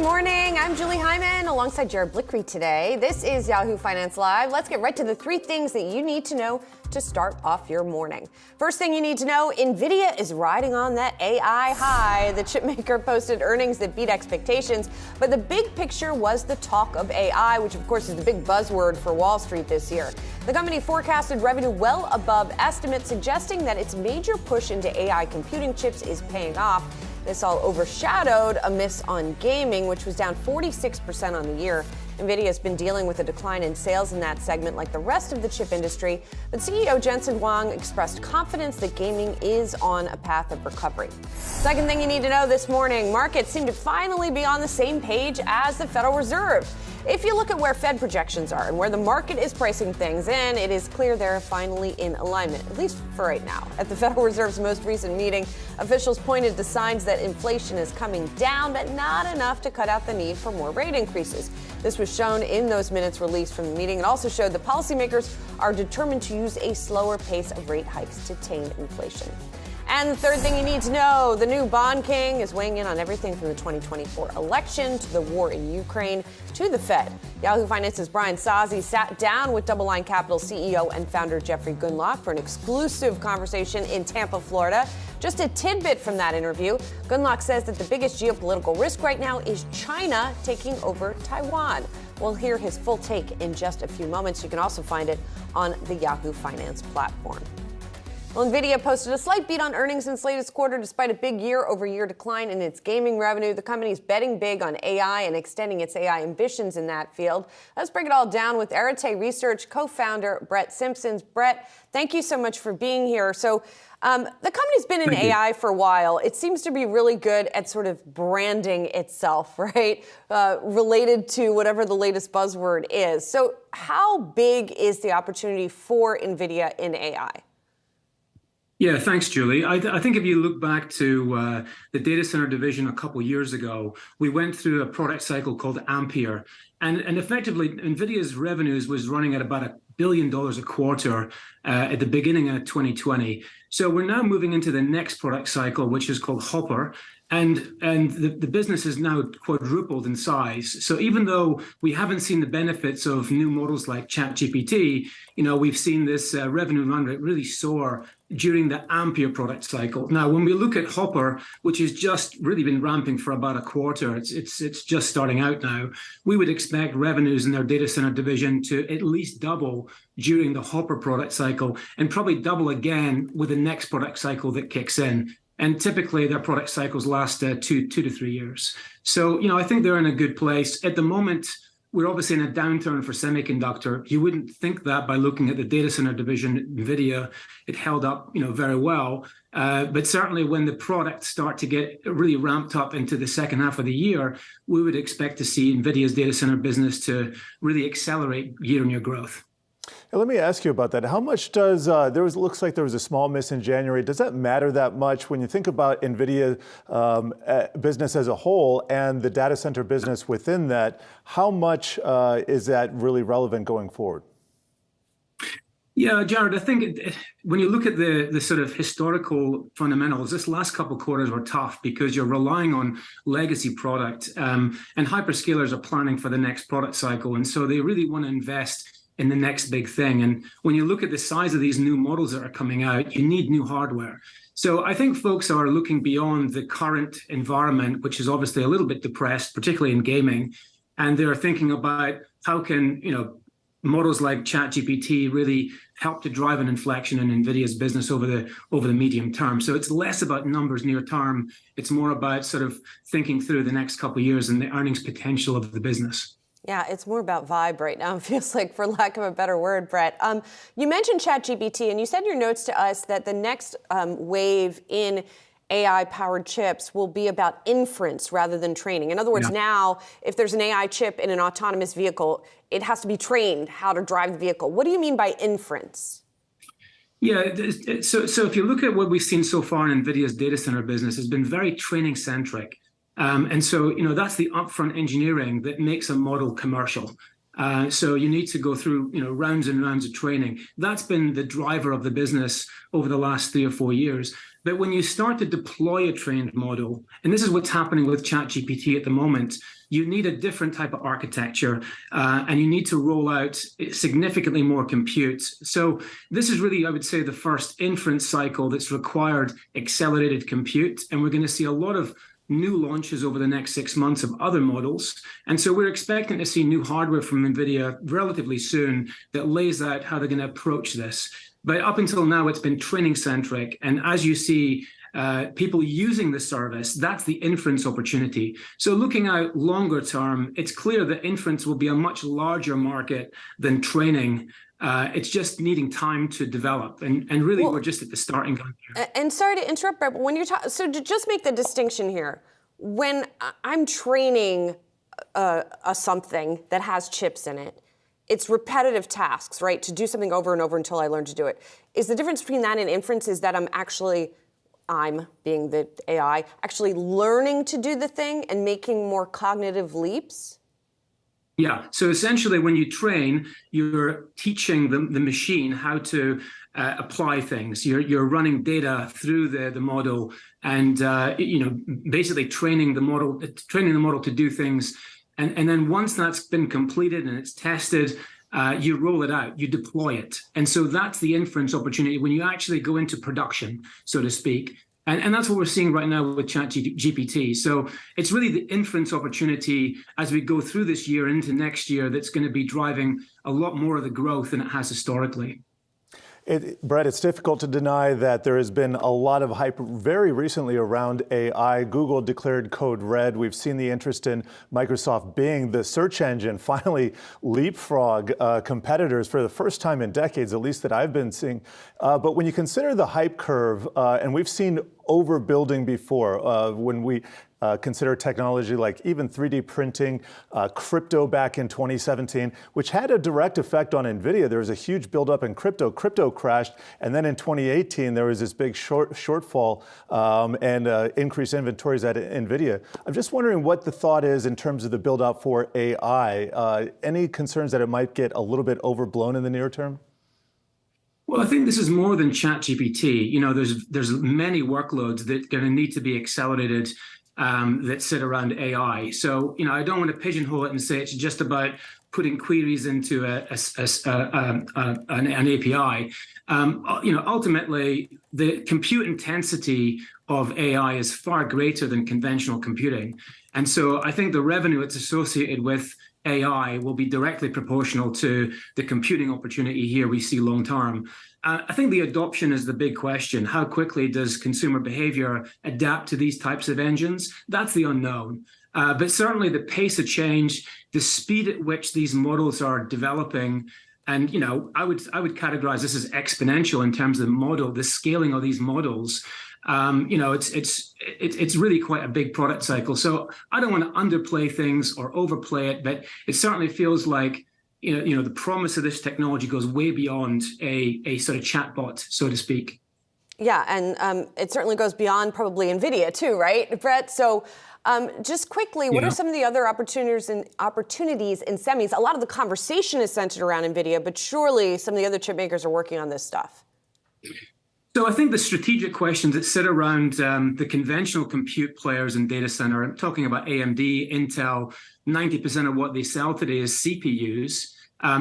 morning. I'm Julie Hyman alongside Jared Blickery today. This is Yahoo Finance Live. Let's get right to the three things that you need to know to start off your morning. First thing you need to know, NVIDIA is riding on that AI high. The chipmaker posted earnings that beat expectations, but the big picture was the talk of AI, which of course is the big buzzword for Wall Street this year. The company forecasted revenue well above estimates, suggesting that its major push into AI computing chips is paying off. This all overshadowed a miss on gaming, which was down 46% on the year. NVIDIA has been dealing with a decline in sales in that segment like the rest of the chip industry, but CEO Jensen Huang expressed confidence that gaming is on a path of recovery. Second thing you need to know this morning, markets seem to finally be on the same page as the Federal Reserve. If you look at where Fed projections are and where the market is pricing things in, it is clear they're finally in alignment, at least for right now. At the Federal Reserve's most recent meeting, officials pointed to signs that inflation is coming down, but not enough to cut out the need for more rate increases. This was shown in those minutes released from the meeting. It also showed that policymakers are determined to use a slower pace of rate hikes to tame inflation. And the third thing you need to know, the new bond king is weighing in on everything from the 2024 election to the war in Ukraine to the Fed. Yahoo Finance's Brian Sozzi sat down with DoubleLine Capital CEO and founder Jeffrey Gundlach for an exclusive conversation in Tampa, Florida. Just a tidbit from that interview, Gundlach says that the biggest geopolitical risk right now is China taking over Taiwan. We'll hear his full take in just a few moments. You can also find it on the Yahoo Finance platform. Well, NVIDIA posted a slight beat on earnings in its latest quarter despite a big year-over-year decline in its gaming revenue. The company's betting big on AI and extending its AI ambitions in that field. Let's break it all down with Arete Research co-founder Brett Simpson. Brett, thank you so much for being here. So the company's been in AI for a while. It seems to be really good at sort of branding itself, right? Related to whatever the latest buzzword is. So how big is the opportunity for NVIDIA in AI? Yeah, thanks, Julie. I think if you look back to the data center division a couple years ago, we went through a product cycle called Ampere. And effectively, NVIDIA's revenues was running at about $1 billion a quarter at the beginning of 2020. So we're now moving into the next product cycle, which is called Hopper. And the business is now quadrupled in size. So even though we haven't seen the benefits of new models like ChatGPT, we've seen this revenue run rate really soar during the Ampere product cycle. Now, when we look at Hopper, which has just really been ramping for about a quarter, it's just starting out now, we would expect revenues in their data center division to at least double during the Hopper product cycle and probably double again with the next product cycle that kicks in. And typically their product cycles last 2 to 3 years. So, I think they're in a good place. At the moment, we're obviously in a downturn for semiconductor. You wouldn't think that by looking at the data center division, NVIDIA, it held up, very well. But certainly when the products start to get really ramped up into the second half of the year, we would expect to see NVIDIA's data center business to really accelerate year-on-year growth. Now, let me ask you about that. How much does, looks like there was a small miss in January. Does that matter that much when you think about NVIDIA business as a whole and the data center business within that? How much is that really relevant going forward? Yeah, Jared, I think when you look at the sort of historical fundamentals, this last couple of quarters were tough because you're relying on legacy product and hyperscalers are planning for the next product cycle. And so they really want to invest in the next big thing. And when you look at the size of these new models that are coming out, you need new hardware. So I think folks are looking beyond the current environment, which is obviously a little bit depressed, particularly in gaming. And they're thinking about how can, models like ChatGPT really help to drive an inflection in NVIDIA's business over the medium term. So it's less about numbers near term. It's more about sort of thinking through the next couple of years and the earnings potential of the business. Yeah, it's more about vibe right now, it feels like, for lack of a better word, Brett. You mentioned ChatGPT, and you said in your notes to us that the next wave in AI-powered chips will be about inference rather than training. In other words, now, if there's an AI chip in an autonomous vehicle, it has to be trained how to drive the vehicle. What do you mean by inference? Yeah, so if you look at what we've seen so far in NVIDIA's data center business, it's been very training-centric. And so, that's the upfront engineering that makes a model commercial. So you need to go through, rounds and rounds of training. That's been the driver of the business over the last 3 or 4 years. But when you start to deploy a trained model, and this is what's happening with ChatGPT at the moment, you need a different type of architecture, and you need to roll out significantly more compute. So this is really, I would say, the first inference cycle that's required accelerated compute, and we're going to see a lot of new launches over the next 6 months of other models. And so we're expecting to see new hardware from NVIDIA relatively soon that lays out how they're going to approach this. But up until now, it's been training centric. And as you see, people using the service, that's the inference opportunity. So looking out longer term, it's clear that inference will be a much larger market than training. It's just needing time to develop. And really, we're just at the starting gun here. And sorry to interrupt, Brett, but when you're talking, so to just make the distinction here, when I'm training a something that has chips in it, it's repetitive tasks, right? To do something over and over until I learn to do it. Is the difference between that and inference is that I'm being the AI, actually learning to do the thing and making more cognitive leaps? Yeah, so essentially when you train, you're teaching the machine how to apply things. You're running data through the model and basically training the model to do things. And then once that's been completed and it's tested, you roll it out, you deploy it. And so that's the inference opportunity when you actually go into production, so to speak. And that's what we're seeing right now with ChatGPT. So it's really the inference opportunity as we go through this year into next year that's going to be driving a lot more of the growth than it has historically. Brett, it's difficult to deny that there has been a lot of hype very recently around AI. Google declared code red. We've seen the interest in Microsoft Bing, the search engine, finally leapfrog competitors for the first time in decades, at least that I've been seeing. But when you consider the hype curve, and we've seen overbuilding before, when we consider technology like even 3D printing, crypto back in 2017, which had a direct effect on NVIDIA. There was a huge buildup in crypto. Crypto crashed. And then in 2018, there was this big shortfall and increased inventories at NVIDIA. I'm just wondering what the thought is in terms of the build out for AI. Any concerns that it might get a little bit overblown in the near term? Well, I think this is more than ChatGPT. There's many workloads that are going to need to be accelerated that sit around AI. So, I don't want to pigeonhole it and say it's just about putting queries into an API. Ultimately, the compute intensity of AI is far greater than conventional computing. And so I think the revenue that's associated with AI will be directly proportional to the computing opportunity here we see long term. I think the adoption is the big question. How quickly does consumer behavior adapt to these types of engines? That's the unknown. But certainly the pace of change, the speed at which these models are developing, and I would categorize this as exponential in terms of the scaling of these models. It's really quite a big product cycle. So I don't want to underplay things or overplay it, but it certainly feels like the promise of this technology goes way beyond a sort of chatbot, so to speak. Yeah, and it certainly goes beyond probably NVIDIA too, right, Brett? So just quickly, what are some of the other opportunities in semis? A lot of the conversation is centered around NVIDIA, but surely some of the other chip makers are working on this stuff. So I think the strategic questions that sit around the conventional compute players in data center, I'm talking about AMD, Intel, 90% of what they sell today is CPUs.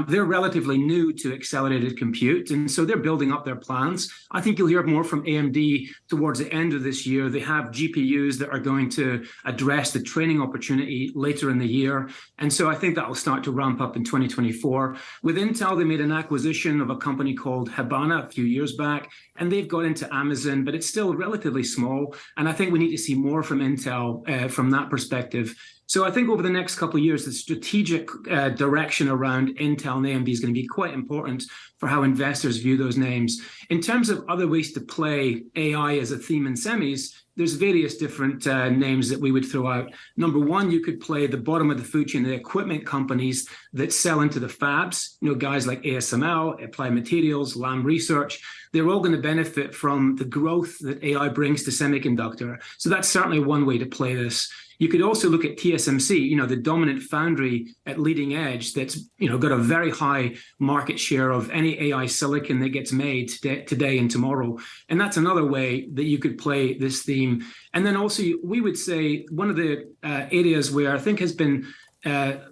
They're relatively new to accelerated compute, and so they're building up their plans. I think you'll hear more from AMD towards the end of this year. They have GPUs that are going to address the training opportunity later in the year, and so I think that will start to ramp up in 2024. With Intel, they made an acquisition of a company called Habana a few years back, and they've got into Amazon, but it's still relatively small, and I think we need to see more from Intel from that perspective. So I think over the next couple of years, the strategic direction around Intel and AMD is going to be quite important for how investors view those names. In terms of other ways to play AI as a theme in semis, there's various different names that we would throw out. Number one, you could play the bottom of the food chain, the equipment companies that sell into the fabs, guys like ASML, Applied Materials, Lam Research. They're all going to benefit from the growth that AI brings to semiconductor. So that's certainly one way to play this. You could also look at TSMC, the dominant foundry at leading edge that's, got a very high market share of any AI silicon that gets made today and tomorrow. And that's another way that you could play this theme. And then also, we would say one of the areas where I think has been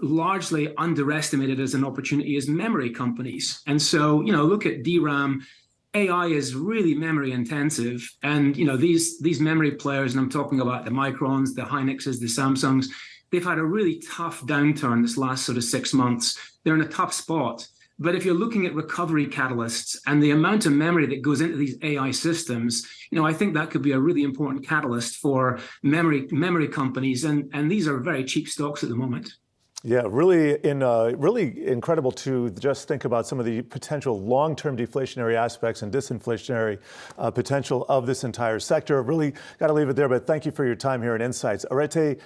largely underestimated as an opportunity is memory companies. And so, look at DRAM. AI is really memory intensive, and these memory players, and I'm talking about the Microns, the Hynixes, the Samsungs, they've had a really tough downturn this last sort of 6 months. They're in a tough spot. But if you're looking at recovery catalysts and the amount of memory that goes into these AI systems, I think that could be a really important catalyst for memory companies, and these are very cheap stocks at the moment. Yeah, really incredible to just think about some of the potential long-term deflationary aspects and disinflationary potential of this entire sector. Really got to leave it there, but thank you for your time here at Insights. Arete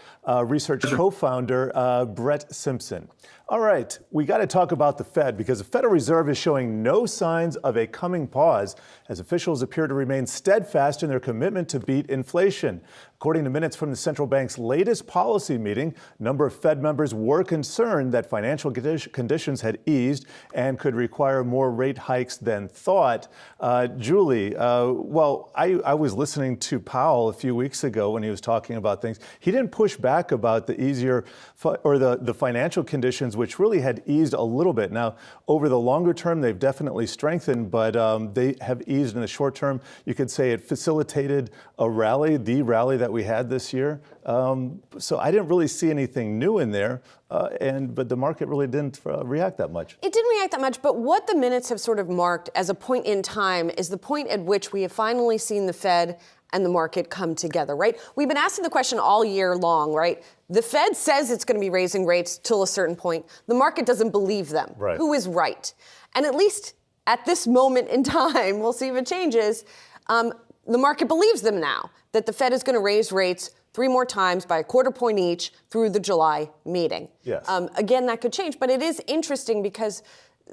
Research co-founder Brett Simpson. All right, we got to talk about the Fed because the Federal Reserve is showing no signs of a coming pause as officials appear to remain steadfast in their commitment to beat inflation. According to minutes from the central bank's latest policy meeting, a number of Fed members were concerned that financial conditions had eased and could require more rate hikes than thought. Julie, I was listening to Powell a few weeks ago when he was talking about things. He didn't push back about the easier or the financial conditions, which really had eased a little bit. Now, over the longer term, they've definitely strengthened, but they have eased in the short term. You could say it facilitated a rally, the rally that we had this year. So I didn't really see anything new in there, but the market really didn't react that much. It didn't react that much, but what the minutes have sort of marked as a point in time is the point at which we have finally seen the Fed and the market come together, right? We've been asking the question all year long, right? The Fed says it's going to be raising rates till a certain point. The market doesn't believe them. Right. Who is right? And at least at this moment in time, we'll see if it changes, the market believes them now, that the Fed is going to raise rates 3 more times by a quarter point each through the July meeting. Yes. Again, that could change, but it is interesting because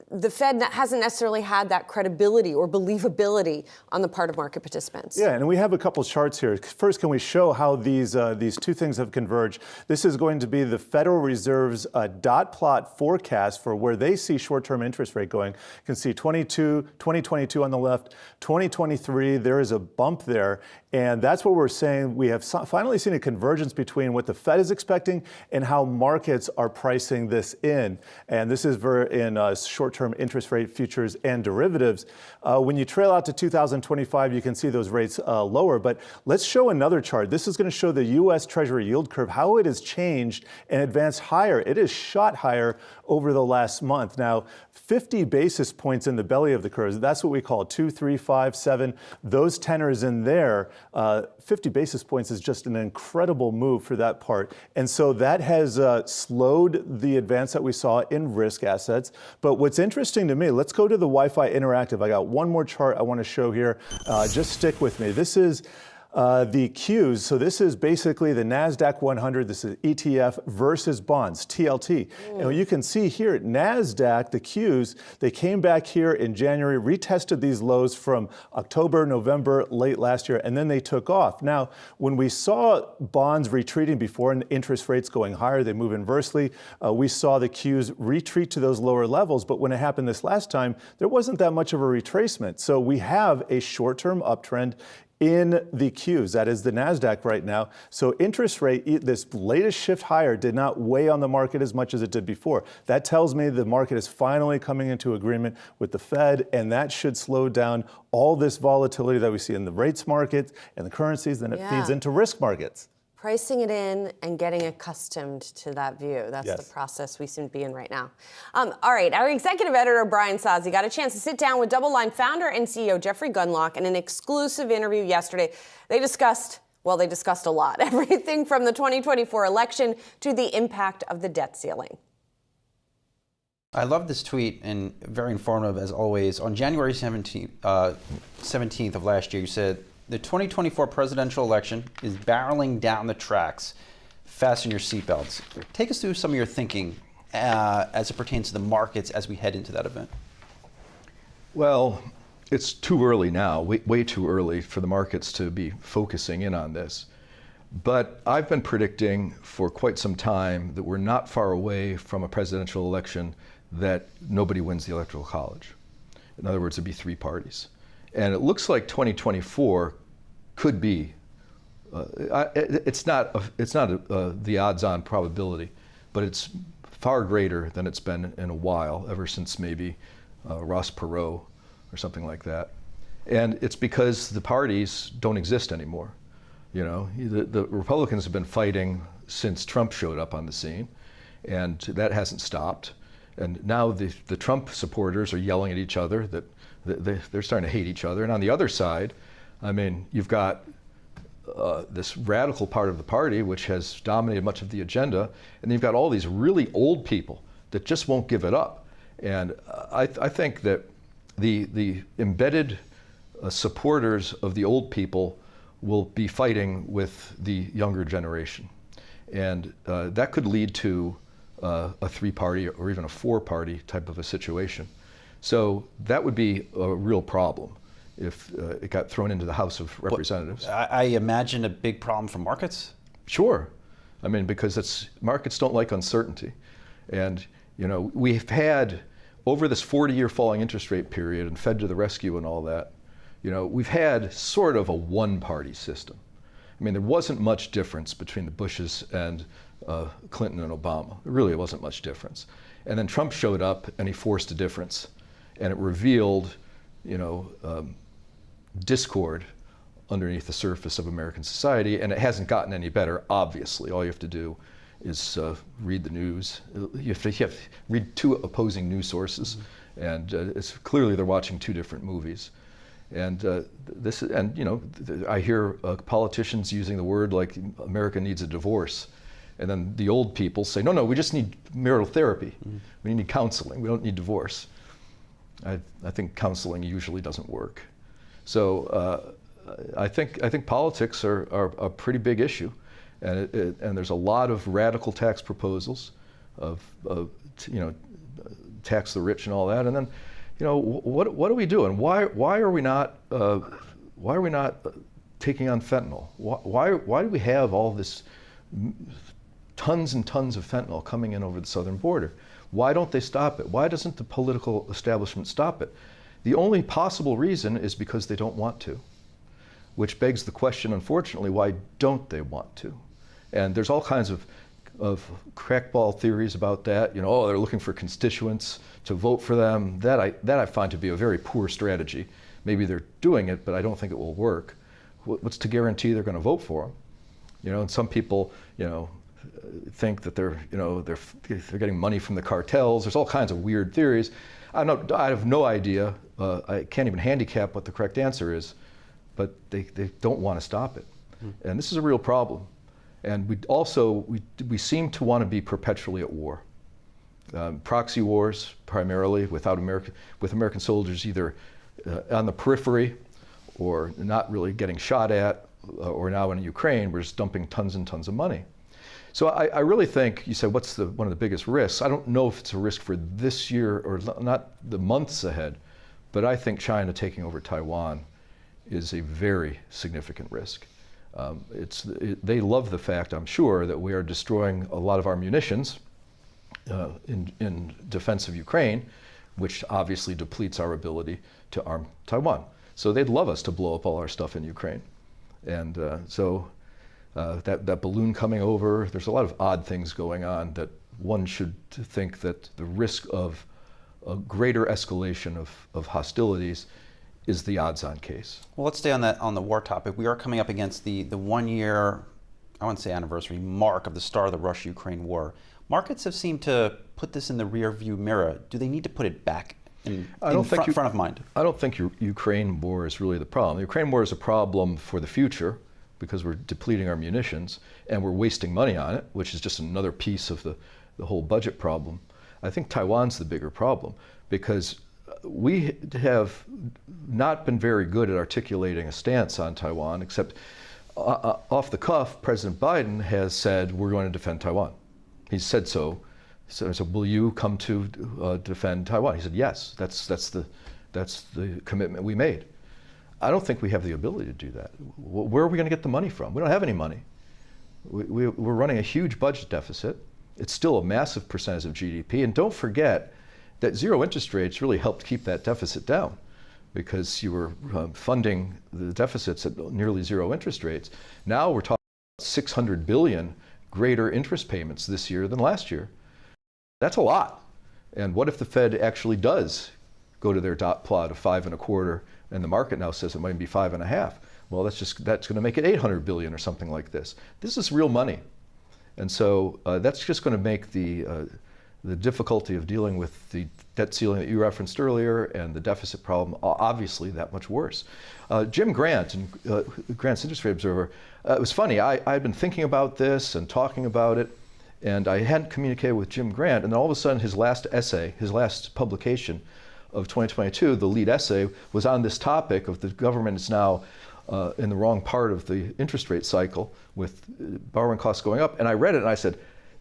the Fed hasn't necessarily had that credibility or believability on the part of market participants. Yeah, and we have a couple charts here. First, can we show how these two things have converged? This is going to be the Federal Reserve's dot plot forecast for where they see short-term interest rate going. You can see 2022 on the left, 2023, there is a bump there. And that's what we're saying. We have finally seen a convergence between what the Fed is expecting and how markets are pricing this in. And this is in short-term interest rate futures and derivatives. When you trail out to 2025, you can see those rates lower. But let's show another chart. This is going to show the U.S. Treasury yield curve, how it has changed and advanced higher. It has shot higher over the last month. Now, 50 basis points in the belly of the curve. That's what we call 2, 3, 5, 7. Those tenors in there. 50 basis points is just an incredible move for that part. And so that has slowed the advance that we saw in risk assets. But what's interesting to me, let's go to the Wi-Fi Interactive. I got one more chart I want to show here. Just stick with me. This is the Qs. So this is basically the Nasdaq 100. This is ETF versus bonds, TLT. And you can see here at Nasdaq, the Qs, they came back here in January, retested these lows from October, November, late last year, and then they took off. Now, when we saw bonds retreating before and interest rates going higher, they move inversely. We saw the Qs retreat to those lower levels, but when it happened this last time, there wasn't that much of a retracement. So we have a short-term uptrend in the Qs, that is the Nasdaq right now. So interest rate, this latest shift higher did not weigh on the market as much as it did before. That tells me the market is finally coming into agreement with the Fed, and that should slow down all this volatility that we see in the rates market and the currencies, then it feeds into risk markets. Pricing it in and getting accustomed to that view. That's the process we seem to be in right now. All right, our executive editor, Brian Sozzi, got a chance to sit down with Double Line founder and CEO Jeffrey Gundlach in an exclusive interview yesterday. They discussed a lot. Everything from the 2024 election to the impact of the debt ceiling. I love this tweet and very informative as always. On January 17th of last year, you said, The 2024 presidential election is barreling down the tracks. Fasten your seatbelts. Take us through some of your thinking as it pertains to the markets as we head into that event. Well, it's too early now, way too early for the markets to be focusing in on this. But I've been predicting for quite some time that we're not far away from a presidential election that nobody wins the Electoral College. In other words, it'd be 3 parties. And it looks like 2024 could be, it's not the odds-on probability, but it's far greater than it's been in a while, ever since maybe Ross Perot or something like that. And it's because the parties don't exist anymore. You know, the Republicans have been fighting since Trump showed up on the scene, and that hasn't stopped. And now the Trump supporters are yelling at each other that they're starting to hate each other. And on the other side, I mean, you've got this radical part of the party, which has dominated much of the agenda, and you've got all these really old people that just won't give it up. And I think that the embedded supporters of the old people will be fighting with the younger generation. And that could lead to a 3-party or even a 4-party type of a situation. So that would be a real problem if it got thrown into the House of Representatives. I imagine a big problem for markets? Sure. I mean, because markets don't like uncertainty. And, you know, we've had, over this 40-year falling interest rate period and Fed to the rescue and all that, you know, we've had sort of a one-party system. I mean, there wasn't much difference between the Bushes and Clinton and Obama. There really wasn't much difference. And then Trump showed up and he forced a difference. And it revealed, you know, discord underneath the surface of American society. And it hasn't gotten any better, obviously. All you have to do is read the news. You have to read 2 opposing news sources. Mm-hmm. And it's clearly they're watching 2 different movies. And you know, I hear politicians using the word like America needs a divorce. And then the old people say, no, we just need marital therapy. Mm-hmm. We need counseling. We don't need divorce. I think counseling usually doesn't work. So I think politics are a pretty big issue. And there's a lot of radical tax proposals of you know, tax the rich and all that. And then, you know, what are we doing? Why are we not taking on fentanyl? Why do we have all this tons and tons of fentanyl coming in over the southern border? Why don't they stop it? Why doesn't the political establishment stop it? The only possible reason is because they don't want to, which begs the question, unfortunately, why don't they want to? And there's all kinds of crackball theories about that. You know, oh, they're looking for constituents to vote for them. That I find to be a very poor strategy. Maybe they're doing it, but I don't think it will work. What's to guarantee they're going to vote for them? You know, and some people, you know, think that they're getting money from the cartels. There's all kinds of weird theories. I have no idea. I can't even handicap what the correct answer is, but they don't want to stop it. And this is a real problem. And we seem to want to be perpetually at war. Proxy wars, primarily, with American soldiers either on the periphery or not really getting shot at, or now in Ukraine, we're just dumping tons and tons of money. So I really think, you said, what's one of the biggest risks? I don't know if it's a risk for this year or not the months ahead, but I think China taking over Taiwan is a very significant risk. They love the fact, I'm sure, that we are destroying a lot of our munitions in defense of Ukraine, which obviously depletes our ability to arm Taiwan. So they'd love us to blow up all our stuff in Ukraine. And that balloon coming over, there's a lot of odd things going on that one should think that the risk of a greater escalation of hostilities is the odds-on case. Well, let's stay on the war topic. We are coming up against the 1-year, I wouldn't say anniversary, mark of the start of the Russia-Ukraine war. Markets have seemed to put this in the rear-view mirror. Do they need to put it back in front of mind? I don't think Ukraine war is really the problem. The Ukraine war is a problem for the future because we're depleting our munitions and we're wasting money on it, which is just another piece of the whole budget problem. I think Taiwan's the bigger problem because we have not been very good at articulating a stance on Taiwan, except off the cuff, President Biden has said, we're going to defend Taiwan. He said so. So I said, will you come to defend Taiwan? He said, yes, that's the commitment we made. I don't think we have the ability to do that. Where are we going to get the money from? We don't have any money. We're running a huge budget deficit. It's still a massive percentage of GDP. And don't forget that zero interest rates really helped keep that deficit down, because you were funding the deficits at nearly zero interest rates. Now we're talking about 600 billion greater interest payments this year than last year. That's a lot. And what if the Fed actually does go to their dot plot of 5.25, and the market now says it might be 5.5? Well, that's going to make it 800 billion or something like this. This is real money. And so that's just going to make the difficulty of dealing with the debt ceiling that you referenced earlier and the deficit problem obviously that much worse. Jim Grant, and Grant's Interest Rate Observer, it was funny, I'd been thinking about this and talking about it, and I hadn't communicated with Jim Grant, and then all of a sudden his last essay, his last publication of 2022, the lead essay, was on this topic of the government is now in the wrong part of the interest rate cycle with borrowing costs going up. And I read it and I said,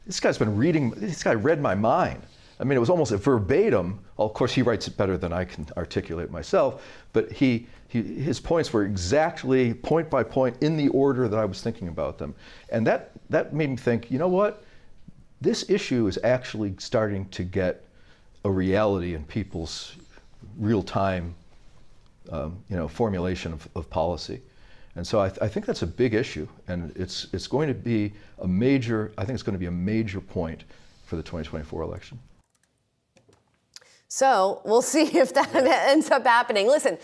this guy read my mind. I mean, it was almost a verbatim. Well, of course, he writes it better than I can articulate myself, but his points were exactly point by point in the order that I was thinking about them. And that made me think, you know what? This issue is actually starting to get a reality in people's real-time formulation of policy. And so I think that's a big issue, and it's going to be a major, I think it's going to be a major point for the 2024 election. So we'll see if that ends up happening. Listen,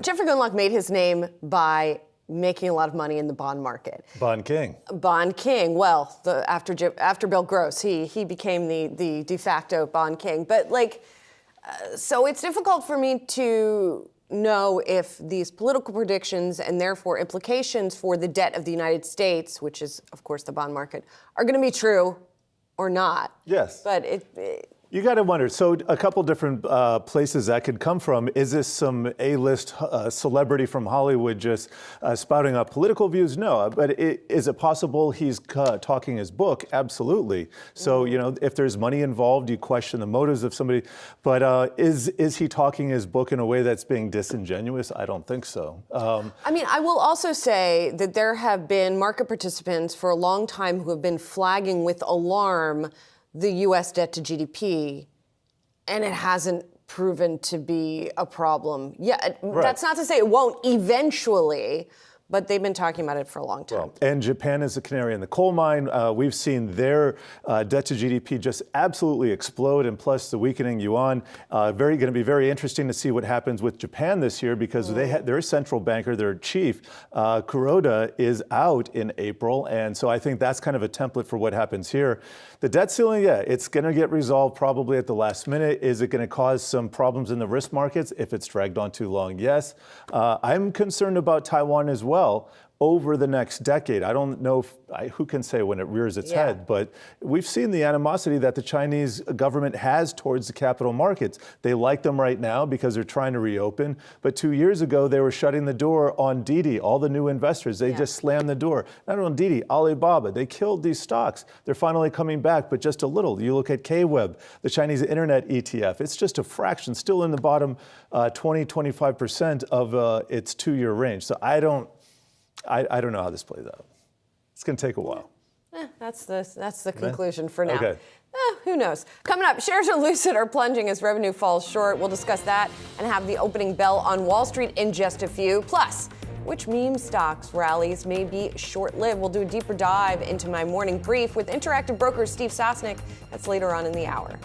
Jeffrey Gundlach made his name by making a lot of money in the bond market. Bond king. Bond king. Well, after Bill Gross, he became the de facto bond king. But so it's difficult for me to know if these political predictions and therefore implications for the debt of the United States, which is, of course, the bond market, are going to be true or not. Yes. But you got to wonder. So a couple different places that could come from. Is this some A-list celebrity from Hollywood just spouting out political views? No. But is it possible he's talking his book? Absolutely. So, if there's money involved, you question the motives of somebody. But is he talking his book in a way that's being disingenuous? I don't think so. I will also say that there have been market participants for a long time who have been flagging with alarm the U.S. debt to GDP, and it hasn't proven to be a problem. Yeah, right. That's not to say it won't eventually, but they've been talking about it for a long time. Well, and Japan is the canary in the coal mine. We've seen their debt to GDP just absolutely explode, and plus the weakening yuan. Going to be very interesting to see what happens with Japan this year, because their central banker, their chief, Kuroda, is out in April, and so I think that's kind of a template for what happens here. The debt ceiling, yeah, it's going to get resolved probably at the last minute. Is it going to cause some problems in the risk markets if it's dragged on too long? Yes. I'm concerned about Taiwan as well over the next decade. I don't know who can say when it rears its head, but we've seen the animosity that the Chinese government has towards the capital markets. They like them right now because they're trying to reopen, but 2 years ago they were shutting the door on Didi, all the new investors. They just slammed the door. Not on Didi, Alibaba. They killed these stocks. They're finally coming back, but just a little. You look at K-Web, the Chinese internet ETF. It's just a fraction, still in the bottom 20-25% of its 2-year range. So I don't know how this plays out. It's going to take a while. That's the conclusion for now. Okay. Who knows? Coming up, shares of Lucid are plunging as revenue falls short. We'll discuss that and have the opening bell on Wall Street in just a few. Plus, which meme stocks rallies may be short-lived. We'll do a deeper dive into my morning brief with Interactive broker Steve Sosnick. That's later on in the hour.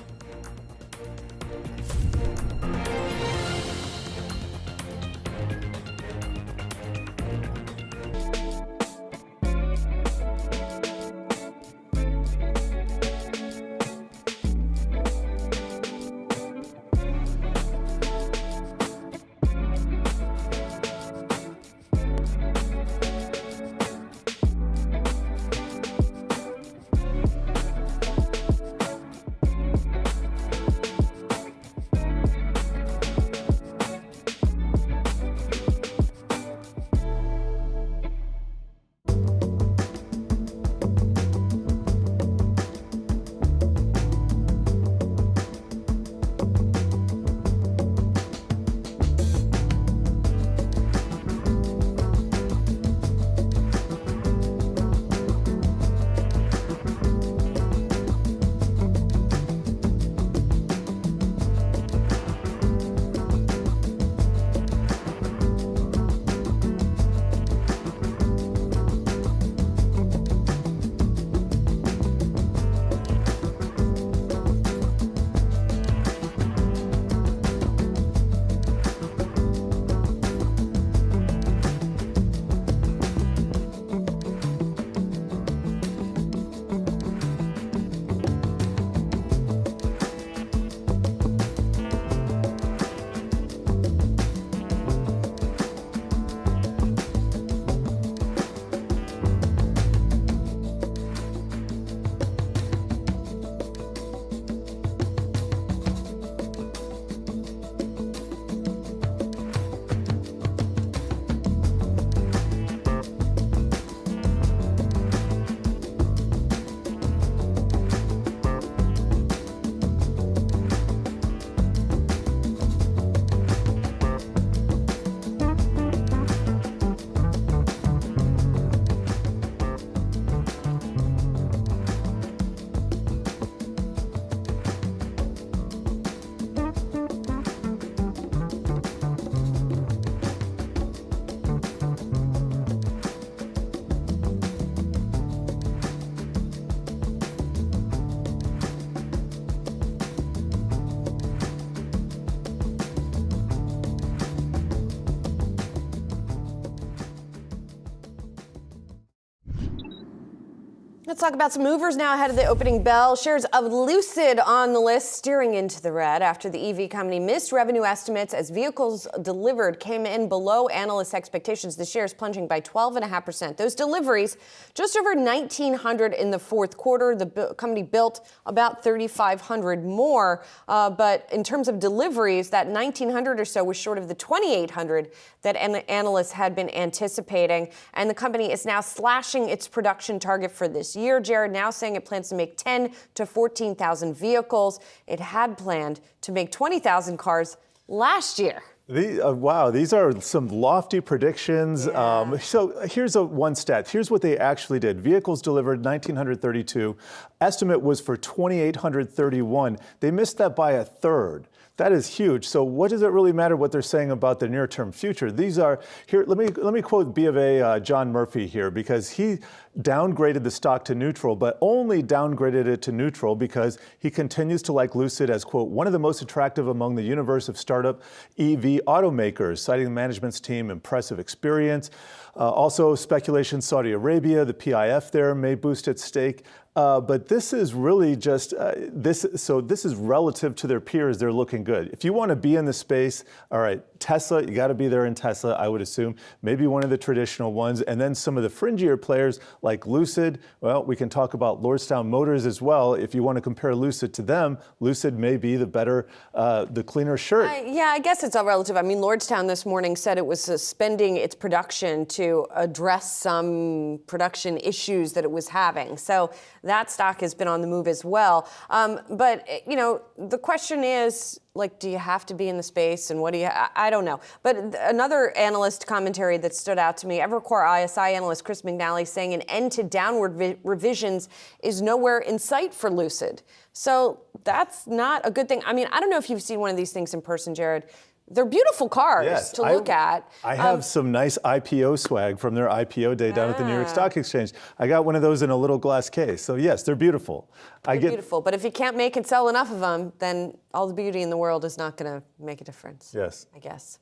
Let's talk about some movers now ahead of the opening bell. Shares of Lucid on the list, steering into the red after the EV company missed revenue estimates as vehicles delivered came in below analyst expectations. The shares plunging by 12.5%. Those deliveries, just over 1,900 in the fourth quarter. The company built about 3,500 more. But in terms of deliveries, that 1,900 or so was short of the 2,800 that analysts had been anticipating. And the company is now slashing its production target for this year. Jared now saying it plans to make 10 to 14,000 vehicles. It had planned to make 20,000 cars last year. Wow, these are some lofty predictions. Yeah. So here's one stat. Here's what they actually did. Vehicles delivered 1,932. Estimate was for 2,831. They missed that by a third. That is huge. So what does it really matter what they're saying about the near-term future? These are here. Let me quote B of A John Murphy here, because he downgraded the stock to neutral, but only downgraded it to neutral because he continues to like Lucid as, quote, one of the most attractive among the universe of startup EV automakers, citing the management's team impressive experience. Also speculation Saudi Arabia, the PIF there may boost its stake. But this is really just this is relative to their peers. They're looking good. If you want to be in the space, all right, Tesla, you got to be there in Tesla, I would assume. Maybe one of the traditional ones. And then some of the fringier players like Lucid. Well, we can talk about Lordstown Motors as well. If you want to compare Lucid to them, Lucid may be the better, the cleaner shirt. Yeah, I guess it's all relative. I mean, Lordstown this morning said it was suspending its production to address some production issues that it was having. So that stock has been on the move as well. But, you know, the question is, like, do you have to be in the space, and what do you, I don't know. But another analyst commentary that stood out to me, Evercore ISI analyst Chris McNally saying an end to downward revisions is nowhere in sight for Lucid. So that's not a good thing. I mean, I don't know if you've seen one of these things in person, Jared. They're beautiful cars to look at. I have some nice IPO swag from their IPO day down at the New York Stock Exchange. I got one of those in a little glass case. So yes, they're beautiful. They're beautiful, but if you can't make and sell enough of them, then all the beauty in the world is not going to make a difference. Yes. I guess.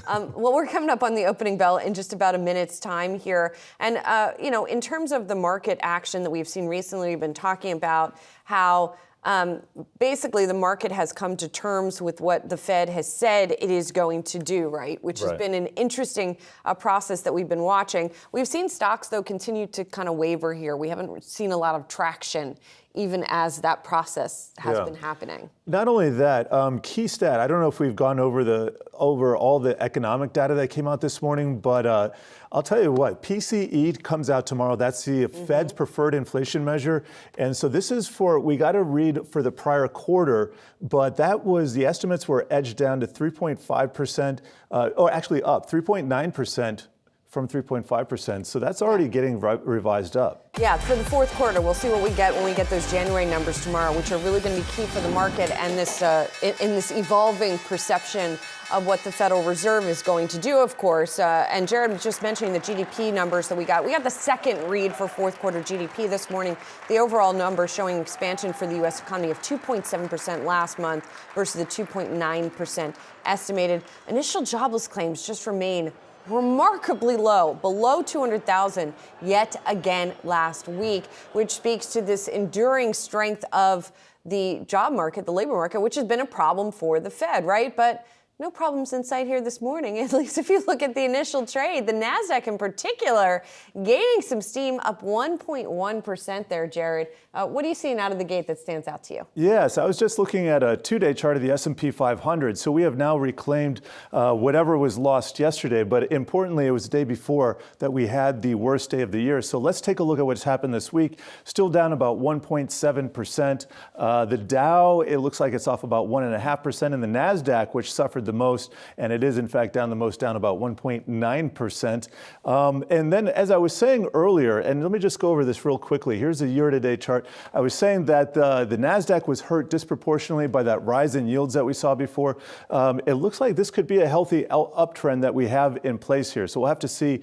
Well, we're coming up on the opening bell in just about a minute's time here. And, you know, in terms of the market action that we've seen recently, we've been talking about how basically the market has come to terms with what the Fed has said it is going to do, right? Which has been an interesting process that we've been watching. We've seen stocks, though, continue to kind of waver here. We haven't seen a lot of traction even as that process has been happening. Not only that, key stat, I don't know if we've gone over all the economic data that came out this morning, but I'll tell you what, PCE comes out tomorrow. That's the Fed's preferred inflation measure. And so this is we got to read for the prior quarter, but the estimates were edged down to 3.5%, or actually up 3.9%. From 3.5%. So that's already getting revised up. Yeah, for the fourth quarter, we'll see what we get when we get those January numbers tomorrow, which are really going to be key for the market and this in this evolving perception of what the Federal Reserve is going to do, of course. And Jared was just mentioning the GDP numbers that we got. We got the second read for fourth quarter GDP this morning. The overall number showing expansion for the U.S. economy of 2.7% last month versus the 2.9% estimated. Initial jobless claims just remain remarkably low, below 200,000 yet again last week, which speaks to this enduring strength of the job market, the labor market, which has been a problem for the Fed, right? But no problems in sight here this morning, at least if you look at the initial trade. The Nasdaq in particular gaining some steam, up 1.1% there, Jared. What are you seeing out of the gate that stands out to you? Yes, I was just looking at a two-day chart of the S&P 500. So we have now reclaimed whatever was lost yesterday. But importantly, it was the day before that we had the worst day of the year. So let's take a look at what's happened this week. Still down about 1.7%. The Dow, it looks like it's off about 1.5%. And the Nasdaq, which suffered the most, and it is in fact down the most, down about 1.9%. And then, as I was saying earlier, and let me just go over this real quickly. Here's a year-to-date chart. I was saying that the Nasdaq was hurt disproportionately by that rise in yields that we saw before. It looks like this could be a healthy uptrend that we have in place here. So we'll have to see,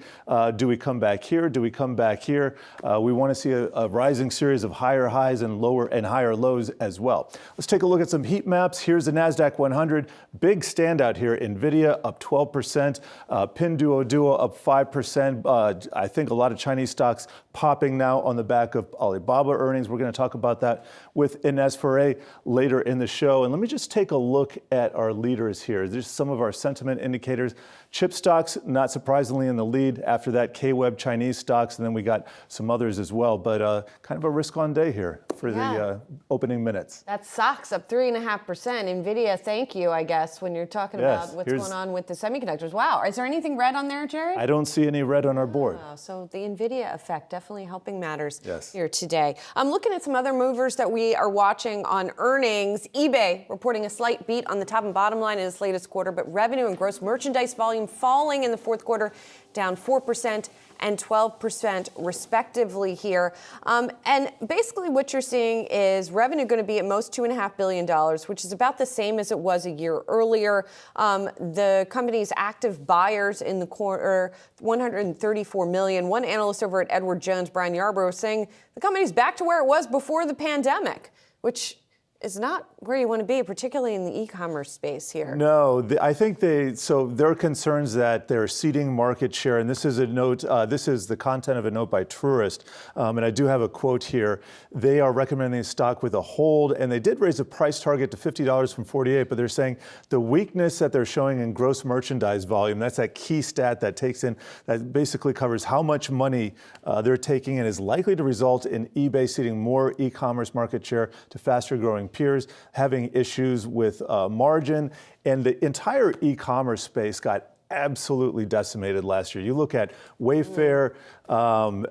do we come back here? Do we come back here? We want to see a rising series of higher highs and lower and higher lows as well. Let's take a look at some heat maps. Here's the Nasdaq 100, big stand standout here. NVIDIA up 12%, Pinduoduo up 5%. I think a lot of Chinese stocks popping now on the back of Alibaba earnings. We're going to talk about that with Ines Ferre later in the show. And let me just take a look at our leaders here. There's some of our sentiment indicators. Chip stocks, not surprisingly, in the lead. After that, K-Web Chinese stocks, and then we got some others as well. But kind of a risk-on day here for the opening minutes. That stocks up 3.5%. NVIDIA, thank you, I guess, when you're talking about what's going on with the semiconductors. Wow, is there anything red on there, Jared? I don't see any red on our board. So the NVIDIA effect definitely helping matters here today. I'm looking at some other movers that we are watching on earnings. eBay reporting a slight beat on the top and bottom line in its latest quarter, but revenue and gross merchandise volume falling in the fourth quarter, down 4% and 12% respectively here. And basically what you're seeing is revenue going to be at most $2.5 billion, which is about the same as it was a year earlier. The company's active buyers in the quarter, 134 million. One analyst over at Edward Jones, Brian Yarbrough, was saying the company's back to where it was before the pandemic, which is not where you want to be, particularly in the e-commerce space here. No, I think so there are concerns that they're ceding market share, and this is a note, this is the content of a note by Truist, and I do have a quote here. They are recommending stock with a hold, and they did raise the price target to $50 from $48, but they're saying the weakness that they're showing in gross merchandise volume, that's that key stat that that basically covers how much money they're taking and is likely to result in eBay ceding more e-commerce market share to faster growing peers, having issues with margin, and the entire e-commerce space got absolutely decimated last year. You look at Wayfair,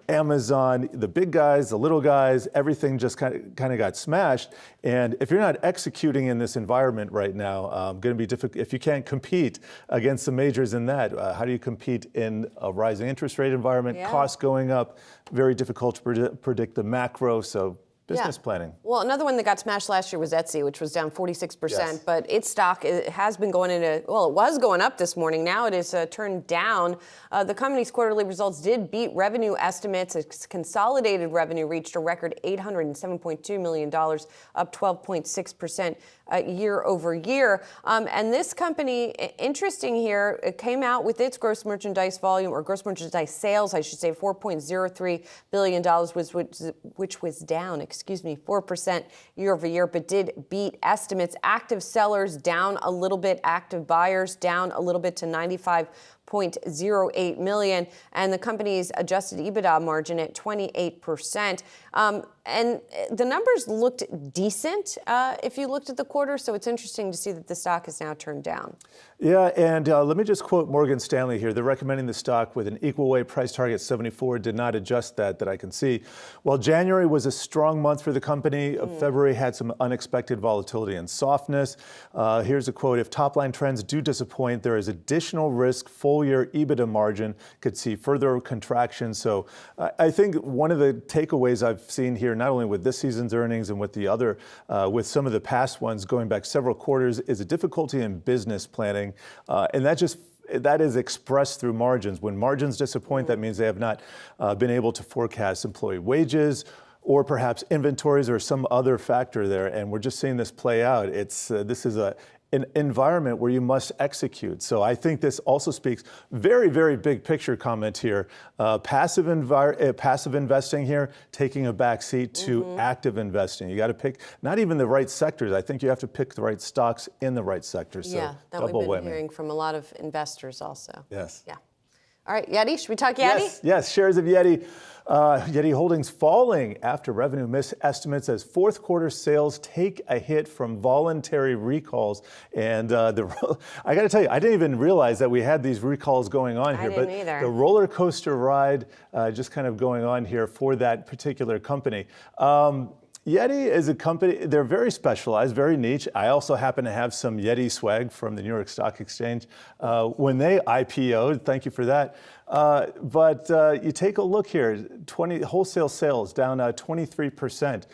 Amazon, the big guys, the little guys, everything just kind of got smashed. And if you're not executing in this environment right now, going to be difficult. If you can't compete against the majors in that, how do you compete in a rising interest rate environment? Costs going up, very difficult to predict the macro. So business planning. Well, another one that got smashed last year was Etsy, which was down 46%, but its stock has been going it was going up this morning. Now it is turned down. The company's quarterly results did beat revenue estimates. Its consolidated revenue reached a record $807.2 million, up 12.6% year over year. And this company, interesting here, it came out with its gross merchandise volume, or gross merchandise sales, I should say, $4.03 billion, which was down, 4% year over year, but did beat estimates. Active sellers down a little bit, active buyers down a little bit to 95.08 million, and the company's adjusted EBITDA margin at 28%. And the numbers looked decent if you looked at the quarter, so it's interesting to see that the stock is now turned down. Yeah, and let me just quote Morgan Stanley here. They're recommending the stock with an equal weight price target 74, did not adjust that I can see. While January was a strong month for the company, February had some unexpected volatility and softness. Here's a quote: if top-line trends do disappoint, there is additional risk full-year EBITDA margin could see further contraction. So I think one of the takeaways I've seen here, not only with this season's earnings and with the other, with some of the past ones going back several quarters, is a difficulty in business planning. And that is expressed through margins. When margins disappoint, that means they have not been able to forecast employee wages or perhaps inventories or some other factor there. And we're just seeing this play out. This is an environment where you must execute. So I think this also speaks very, very big picture comment here. Passive investing here, taking a back seat to active investing. You got to pick not even the right sectors. I think you have to pick the right stocks in the right sectors. So yeah, that we've been hearing from a lot of investors also. Yes. Yeah. All right, Yeti, should we talk Yeti? Yes, shares of Yeti. Yeti Holdings falling after revenue missed estimates as fourth quarter sales take a hit from voluntary recalls. And I got to tell you, I didn't even realize that we had these recalls going on here. I didn't either. The roller coaster ride just kind of going on here for that particular company. Yeti is a company, they're very specialized, very niche. I also happen to have some Yeti swag from the New York Stock Exchange. When they IPO'd, thank you for that, But you take a look here, wholesale sales down 23%.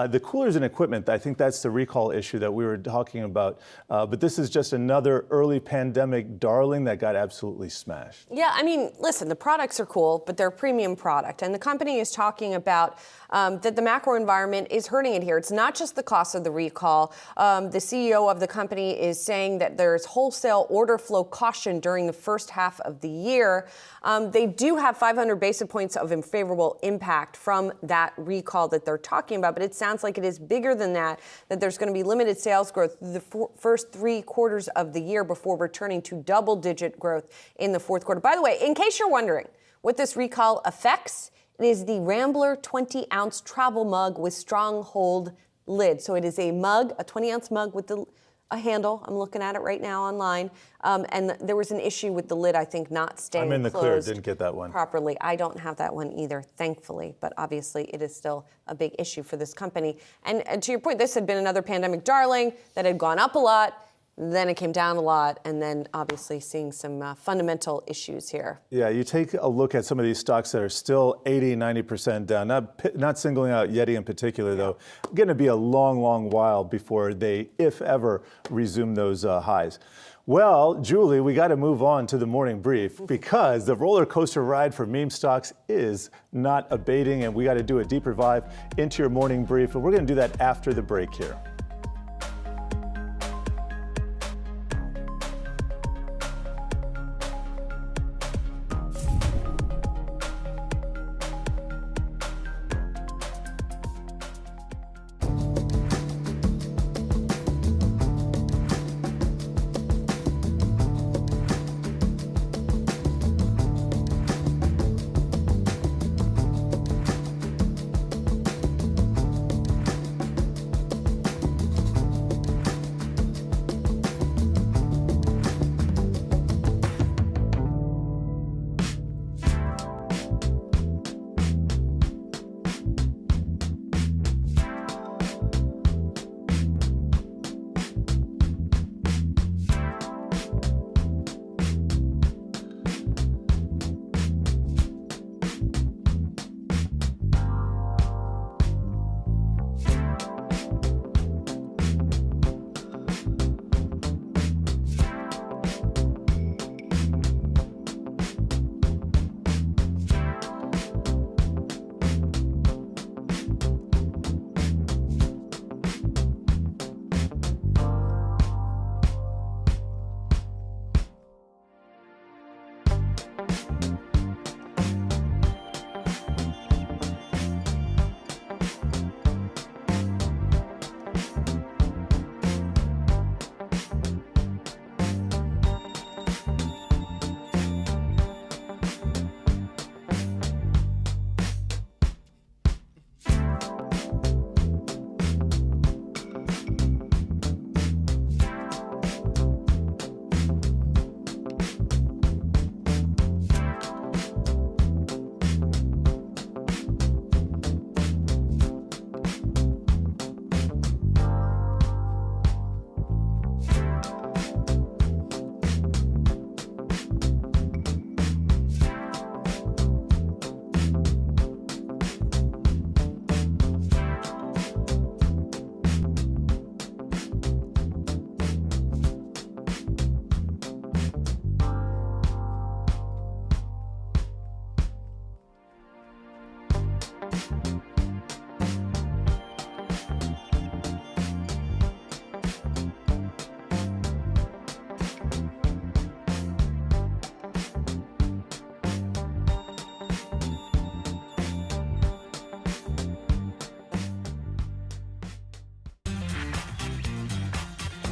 The coolers and equipment, I think that's the recall issue that we were talking about. But this is just another early pandemic darling that got absolutely smashed. Yeah, I mean, listen, the products are cool, but they're a premium product. And the company is talking about that the macro environment is hurting it here. It's not just the cost of the recall. The CEO of the company is saying that there's wholesale order flow caution during the first half of the year. They do have 500 basis points of unfavorable impact from that recall that they're talking about, but it sounds like it is bigger than that there's going to be limited sales growth the first 3 quarters of the year before returning to double-digit growth in the fourth quarter. By the way, in case you're wondering what this recall affects, it is the Rambler 20-ounce travel mug with strong hold lid. So it is a mug, a 20-ounce mug with a handle. I'm looking at it right now online. And there was an issue with the lid, I think, not staying I'm in the closed clear, didn't get that one properly. I don't have that one either, thankfully. But obviously, it is still a big issue for this company. And to your point, this had been another pandemic darling that had gone up a lot. Then it came down a lot, and then obviously seeing some fundamental issues here. Yeah, you take a look at some of these stocks that are still 80, 90% down, not singling out Yeti in particular, though. Going to be a long, long while before they, if ever, resume those highs. Well, Julie, we got to move on to the morning brief because the roller coaster ride for meme stocks is not abating, and we got to do a deeper dive into your morning brief, and we're going to do that after the break here.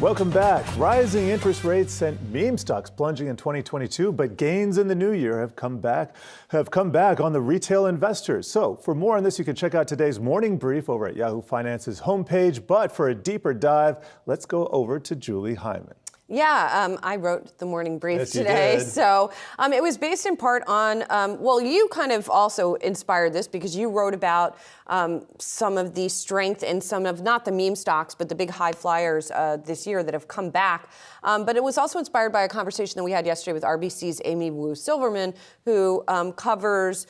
Welcome back. Rising interest rates sent meme stocks plunging in 2022, but gains in the new year have come back on the retail investors. So for more on this, you can check out today's morning brief over at Yahoo Finance's homepage. But for a deeper dive, let's go over to Julie Hyman. Yeah, I wrote the morning brief Yes, you today. did. So it was based in part on, well, you kind of also inspired this because you wrote about some of the strength in some of, not the meme stocks, but the big high flyers this year that have come back. But it was also inspired by a conversation that we had yesterday with RBC's Amy Wu Silverman, who covers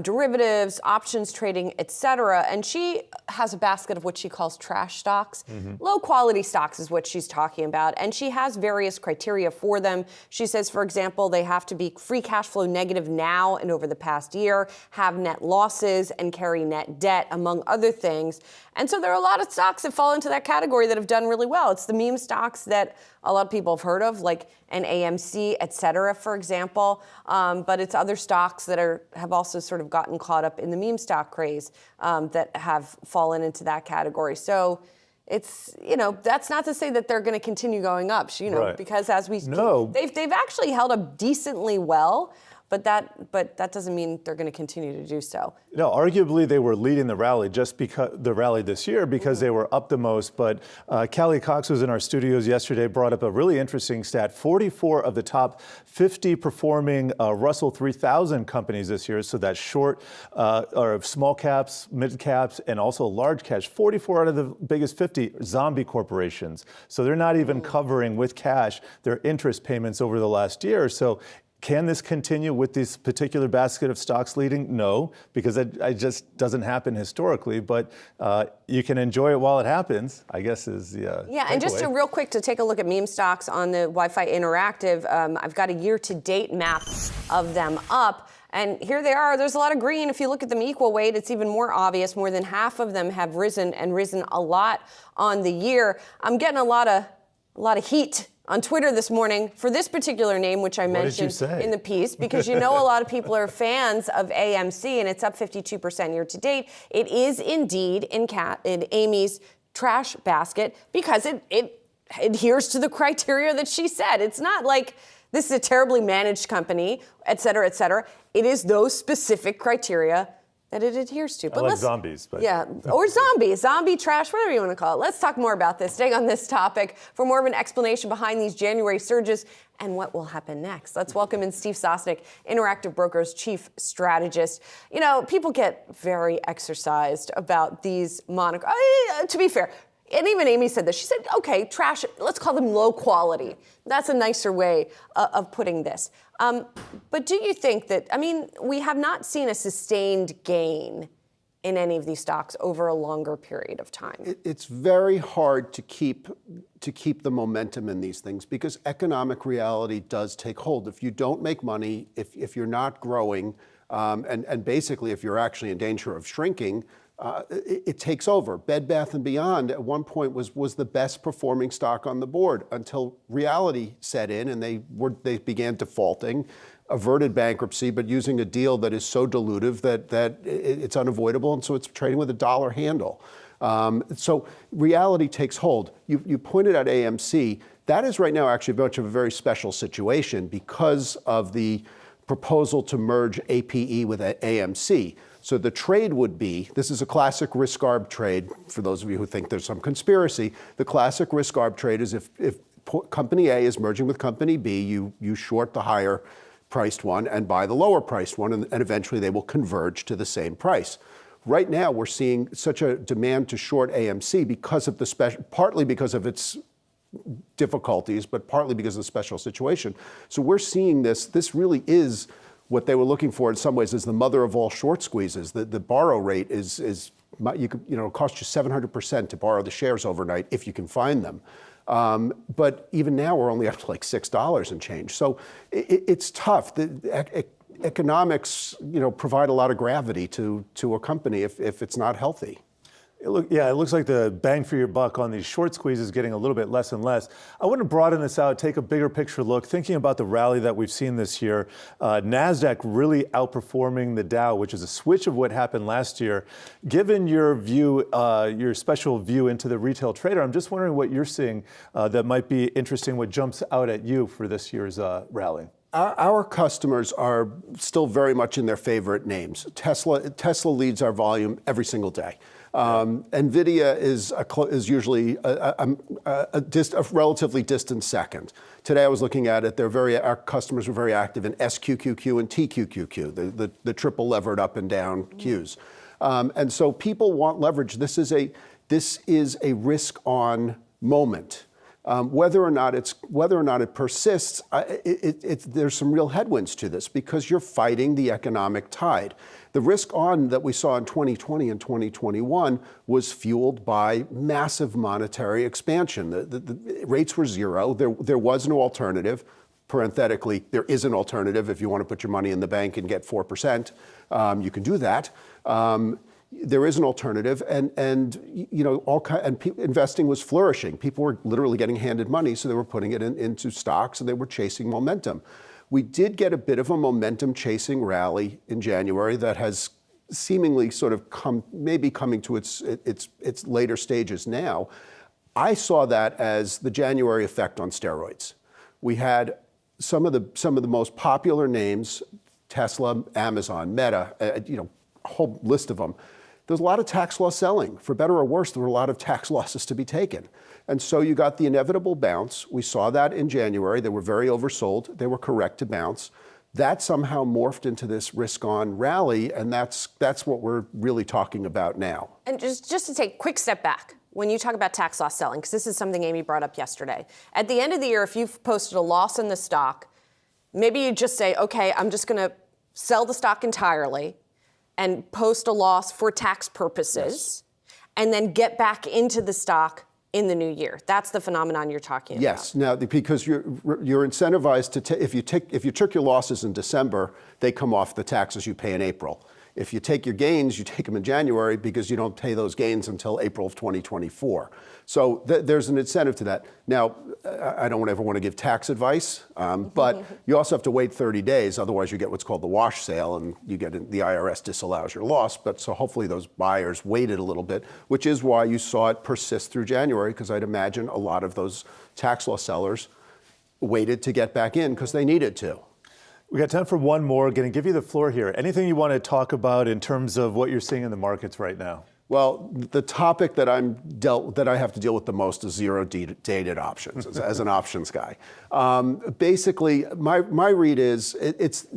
derivatives, options trading, et cetera. And she has a basket of what she calls trash stocks. Low quality stocks is what she's talking about. And she has various criteria for them. She says, for example, they have to be free cash flow negative now and over the past year, have net losses, and carry net debt, among other things. And so there are a lot of stocks that fall into that category that have done really well. It's the meme stocks that a lot of people have heard of, like an AMC, et cetera, for example. But it's other stocks that have also sort of gotten caught up in the meme stock craze that have fallen into that category. So it's, that's not to say that they're going to continue going up, Right. because as we No. they've actually held up decently well. But that doesn't mean they're going to continue to do so. No, arguably they were leading the rally this year because they were up the most. But Callie Cox was in our studios yesterday, brought up a really interesting stat. 44 of the top 50 performing Russell 3000 companies this year, so that's short or small caps, mid caps, and also large caps. 44 out of the biggest 50 zombie corporations. So they're not even covering with cash their interest payments over the last year. So can this continue with this particular basket of stocks leading? No, because it just doesn't happen historically, but you can enjoy it while it happens, I guess is the Yeah, and just real quick to take a look at meme stocks on the Wi-Fi Interactive, I've got a year-to-date map of them up. And here they are. There's a lot of green. If you look at them equal weight, it's even more obvious. More than half of them have risen a lot on the year. I'm getting a lot of heat on Twitter this morning for this particular name, which I mentioned in the piece, because a lot of people are fans of AMC, and it's up 52% year to date. It is indeed in Amy's trash basket because it adheres to the criteria that she said. It's not like this is a terribly managed company, et cetera, et cetera. It is those specific criteria that it adheres to. But like zombies. But. Yeah, or zombie trash, whatever you want to call it. Let's talk more about this, staying on this topic for more of an explanation behind these January surges and what will happen next. Let's welcome in Steve Sosnick, Interactive Brokers Chief Strategist. People get very exercised about these monikers. To be fair, and even Amy said this. She said, okay, trash, let's call them low quality. That's a nicer way of putting this. But do you think that, we have not seen a sustained gain in any of these stocks over a longer period of time? It's very hard to keep the momentum in these things because economic reality does take hold. If you don't make money, if you're not growing, and basically if you're actually in danger of shrinking, it takes over. Bed Bath & Beyond at one point was the best performing stock on the board until reality set in and they began defaulting, averted bankruptcy, but using a deal that is so dilutive that it's unavoidable, and so it's trading with a dollar handle. So reality takes hold. You pointed out AMC. That is right now actually much of a very special situation because of the proposal to merge APE with AMC. So the trade would be, this is a classic risk arb trade, for those of you who think there's some conspiracy. The classic risk arb trade is if company A is merging with company B, you short the higher priced one and buy the lower priced one, and eventually they will converge to the same price. Right now we're seeing such a demand to short AMC because of partly because of its difficulties, but partly because of the special situation. So we're seeing this really is what they were looking for in some ways is the mother of all short squeezes. The borrow rate is it'll cost you 700% to borrow the shares overnight if you can find them. But even now we're only up to like $6 and change. So it's tough. The economics, provide a lot of gravity to a company if it's not healthy. It looks like the bang for your buck on these short squeezes is getting a little bit less and less. I want to broaden this out, take a bigger picture look, thinking about the rally that we've seen this year. Nasdaq really outperforming the Dow, which is a switch of what happened last year. Given your view, your special view into the retail trader, I'm just wondering what you're seeing that might be interesting, what jumps out at you for this year's rally. Our customers are still very much in their favorite names. Tesla leads our volume every single day. NVIDIA is usually a relatively distant second. Today I was looking at it, our customers were very active in SQQQ and TQQQ, the triple levered up and down Qs. And so people want leverage. This is a risk on moment. Whether or not it persists, there's some real headwinds to this because you're fighting the economic tide. The risk on that we saw in 2020 and 2021 was fueled by massive monetary expansion. The rates were zero. There was no alternative. Parenthetically, there is an alternative if you want to put your money in the bank and get 4%. You can do that. There is an alternative, and investing was flourishing. People were literally getting handed money, so they were putting it into stocks, and they were chasing momentum. We did get a bit of a momentum chasing rally in January that has seemingly sort of coming to its later stages now. I saw that as the January effect on steroids. We had some of the most popular names, Tesla, Amazon, Meta, a whole list of them. There's a lot of tax loss selling. For better or worse, there were a lot of tax losses to be taken. And so you got the inevitable bounce. We saw that in January. They were very oversold. They were correct to bounce. That somehow morphed into this risk-on rally, and that's what we're really talking about now. And just to take a quick step back, when you talk about tax loss selling, because this is something Amy brought up yesterday, at the end of the year, if you've posted a loss in the stock, maybe you just say, okay, I'm just going to sell the stock entirely and post a loss for tax purposes, and then get back into the stock in the new year. That's the phenomenon you're talking about. Yes. Now, because you're incentivized to if you took your losses in December, they come off the taxes you pay in April. If you take your gains, you take them in January because you don't pay those gains until April of 2024. So there's an incentive to that. Now, I don't ever want to give tax advice, but you also have to wait 30 days. Otherwise, you get what's called the wash sale, and the IRS disallows your loss. But so hopefully those buyers waited a little bit, which is why you saw it persist through January, because I'd imagine a lot of those tax loss sellers waited to get back in because they needed to. We got time for one more. Going to give you the floor here. Anything you want to talk about in terms of what you're seeing in the markets right now? Well, the topic that I have to deal with the most is zero-dated options as an options guy. Basically, my read is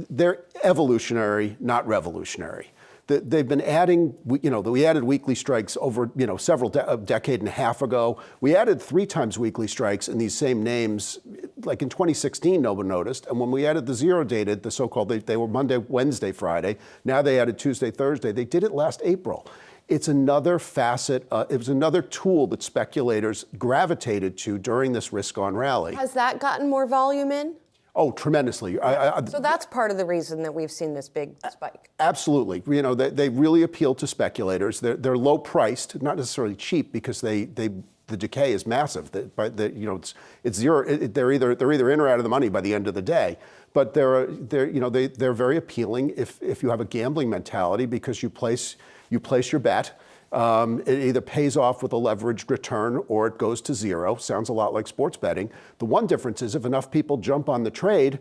they're evolutionary, not revolutionary. They've been adding, we added weekly strikes over, a decade and a half ago. We added 3 times weekly strikes in these same names, like in 2016, no one noticed. And when we added the zero-dated, the so-called, they were Monday, Wednesday, Friday. Now they added Tuesday, Thursday. They did it last April. It's another facet, it was another tool that speculators gravitated to during this risk-on rally. Has that gotten more volume in? Oh, tremendously. So that's part of the reason that we've seen this big spike. Absolutely. they really appeal to speculators. They're low priced, not necessarily cheap, because the decay is massive. It's zero. They're either in or out of the money by the end of the day. But they're very appealing if you have a gambling mentality, because you place your bet. It either pays off with a leveraged return or it goes to zero. Sounds a lot like sports betting. The one difference is if enough people jump on the trade,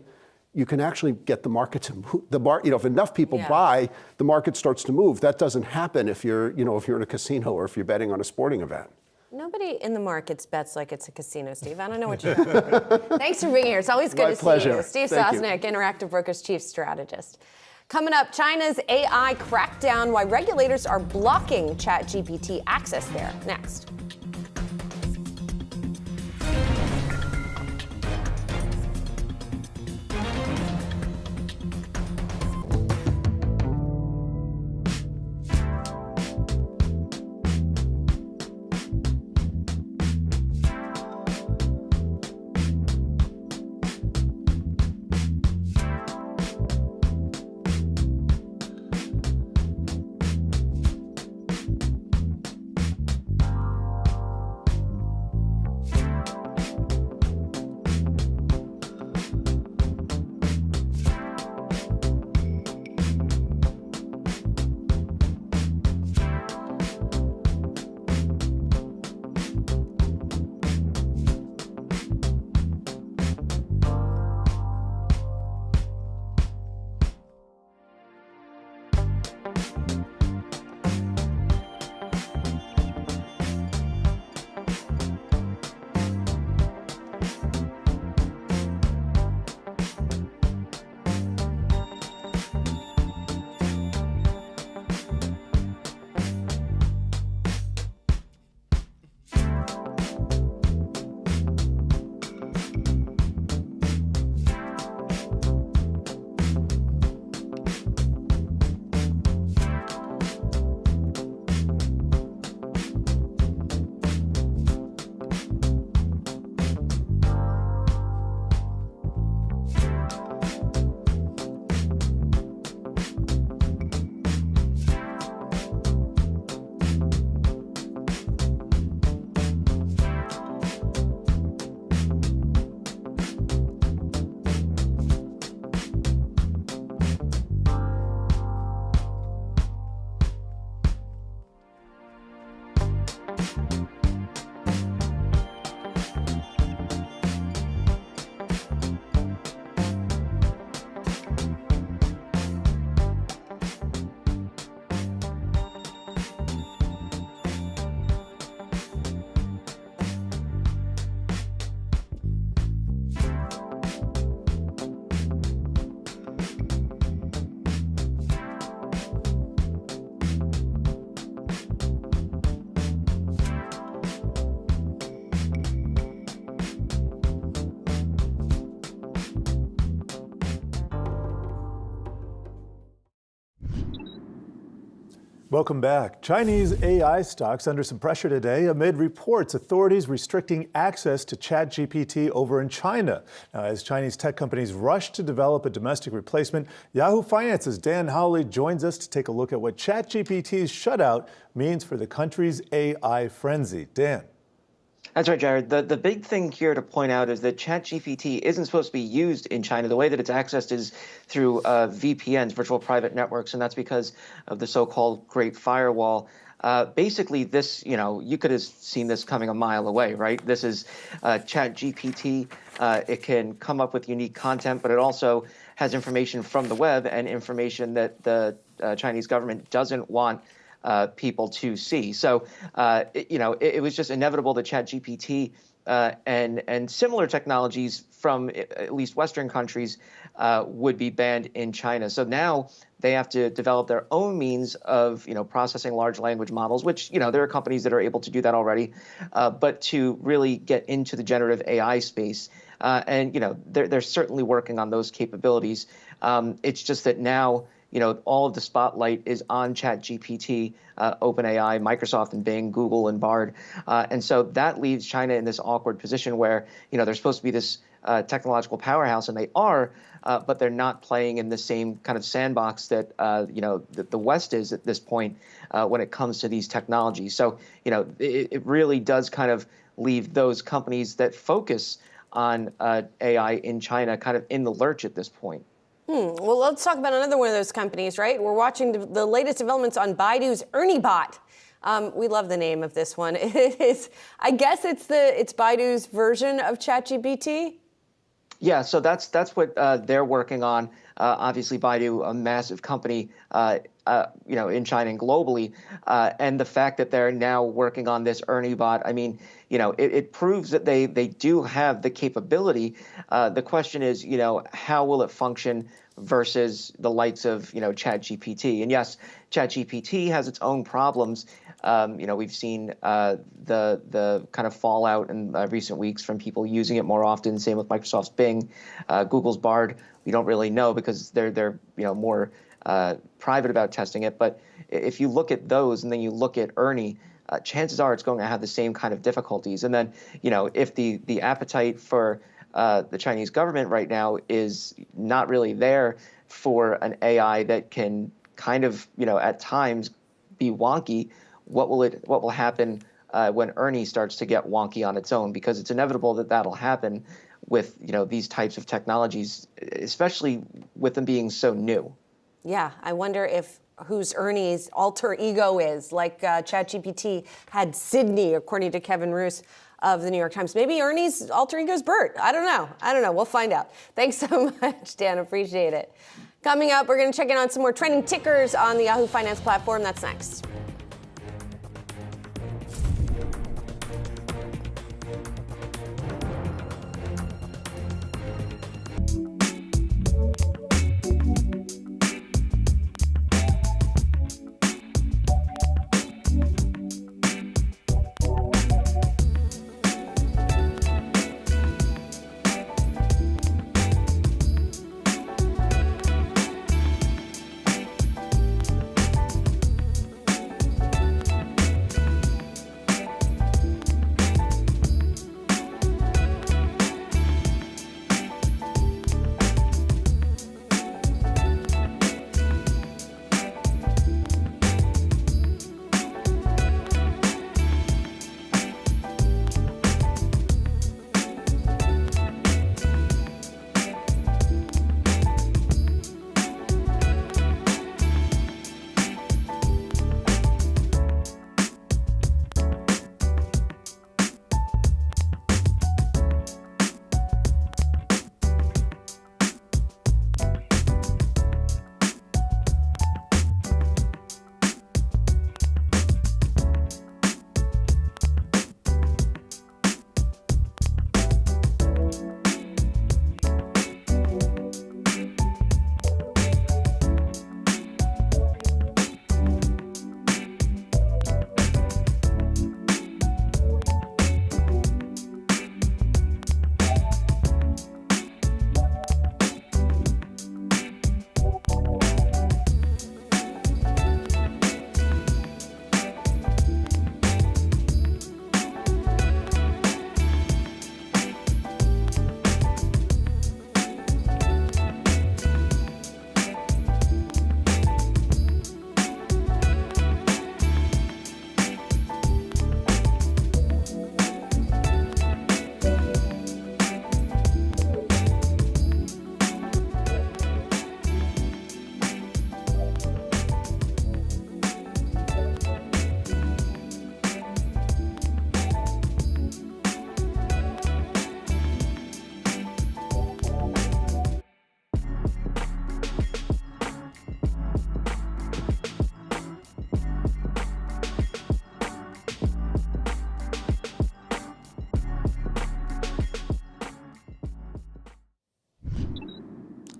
you can actually get the market to move. If enough people buy, the market starts to move. That doesn't happen if you're in a casino or if you're betting on a sporting event. Nobody in the markets bets like it's a casino, Steve. I don't know what you're talking about. Thanks for being here. It's always good to see you. Steve Sosnick, Interactive Brokers Chief Strategist. Coming up, China's AI crackdown, why regulators are blocking ChatGPT access there. Next. Welcome back. Chinese AI stocks under some pressure today amid reports authorities restricting access to ChatGPT over in China. Now, as Chinese tech companies rush to develop a domestic replacement, Yahoo Finance's Dan Howley joins us to take a look at what ChatGPT's shutout means for the country's AI frenzy. Dan. That's right, Jared. The big thing here to point out is that ChatGPT isn't supposed to be used in China. The way that it's accessed is through VPNs, virtual private networks, and that's because of the so-called Great Firewall. Basically, this, you could have seen this coming a mile away, right? This is ChatGPT. It can come up with unique content, but it also has information from the web and information that the Chinese government doesn't want people to see. So, it was just inevitable that ChatGPT and similar technologies from at least Western countries would be banned in China. So now they have to develop their own means of, processing large language models, which, there are companies that are able to do that already, but to really get into the generative AI space. And, they're certainly working on those capabilities. It's just that now, all of the spotlight is on ChatGPT, OpenAI, Microsoft, and Bing, Google, and Bard. And so that leaves China in this awkward position where, they're supposed to be this technological powerhouse, and they are, but they're not playing in the same kind of sandbox that, the West is at this point when it comes to these technologies. So, it really does kind of leave those companies that focus on AI in China kind of in the lurch at this point. Well, let's talk about another one of those companies, right? We're watching the latest developments on Baidu's ErnieBot. We love the name of this one. It is, I guess it's Baidu's version of ChatGPT. Yeah, so that's what they're working on. Obviously, Baidu, a massive company, in China and globally, and the fact that they're now working on this ErnieBot, I mean, it proves that they do have the capability. The question is, how will it function versus the likes of, ChatGPT? And yes, ChatGPT has its own problems. We've seen the kind of fallout in recent weeks from people using it more often. Same with Microsoft's Bing, Google's Bard. We don't really know because they're more private about testing it. But if you look at those and then you look at Ernie, chances are it's going to have the same kind of difficulties. And then, if the appetite for the Chinese government right now is not really there for an AI that can kind of, at times be wonky, what will happen when Ernie starts to get wonky on its own? Because it's inevitable that that'll happen with, these types of technologies, especially with them being so new. Yeah, I wonder if whose Ernie's alter ego is, like ChatGPT had Sydney, according to Kevin Roos of the New York Times. Maybe Ernie's alter ego is Bert. I don't know. We'll find out. Thanks so much, Dan. Appreciate it. Coming up, we're going to check in on some more trending tickers on the Yahoo Finance platform. That's next.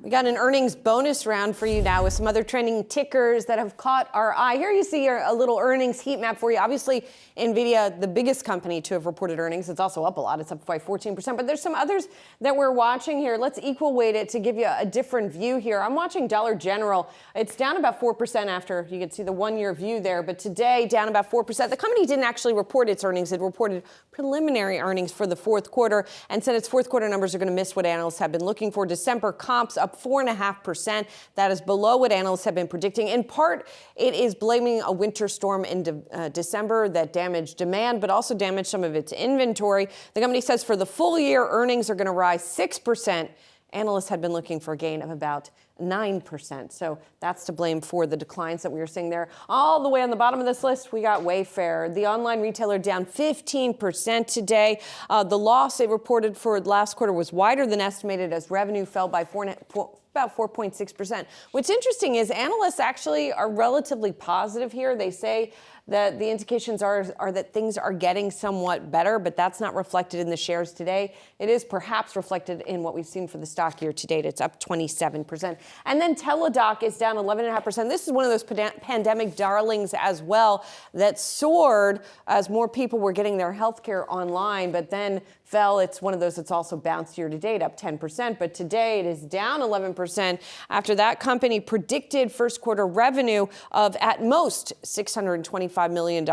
We got an earnings bonus round for you now with some other trending tickers that have caught our eye. Here you see a little earnings heat map for you. Obviously, NVIDIA, the biggest company to have reported earnings. It's also up a lot. It's up by 14%. But there's some others that we're watching here. Let's equal weight it to give you a different view here. I'm watching Dollar General. It's down about 4% after you can see the one-year view there. But today, down about 4%. The company didn't actually report its earnings. It reported preliminary earnings for the fourth quarter and said its fourth quarter numbers are going to miss what analysts have been looking for. December comps up 4.5%. That is below what analysts have been predicting. In part, it is blaming a winter storm in December that damaged demand, but also damaged some of its inventory. The company says for the full year, earnings are going to rise 6%. Analysts had been looking for a gain of about 9%. So that's to blame for the declines that we were seeing there. All the way on the bottom of this list, we got Wayfair, the online retailer, down 15% today. The loss it reported for last quarter was wider than estimated as revenue fell by about 4.6%. What's interesting is analysts actually are relatively positive here. They say that the indications are that things are getting somewhat better, but that's not reflected in the shares today. It is perhaps reflected in what we've seen for the stock year to date. It's up 27%. And then Teladoc is down 11.5%. This is one of those pandemic darlings as well that soared as more people were getting their health care online, but then fell. It's one of those that's also bounced year to date, up 10%. But today it is down 11% after that company predicted first quarter revenue of at most $625 million.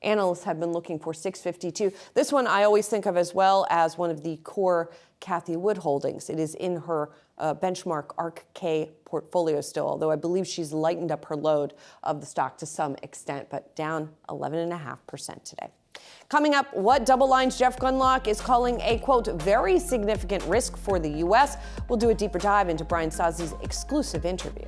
Analysts have been looking for $652. This one I always think of as well as one of the core Cathie Wood holdings. It is in her benchmark ARK-K portfolio still, although I believe she's lightened up her load of the stock to some extent, but down 11.5% today. Coming up, what Double Line's Jeff Gundlach is calling a, quote, very significant risk for the U.S. We'll do a deeper dive into Brian Sozzi's exclusive interview.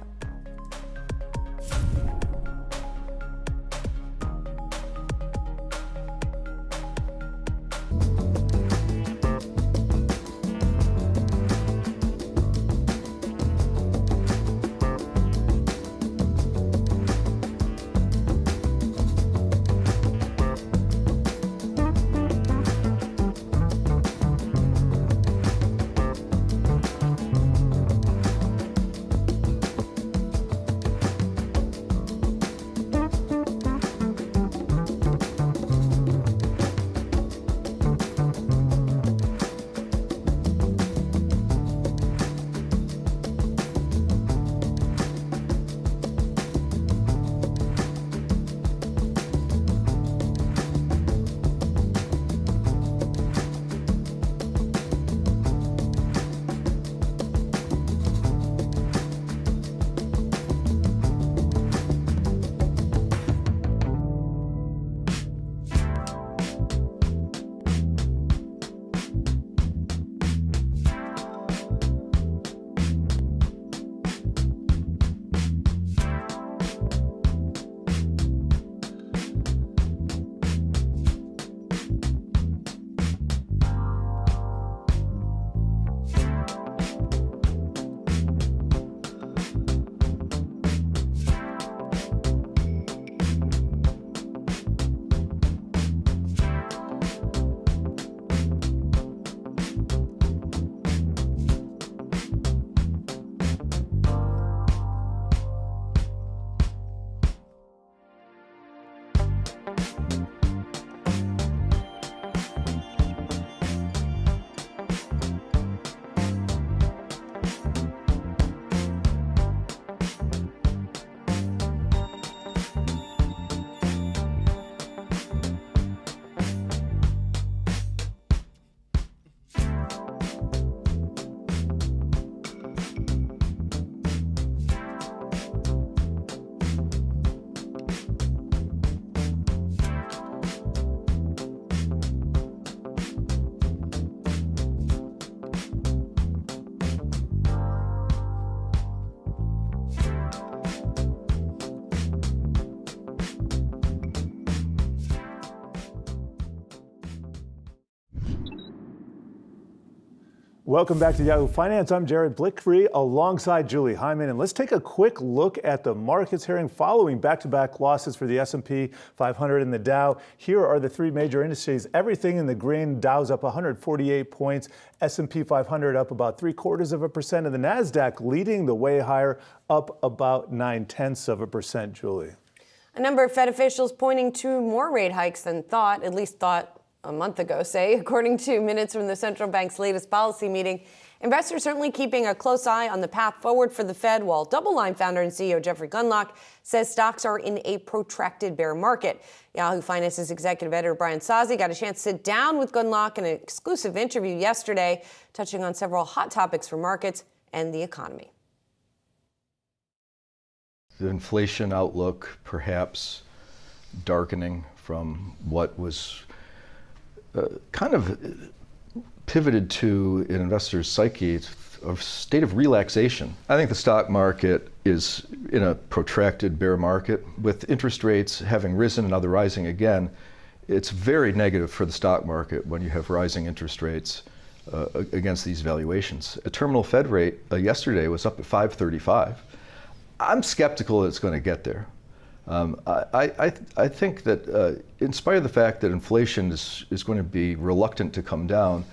Welcome back to Yahoo Finance. I'm Jared Blickfree alongside Julie Hyman. And let's take a quick look at the markets hearing following back-to-back losses for the S&P 500 and the Dow. Here are the three major indices. Everything in the green. Dow's up 148 points. S&P 500 up about 0.75%. And the Nasdaq leading the way higher, up about 0.9%, Julie. A number of Fed officials pointing to more rate hikes than at least thought a month ago, say. According to minutes from the central bank's latest policy meeting, investors certainly keeping a close eye on the path forward for the Fed, while DoubleLine founder and CEO Jeffrey Gundlach says stocks are in a protracted bear market. Yahoo Finance's executive editor Brian Sozzi got a chance to sit down with Gundlach in an exclusive interview yesterday, touching on several hot topics for markets and the economy. The inflation outlook perhaps darkening from what was kind of pivoted to an investor's psyche, a state of relaxation. I think the stock market is in a protracted bear market. With interest rates having risen and now they're rising again, it's very negative for the stock market when you have rising interest rates against these valuations. A terminal Fed rate yesterday was up at 5.35. I'm skeptical it's going to get there. I think that in spite of the fact that inflation is going to be reluctant to come down,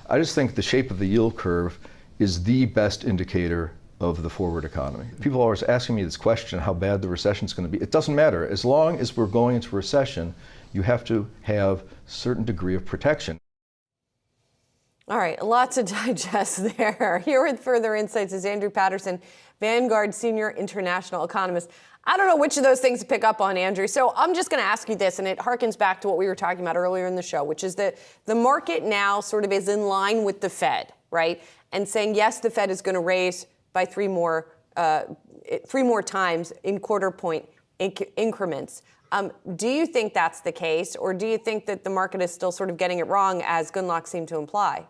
I just think the shape of the yield curve is the best indicator of the forward economy. People are always asking me this question, how bad the recession is going to be. It doesn't matter. As long as we're going into recession, you have to have a certain degree of protection. All right, a lot to digest there. Here with further insights is Andrew Patterson, Vanguard Senior International Economist. I don't know which of those things to pick up on, Andrew. So I'm just going to ask you this, and it harkens back to what we were talking about earlier in the show, which is that the market now sort of is in line with the Fed, right? And saying, yes, the Fed is going to raise by three more times in quarter point increments. Do you think that's the case, or do you think that the market is still sort of getting it wrong, as Gundlach seemed to imply?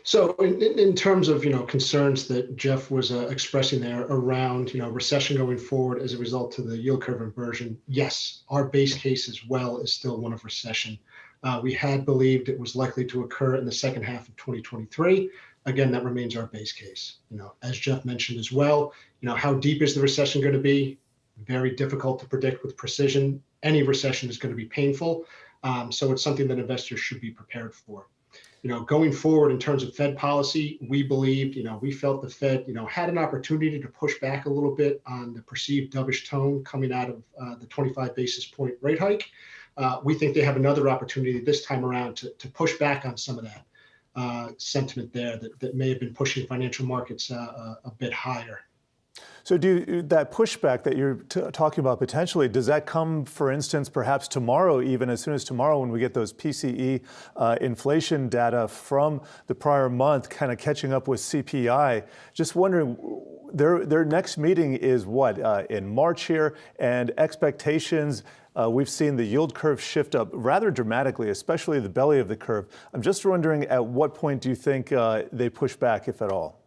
So in terms of, concerns that Jeff was expressing there around, recession going forward as a result of the yield curve inversion, yes, our base case as well is still one of recession. We had believed it was likely to occur in the second half of 2023. Again, that remains our base case. As Jeff mentioned as well, how deep is the recession going to be? Very difficult to predict with precision. Any recession is going to be painful. So it's something that investors should be prepared for. Going forward in terms of Fed policy, we believed, we felt the Fed, had an opportunity to push back a little bit on the perceived dovish tone coming out of the 25 basis point rate hike. We think they have another opportunity this time around to push back on some of that sentiment there that may have been pushing financial markets a bit higher. So that pushback that you're talking about potentially, does that come, for instance, perhaps tomorrow, even as soon as tomorrow when we get those PCE inflation data from the prior month, kind of catching up with CPI? Just wondering, their next meeting is what, in March here, and expectations, we've seen the yield curve shift up rather dramatically, especially the belly of the curve. I'm just wondering, at what point do you think they push back, if at all?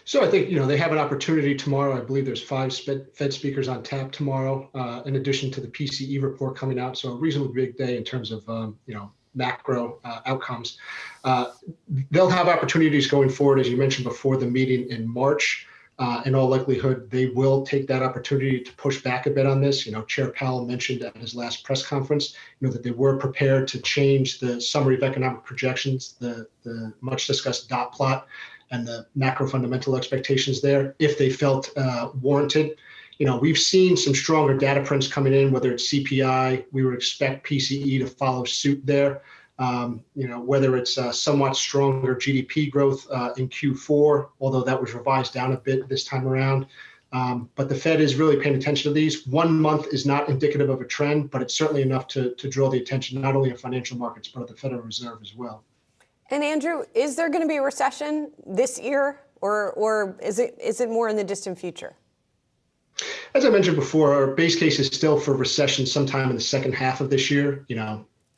So I think, they have an opportunity tomorrow. I believe there's 5 Fed speakers on tap tomorrow, in addition to the PCE report coming out. So a reasonably big day in terms of, macro outcomes. They'll have opportunities going forward, as you mentioned before, the meeting in March. In all likelihood, they will take that opportunity to push back a bit on this. Chair Powell mentioned at his last press conference, that they were prepared to change the summary of economic projections, the much discussed dot plot, and the macro fundamental expectations there, if they felt warranted. We've seen some stronger data prints coming in, whether it's CPI, we would expect PCE to follow suit there. Whether it's somewhat stronger GDP growth in Q4, although that was revised down a bit this time around. But the Fed is really paying attention to these. 1 month is not indicative of a trend, but it's certainly enough to draw the attention not only of financial markets, but of the Federal Reserve as well. And Andrew, is there going to be a recession this year, or is it more in the distant future? As I mentioned before, our base case is still for recession sometime in the second half of this year.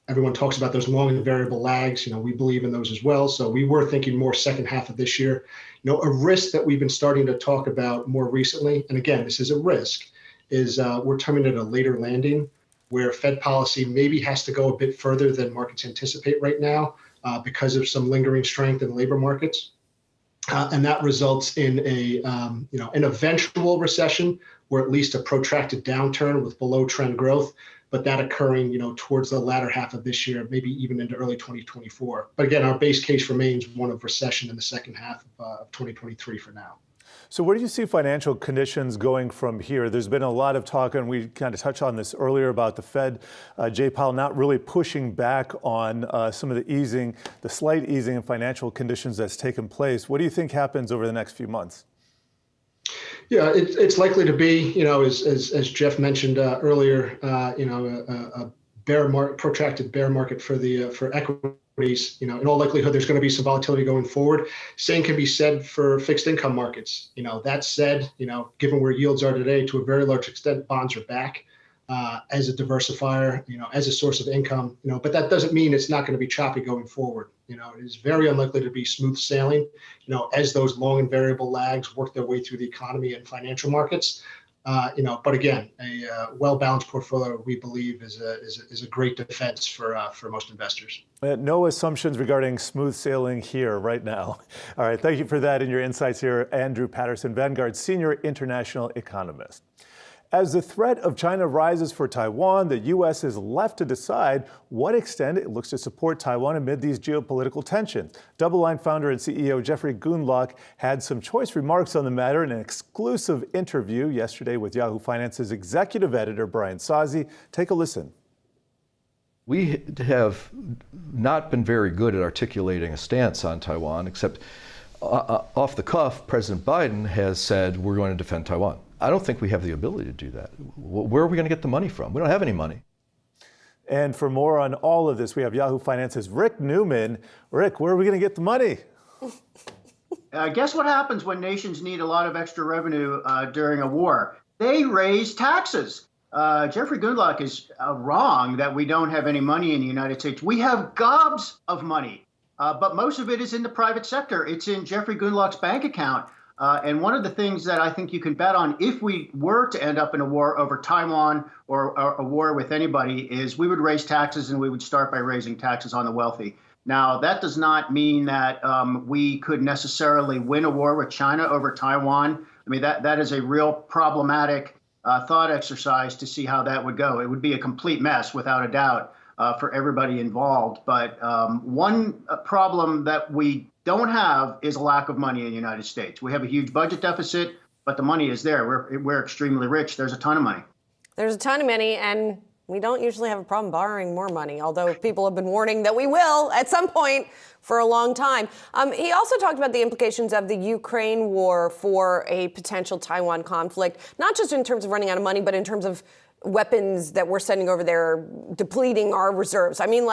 Everyone talks about those long and variable lags. We believe in those as well. So we were thinking more second half of this year. A risk that we've been starting to talk about more recently, and again, this is a risk, is we're terming it a later landing, where Fed policy maybe has to go a bit further than markets anticipate right now. because of some lingering strength in labor markets. And that results in an eventual recession, or at least a protracted downturn with below trend growth, but that occurring, towards the latter half of this year, maybe even into early 2024. But again, our base case remains one of recession in the second half of 2023 for now. So where do you see financial conditions going from here? There's been a lot of talk, and we kind of touched on this earlier, about the Fed, Jay Powell not really pushing back on some of the slight easing in financial conditions that's taken place. What do you think happens over the next few months? Yeah, it's likely to be, as Jeff mentioned earlier, a protracted bear market for equities. In all likelihood, there's going to be some volatility going forward. Same can be said for fixed income markets. That said, given where yields are today, to a very large extent, bonds are back as a diversifier, as a source of income. But that doesn't mean it's not going to be choppy going forward. It is very unlikely to be smooth sailing. As those long and variable lags work their way through the economy and financial markets. But again, a well-balanced portfolio, we believe, is a great defense for most investors. No assumptions regarding smooth sailing here right now. All right, thank you for that and your insights here, Andrew Patterson, Vanguard Senior International Economist. As the threat of China rises for Taiwan, the U.S. is left to decide what extent it looks to support Taiwan amid these geopolitical tensions. DoubleLine founder and CEO Jeffrey Gundlach had some choice remarks on the matter in an exclusive interview yesterday with Yahoo Finance's executive editor, Brian Sozzi. Take a listen. We have not been very good at articulating a stance on Taiwan, except off the cuff, President Biden has said we're going to defend Taiwan. I don't think we have the ability to do that. Where are we going to get the money from? We don't have any money. And for more on all of this, we have Yahoo Finance's Rick Newman. Rick, where are we going to get the money? Guess what happens when nations need a lot of extra revenue during a war? They raise taxes. Jeffrey Gundlach is wrong that we don't have any money in the United States. We have gobs of money, but most of it is in the private sector. It's in Jeffrey Gundlach's bank account. And one of the things that I think you can bet on if we were to end up in a war over Taiwan or a war with anybody is we would raise taxes, and we would start by raising taxes on the wealthy. Now, that does not mean that we could necessarily win a war with China over Taiwan. I mean, that is a real problematic thought exercise to see how that would go. It would be a complete mess, without a doubt, for everybody involved. But one problem that we don't have is a lack of money in the United States. We have a huge budget deficit, but the money is there. We're extremely rich. There's a ton of money. There's a ton of money, and we don't usually have a problem borrowing more money, although people have been warning that we will at some point for a long time. He also talked about the implications of the Ukraine war for a potential Taiwan conflict, not just in terms of running out of money, but in terms of weapons that we're sending over there, depleting our reserves. I mean,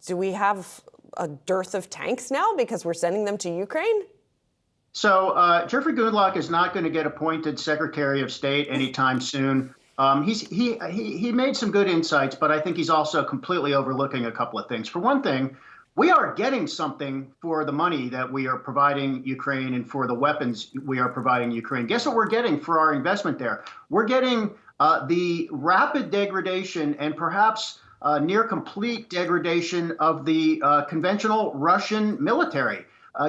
do we have a dearth of tanks now because we're sending them to Ukraine? So Jeffrey Gundlach is not going to get appointed Secretary of State anytime soon. He made some good insights, but I think he's also completely overlooking a couple of things. For one thing, we are getting something for the money that we are providing Ukraine and for the weapons we are providing Ukraine. Guess what we're getting for our investment there? We're getting the rapid degradation and perhaps near complete degradation of the conventional Russian military.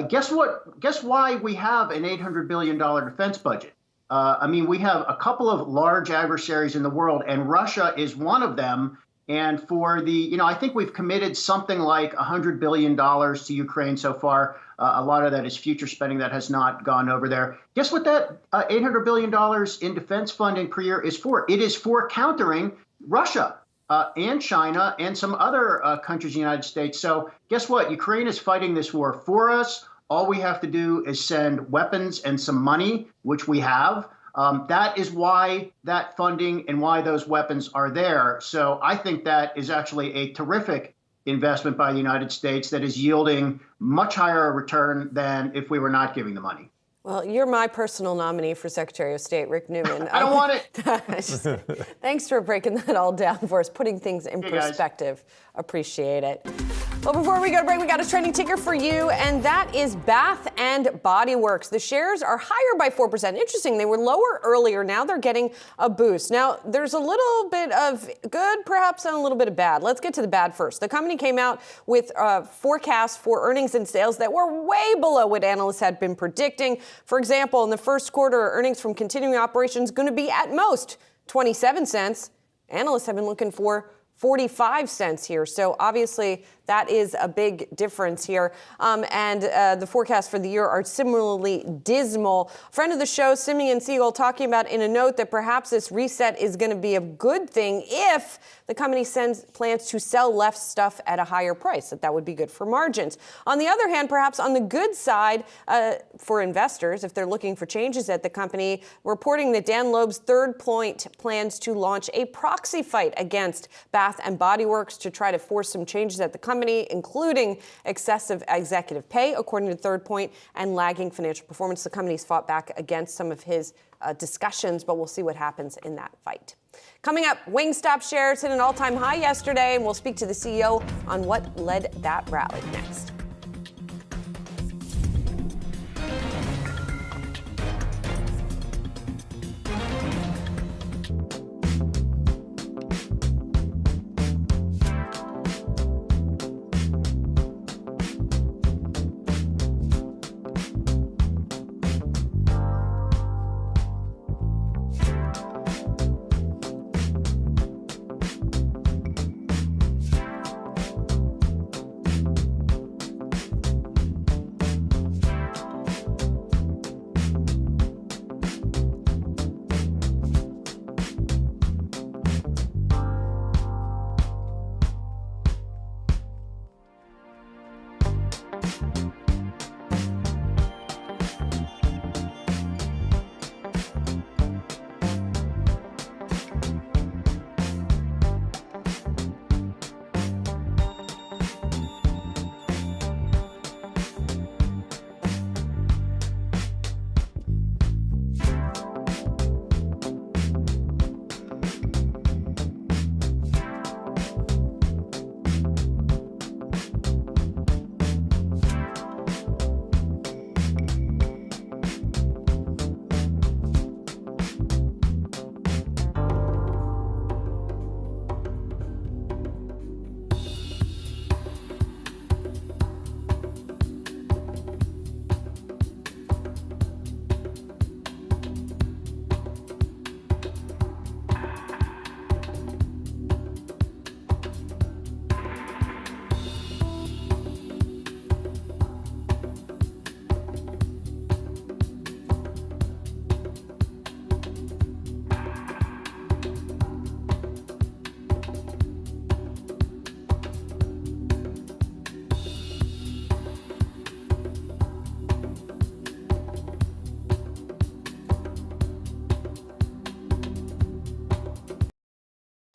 Guess why we have an $800 billion defense budget? I mean, we have a couple of large adversaries in the world, and Russia is one of them. And for the, I think we've committed something like $100 billion to Ukraine so far. A lot of that is future spending that has not gone over there. Guess what that $800 billion in defense funding per year is for? It is for countering Russia and China and some other countries in the United States. So guess what? Ukraine is fighting this war for us. All we have to do is send weapons and some money, which we have. That is why that funding and why those weapons are there. So I think that is actually a terrific investment by the United States that is yielding much higher return than if we were not giving the money. Well, you're my personal nominee for Secretary of State, Rick Newman. I don't want it. Thanks for breaking that all down for us, putting things in perspective. Appreciate it. Well, before we go to break, we got a trending ticker for you, and that is Bath and Body Works. The shares are higher by 4%. Interesting, they were lower earlier. Now they're getting a boost. Now, there's a little bit of good, perhaps, and a little bit of bad. Let's get to the bad first. The company came out with forecasts for earnings and sales that were way below what analysts had been predicting. For example, in the first quarter, earnings from continuing operations going to be at most 27 cents. Analysts have been looking for 45 cents here. So obviously that is a big difference here. And the forecasts for the year are similarly dismal. Friend of the show, Simeon Siegel, talking about in a note that perhaps this reset is going to be a good thing if the company plans to sell less stuff at a higher price. That would be good for margins. On the other hand, perhaps on the good side for investors, if they're looking for changes at the company, reporting that Dan Loeb's Third Point plans to launch a proxy fight against Bath and Body Works to try to force some changes at the company, including excessive executive pay, according to Third Point, and lagging financial performance. The company's fought back against some of his discussions, but we'll see what happens in that fight. Coming up, Wingstop shares hit an all-time high yesterday, and we'll speak to the CEO on what led that rally next.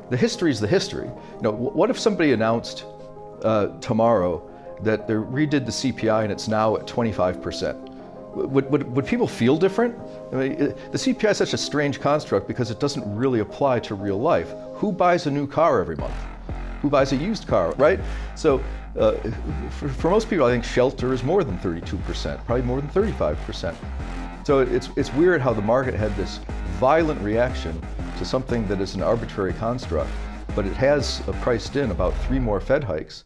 The history is the history. You know, what if somebody announced tomorrow that they redid the CPI and it's now at 25%? Would people feel different? I mean, the CPI is such a strange construct because it doesn't really apply to real life. Who buys a new car every month? Who buys a used car, right? So for most people, I think shelter is more than 32%, probably more than 35%. So it's weird how the market had this violent reaction to something that is an arbitrary construct, but it has priced in about 3 more Fed hikes.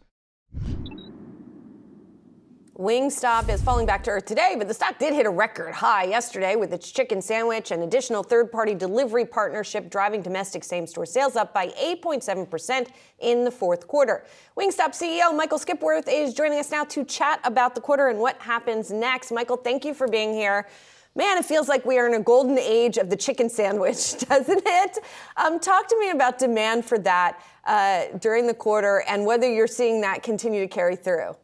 Wingstop is falling back to earth today, but the stock did hit a record high yesterday with its chicken sandwich and additional third-party delivery partnership driving domestic same-store sales up by 8.7% in the fourth quarter. Wingstop CEO Michael Skipworth is joining us now to chat about the quarter and what happens next. Michael, thank you for being here. Man, it feels like we are in a golden age of the chicken sandwich, doesn't it? Talk to me about demand for that during the quarter and whether you're seeing that continue to carry through.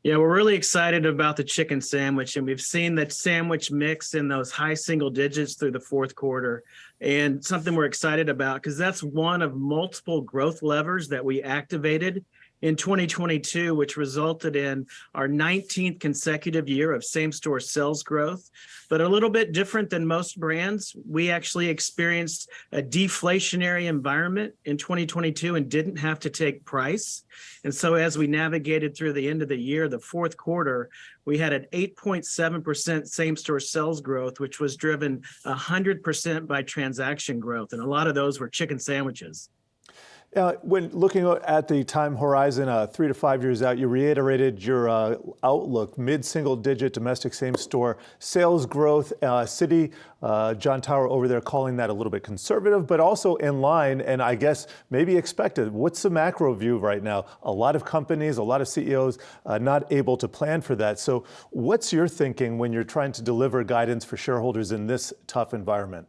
Yeah, we're really excited about the chicken sandwich, and we've seen that sandwich mix in those high single digits through the fourth quarter. And something we're excited about because that's one of multiple growth levers that we activated in 2022, which resulted in our 19th consecutive year of same-store sales growth. But a little bit different than most brands, we actually experienced a deflationary environment in 2022 and didn't have to take price. And so as we navigated through the end of the year, the fourth quarter, we had an 8.7% same-store sales growth, which was driven 100% by transaction growth. And a lot of those were chicken sandwiches. When looking at the time horizon, 3 to 5 years out, you reiterated your outlook, mid-single-digit domestic same-store sales growth. Citi, John Tower over there calling that a little bit conservative, but also in line, and I guess maybe expected. What's the macro view right now? A lot of companies, a lot of CEOs not able to plan for that. So what's your thinking when you're trying to deliver guidance for shareholders in this tough environment?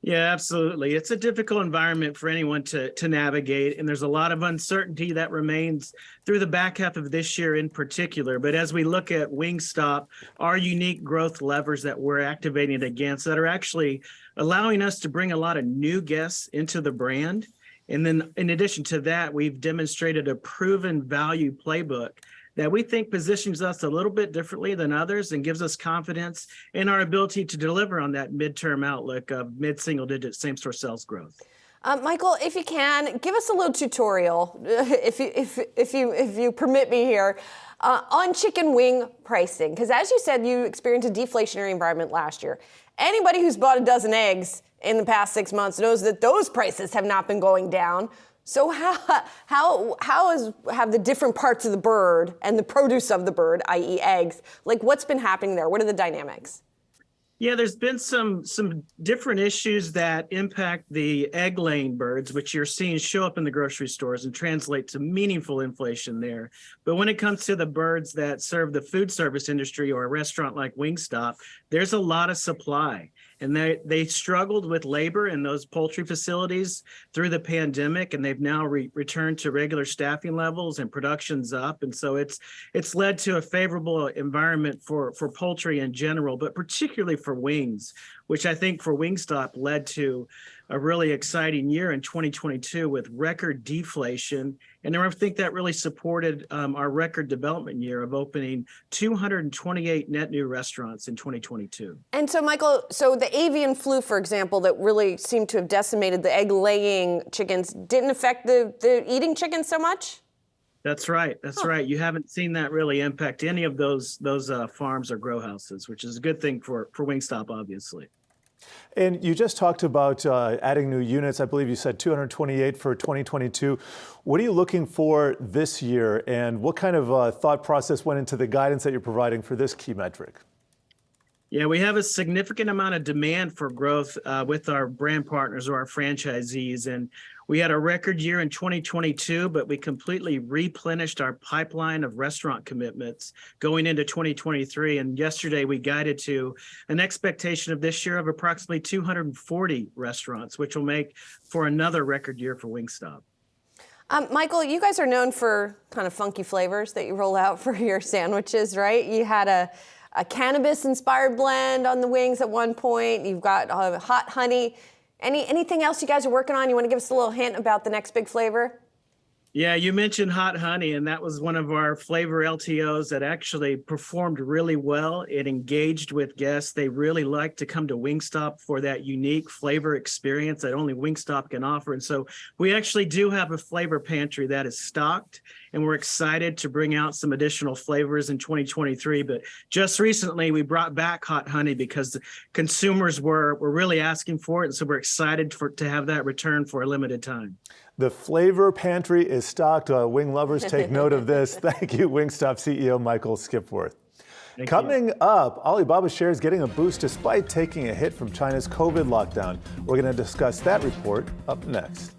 Yeah, absolutely. It's a difficult environment for anyone to navigate, and there's a lot of uncertainty that remains through the back half of this year in particular. But as we look at Wingstop, our unique growth levers that we're activating against that are actually allowing us to bring a lot of new guests into the brand. And then in addition to that, we've demonstrated a proven value playbook that we think positions us a little bit differently than others and gives us confidence in our ability to deliver on that midterm outlook of mid-single-digit same-store sales growth. Michael, if you can, give us a little tutorial, if you permit me here, on chicken wing pricing. Because as you said, you experienced a deflationary environment last year. Anybody who's bought a dozen eggs in the past 6 months knows that those prices have not been going down. So how have the different parts of the bird and the produce of the bird, i.e. eggs, like what's been happening there? What are the dynamics? Yeah, there's been some different issues that impact the egg-laying birds, which you're seeing show up in the grocery stores and translate to meaningful inflation there. But when it comes to the birds that serve the food service industry or a restaurant like Wingstop, there's a lot of supply. And they struggled with labor in those poultry facilities through the pandemic, and they've now returned to regular staffing levels and production's up. And so it's led to a favorable environment for poultry in general, but particularly for wings, which I think for Wingstop led to a really exciting year in 2022 with record deflation. And I think that really supported our record development year of opening 228 net new restaurants in 2022. And so, Michael, so the avian flu, for example, that really seemed to have decimated the egg-laying chickens didn't affect the eating chickens so much? That's right. That's right. You haven't seen that really impact any of those farms or grow houses, which is a good thing for Wingstop, obviously. And you just talked about adding new units. I believe you said 228 for 2022. What are you looking for this year, and what kind of thought process went into the guidance that you're providing for this key metric? Yeah, we have a significant amount of demand for growth with our brand partners or our franchisees. And we had a record year in 2022, but we completely replenished our pipeline of restaurant commitments going into 2023. And yesterday we guided to an expectation of this year of approximately 240 restaurants, which will make for another record year for Wingstop. Michael, you guys are known for kind of funky flavors that you roll out for your sandwiches, right? You had a cannabis-inspired blend on the wings at one point. You've got hot honey. Anything else you guys are working on? You want to give us a little hint about the next big flavor? Yeah, you mentioned hot honey, and that was one of our flavor LTOs that actually performed really well. It engaged with guests. They really like to come to Wingstop for that unique flavor experience that only Wingstop can offer. And so we actually do have a flavor pantry that is stocked, and we're excited to bring out some additional flavors in 2023. But just recently, we brought back hot honey because the consumers were really asking for it, and so we're excited to have that return for a limited time. The flavor pantry is stocked. Wing lovers, take note of this. Thank you, Wingstop CEO Michael Skipworth. Coming up, Alibaba shares getting a boost despite taking a hit from China's COVID lockdown. We're going to discuss that report up next.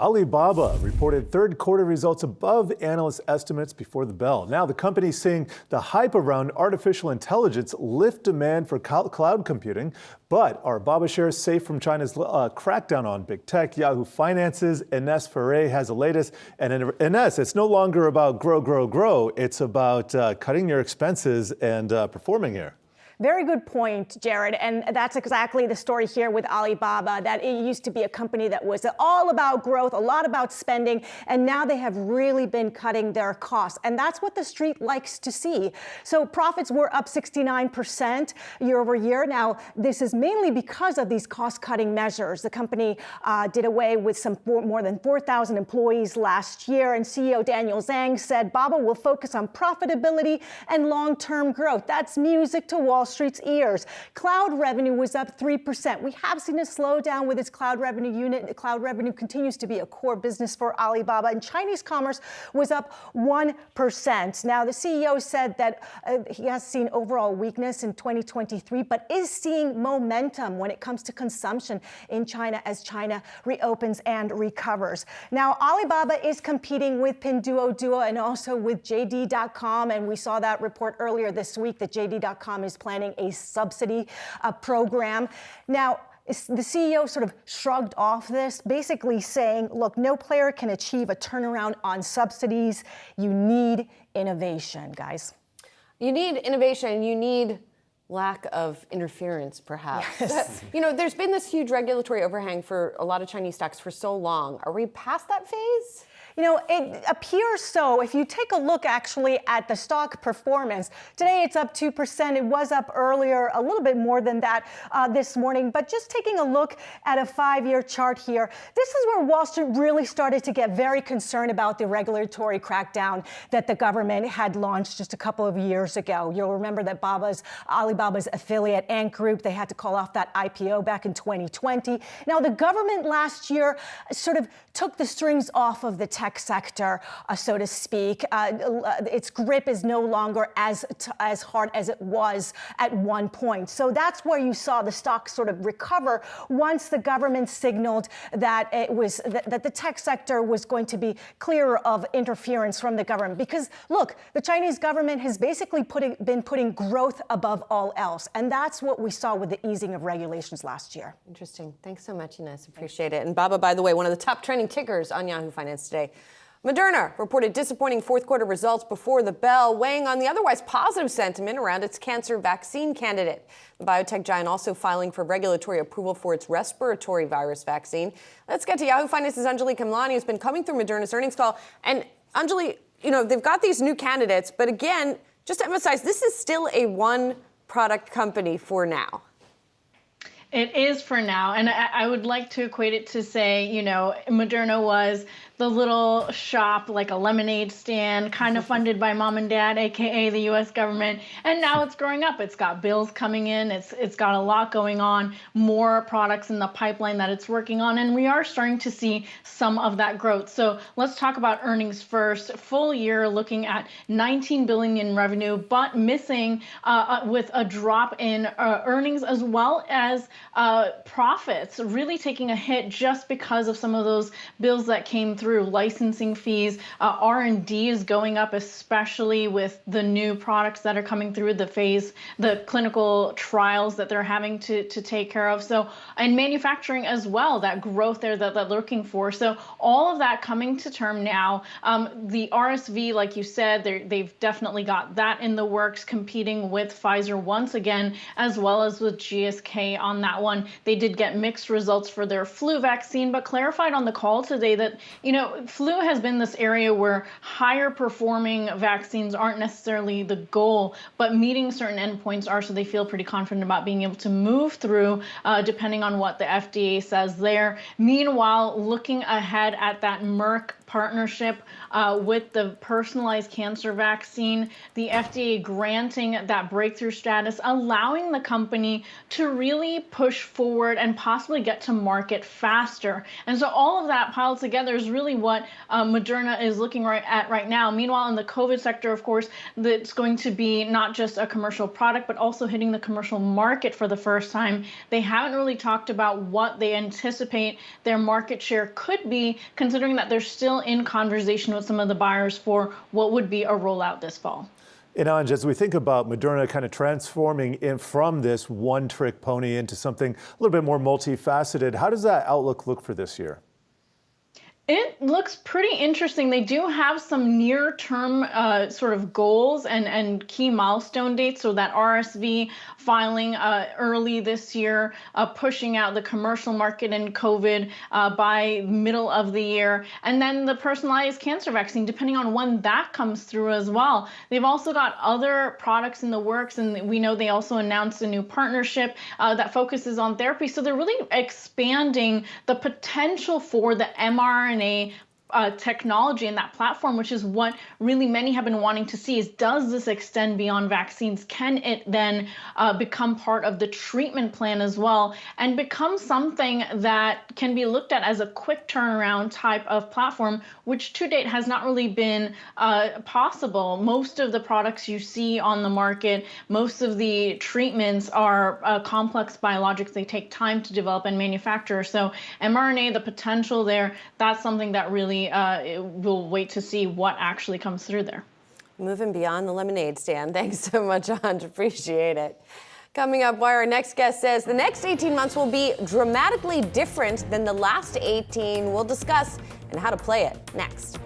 Alibaba reported third quarter results above analyst estimates before the bell. Now the company's seeing the hype around artificial intelligence lift demand for cloud computing. But are Alibaba shares safe from China's crackdown on big tech? Yahoo Finance's Ines Ferre has the latest. And Ines, it's no longer about grow. It's about cutting your expenses and performing here. Very good point, Jared. And that's exactly the story here with Alibaba, that it used to be a company that was all about growth, a lot about spending, and now they have really been cutting their costs. And that's what the street likes to see. So profits were up 69% year over year. Now, this is mainly because of these cost-cutting measures. The company did away with more than 4,000 employees last year, and CEO Daniel Zhang said Baba will focus on profitability and long-term growth. That's music to Wall Street's ears. Cloud revenue was up 3%. We have seen a slowdown with its cloud revenue unit. The cloud revenue continues to be a core business for Alibaba, and Chinese commerce was up 1%. Now, the CEO said that he has seen overall weakness in 2023, but is seeing momentum when it comes to consumption in China as China reopens and recovers. Now, Alibaba is competing with Pinduoduo and also with JD.com, and we saw that report earlier this week that JD.com is planning a subsidy program. Now, the CEO sort of shrugged off this, basically saying, look, no player can achieve a turnaround on subsidies. You need innovation, guys. You need innovation. You need lack of interference, perhaps. Yes. You know, there's been this huge regulatory overhang for a lot of Chinese stocks for so long. Are we past that phase? You know, it appears so. If you take a look actually at the stock performance, today it's up 2%. It was up earlier, a little bit more than that this morning. But just taking a look at a 5-year chart here, this is where Wall Street really started to get very concerned about the regulatory crackdown that the government had launched just a couple of years ago. You'll remember that Alibaba's affiliate Ant Group, they had to call off that IPO back in 2020. Now, the government last year sort of took the strings off of the tech sector, so to speak. Its grip is no longer as hard as it was at one point. So that's where you saw the stock sort of recover once the government signaled that that the tech sector was going to be clear of interference from the government. Because look, the Chinese government has basically been putting growth above all else, and that's what we saw with the easing of regulations last year. Interesting. Thanks so much, Ines. Appreciate it. And Baba, by the way, one of the top trending tickers on Yahoo Finance today. Moderna reported disappointing fourth quarter results before the bell, weighing on the otherwise positive sentiment around its cancer vaccine candidate. The biotech giant also filing for regulatory approval for its respiratory virus vaccine. Let's get to Yahoo Finance's Anjali Kamlani, who's been coming through Moderna's earnings call. And Anjali, you know, they've got these new candidates, but again, just to emphasize, this is still a one-product company for now. It is for now. And I would like to equate it to say, you know, Moderna was the little shop, like a lemonade stand, kind of funded by mom and dad, aka the U.S. government. And now it's growing up. It's got bills coming in. It's got a lot going on, more products in the pipeline that it's working on. And we are starting to see some of that growth. So let's talk about earnings first. Full year looking at $19 billion in revenue, but missing with a drop in earnings as well as profits, really taking a hit just because of some of those bills that came through. Licensing fees, R&D is going up, especially with the new products that are coming through the clinical trials that they're having to take care of. So, and manufacturing as well, that growth there that they're looking for. So all of that coming to term now. The RSV, like you said, they've definitely got that in the works, competing with Pfizer once again, as well as with GSK on that one. They did get mixed results for their flu vaccine, but clarified on the call today that, you know, flu has been this area where higher performing vaccines aren't necessarily the goal, but meeting certain endpoints are, so they feel pretty confident about being able to move through depending on what the FDA says there. Meanwhile, looking ahead at that Merck partnership with the personalized cancer vaccine, the FDA granting that breakthrough status, allowing the company to really push forward and possibly get to market faster. And so all of that piled together is really what Moderna is looking at right now. Meanwhile, in the COVID sector, of course, that's going to be not just a commercial product, but also hitting the commercial market for the first time. They haven't really talked about what they anticipate their market share could be, considering that they're still in conversation with some of the buyers for what would be a rollout this fall. And Anj, as we think about Moderna kind of transforming in from this one-trick pony into something a little bit more multifaceted, how does that outlook look for this year? It looks pretty interesting. They do have some near-term sort of goals and key milestone dates. So that RSV filing early this year, pushing out the commercial market in COVID by middle of the year, and then the personalized cancer vaccine, depending on when that comes through as well. They've also got other products in the works, and we know they also announced a new partnership that focuses on therapy. So they're really expanding the potential for the mRNA technology and that platform, which is what really many have been wanting to see, is does this extend beyond vaccines? Can it then become part of the treatment plan as well and become something that can be looked at as a quick turnaround type of platform, which to date has not really been possible. Most of the products you see on the market, most of the treatments are complex biologics. They take time to develop and manufacture. So mRNA, the potential there, that's something that really we'll wait to see what actually comes through there. Moving beyond the lemonade stand. Thanks so much, Anj. Appreciate it. Coming up, why our next guest says the next 18 months will be dramatically different than the last 18. We'll discuss and how to play it next.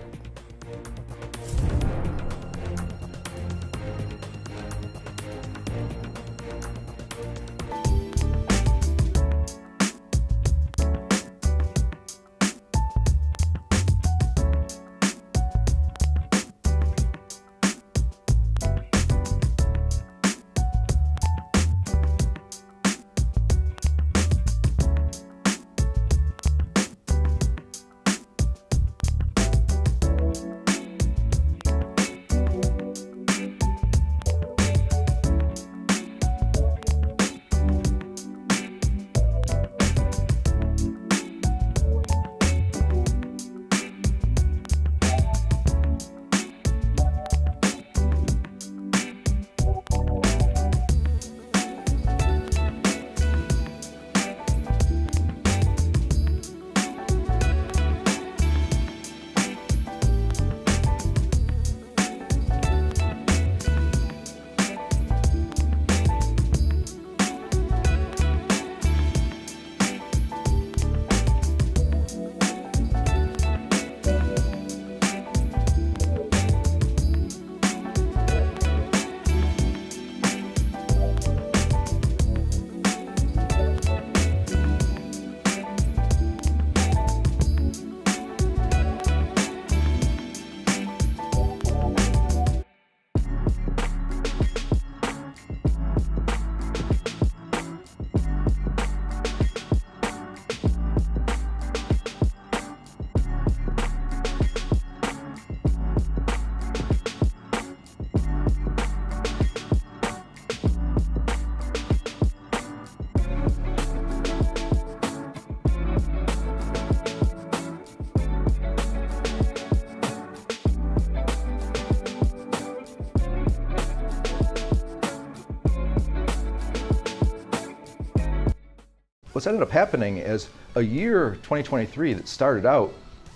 What's ended up happening is a year 2023 that started out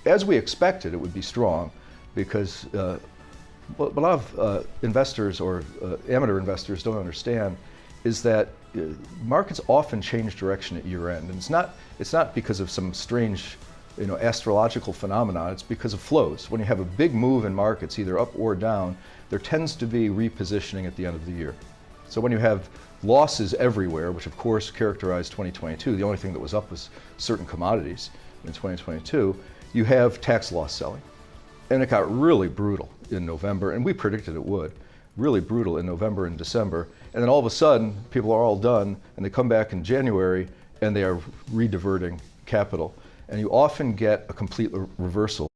as we expected it would be strong, because what a lot of investors or amateur investors don't understand is that markets often change direction at year end, and it's not because of some strange astrological phenomenon. It's because of flows. When you have a big move in markets, either up or down, there tends to be repositioning at the end of the year. So when you have losses everywhere, which of course characterized 2022, the only thing that was up was certain commodities in 2022, you have tax loss selling. And it got really brutal in November, and we predicted it would. Really brutal in November and December. And then all of a sudden, people are all done, and they come back in January, and they are rediverting capital. And you often get a complete reversal.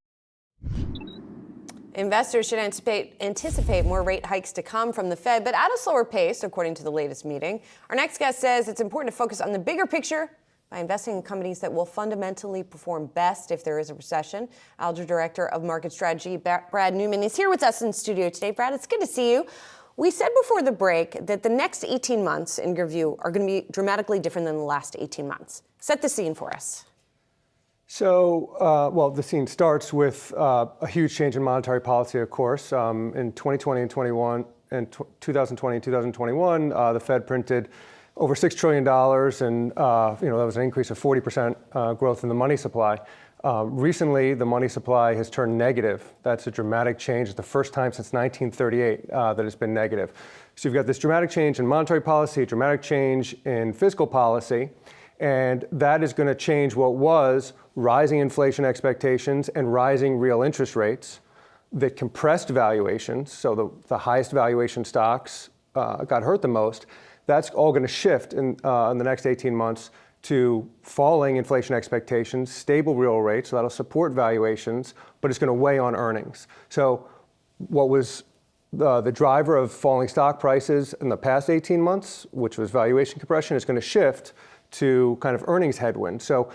Investors should anticipate more rate hikes to come from the Fed, but at a slower pace, according to the latest meeting. Our next guest says it's important to focus on the bigger picture by investing in companies that will fundamentally perform best if there is a recession. Alger Director of Market Strategy, Brad Newman, is here with us in studio today. Brad, it's good to see you. We said before the break that the next 18 months, in your view, are going to be dramatically different than the last 18 months. Set the scene for us. So, well, the scene starts with a huge change in monetary policy, of course. In 2020 and 2020 and 2021, the Fed printed over $6 trillion, and that was an increase of 40% growth in the money supply. Recently, the money supply has turned negative. That's a dramatic change. It's the first time since 1938 that it's been negative. So you've got this dramatic change in monetary policy, dramatic change in fiscal policy, and that is going to change what was rising inflation expectations and rising real interest rates that compressed valuations. So the highest valuation stocks got hurt the most. That's all going to shift in the next 18 months to falling inflation expectations, stable real rates. So that'll support valuations, but it's going to weigh on earnings. So what was the driver of falling stock prices in the past 18 months, which was valuation compression, is going to shift to kind of earnings headwind. So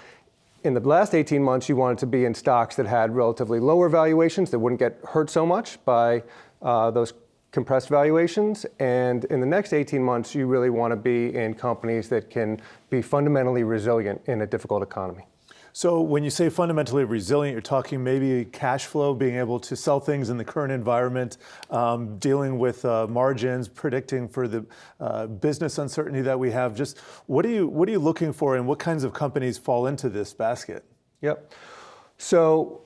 in the last 18 months, you wanted to be in stocks that had relatively lower valuations that wouldn't get hurt so much by those compressed valuations. And in the next 18 months, you really want to be in companies that can be fundamentally resilient in a difficult economy. So when you say fundamentally resilient, you're talking maybe cash flow, being able to sell things in the current environment, dealing with margins, predicting for the business uncertainty that we have. Just what are you looking for, and what kinds of companies fall into this basket? Yep. So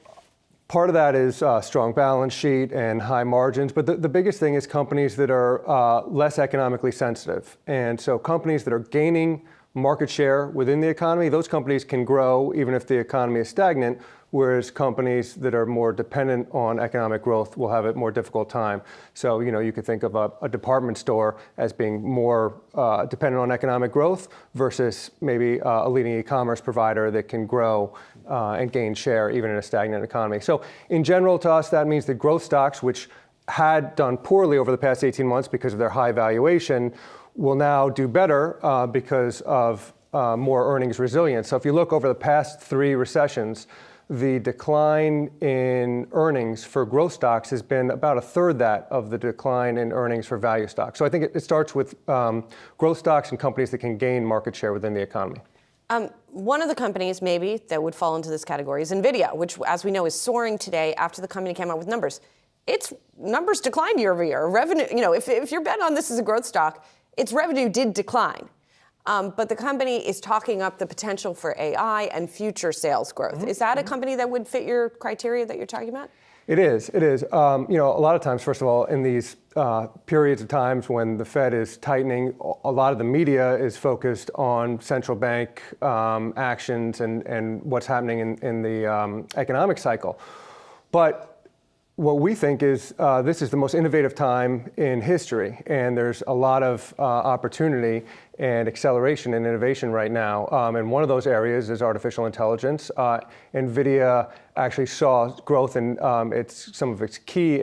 part of that is strong balance sheet and high margins, but the biggest thing is companies that are less economically sensitive. And so companies that are gaining market share within the economy, those companies can grow even if the economy is stagnant, whereas companies that are more dependent on economic growth will have a more difficult time. So, you could think of a department store as being more dependent on economic growth versus maybe a leading e-commerce provider that can grow and gain share even in a stagnant economy. So in general, to us, that means that growth stocks, which had done poorly over the past 18 months because of their high valuation, will now do better because of more earnings resilience. So if you look over the past 3 recessions, the decline in earnings for growth stocks has been about a third that of the decline in earnings for value stocks. So I think it starts with growth stocks and companies that can gain market share within the economy. One of the companies maybe that would fall into this category is NVIDIA, which, as we know, is soaring today after the company came out with numbers. Its numbers declined year over year. Revenue, if you're betting on this as a growth stock, its revenue did decline. But the company is talking up the potential for AI and future sales growth. Mm-hmm. Is that a company that would fit your criteria that you're talking about? It is. It is. A lot of times, first of all, in these periods of times when the Fed is tightening, a lot of the media is focused on central bank actions and what's happening in the economic cycle. But what we think is this is the most innovative time in history, and there's a lot of opportunity and acceleration and innovation right now. And one of those areas is artificial intelligence. NVIDIA actually saw growth in some of its key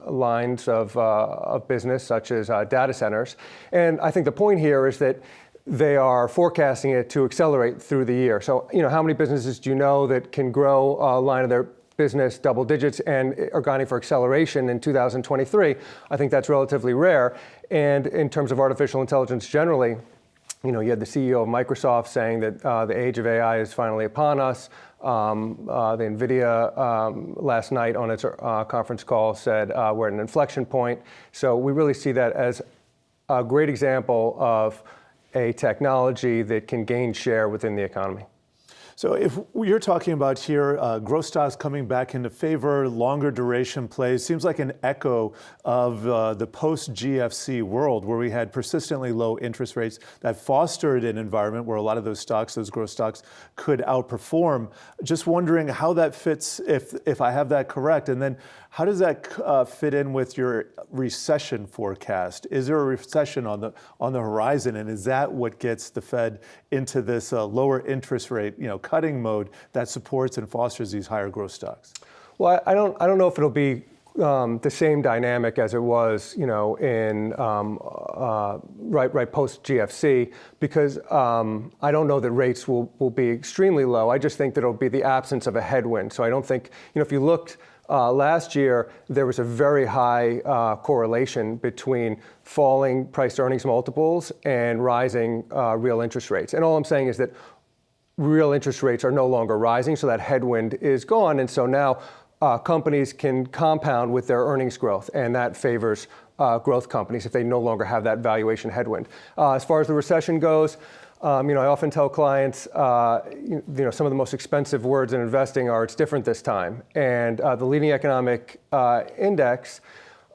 lines of business, such as data centers. And I think the point here is that they are forecasting it to accelerate through the year. So, how many businesses do you know that can grow a line of their business double digits and are guiding for acceleration in 2023? I think that's relatively rare. And in terms of artificial intelligence generally, you had the CEO of Microsoft saying that the age of AI is finally upon us. The NVIDIA last night on its conference call said we're at an inflection point. So we really see that as a great example of a technology that can gain share within the economy. So if you're talking about here, growth stocks coming back into favor, longer duration plays, seems like an echo of the post-GFC world where we had persistently low interest rates that fostered an environment where a lot of those stocks, those growth stocks, could outperform. Just wondering how that fits, if I have that correct, and then how does that fit in with your recession forecast? Is there a recession on the horizon, and is that what gets the Fed into this lower interest rate, cutting mode that supports and fosters these higher growth stocks? Well, I don't know if it'll be the same dynamic as it was, in right post GFC, because I don't know that rates will be extremely low. I just think that it'll be the absence of a headwind. So I don't think, if you looked last year, there was a very high correlation between falling price earnings multiples and rising real interest rates. And all I'm saying is that real interest rates are no longer rising, so that headwind is gone. And so now companies can compound with their earnings growth, and that favors growth companies if they no longer have that valuation headwind. As far as the recession goes, I often tell clients, some of the most expensive words in investing are "it's different this time." And the leading economic index,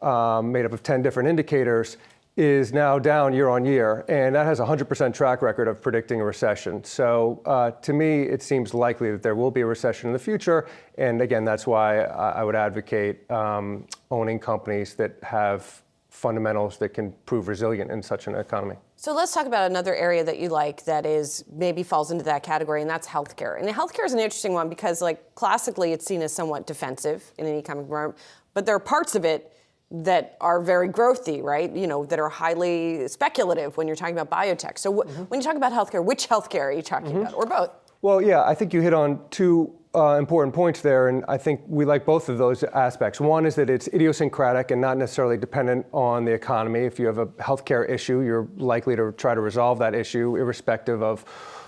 made up of 10 different indicators, is now down year on year, and that has a 100% track record of predicting a recession. So to me, it seems likely that there will be a recession in the future, and again, that's why I would advocate owning companies that have fundamentals that can prove resilient in such an economy. So let's talk about another area that you like that is maybe falls into that category, and that's healthcare. And healthcare is an interesting one because, classically, it's seen as somewhat defensive in an economic environment, but there are parts of it that are very growthy, right? That are highly speculative when you're talking about biotech. So when you talk about healthcare, which healthcare are you talking about, or both? Well, yeah, I think you hit on two important points there, and I think we like both of those aspects. One is that it's idiosyncratic and not necessarily dependent on the economy. If you have a healthcare issue, you're likely to try to resolve that issue irrespective of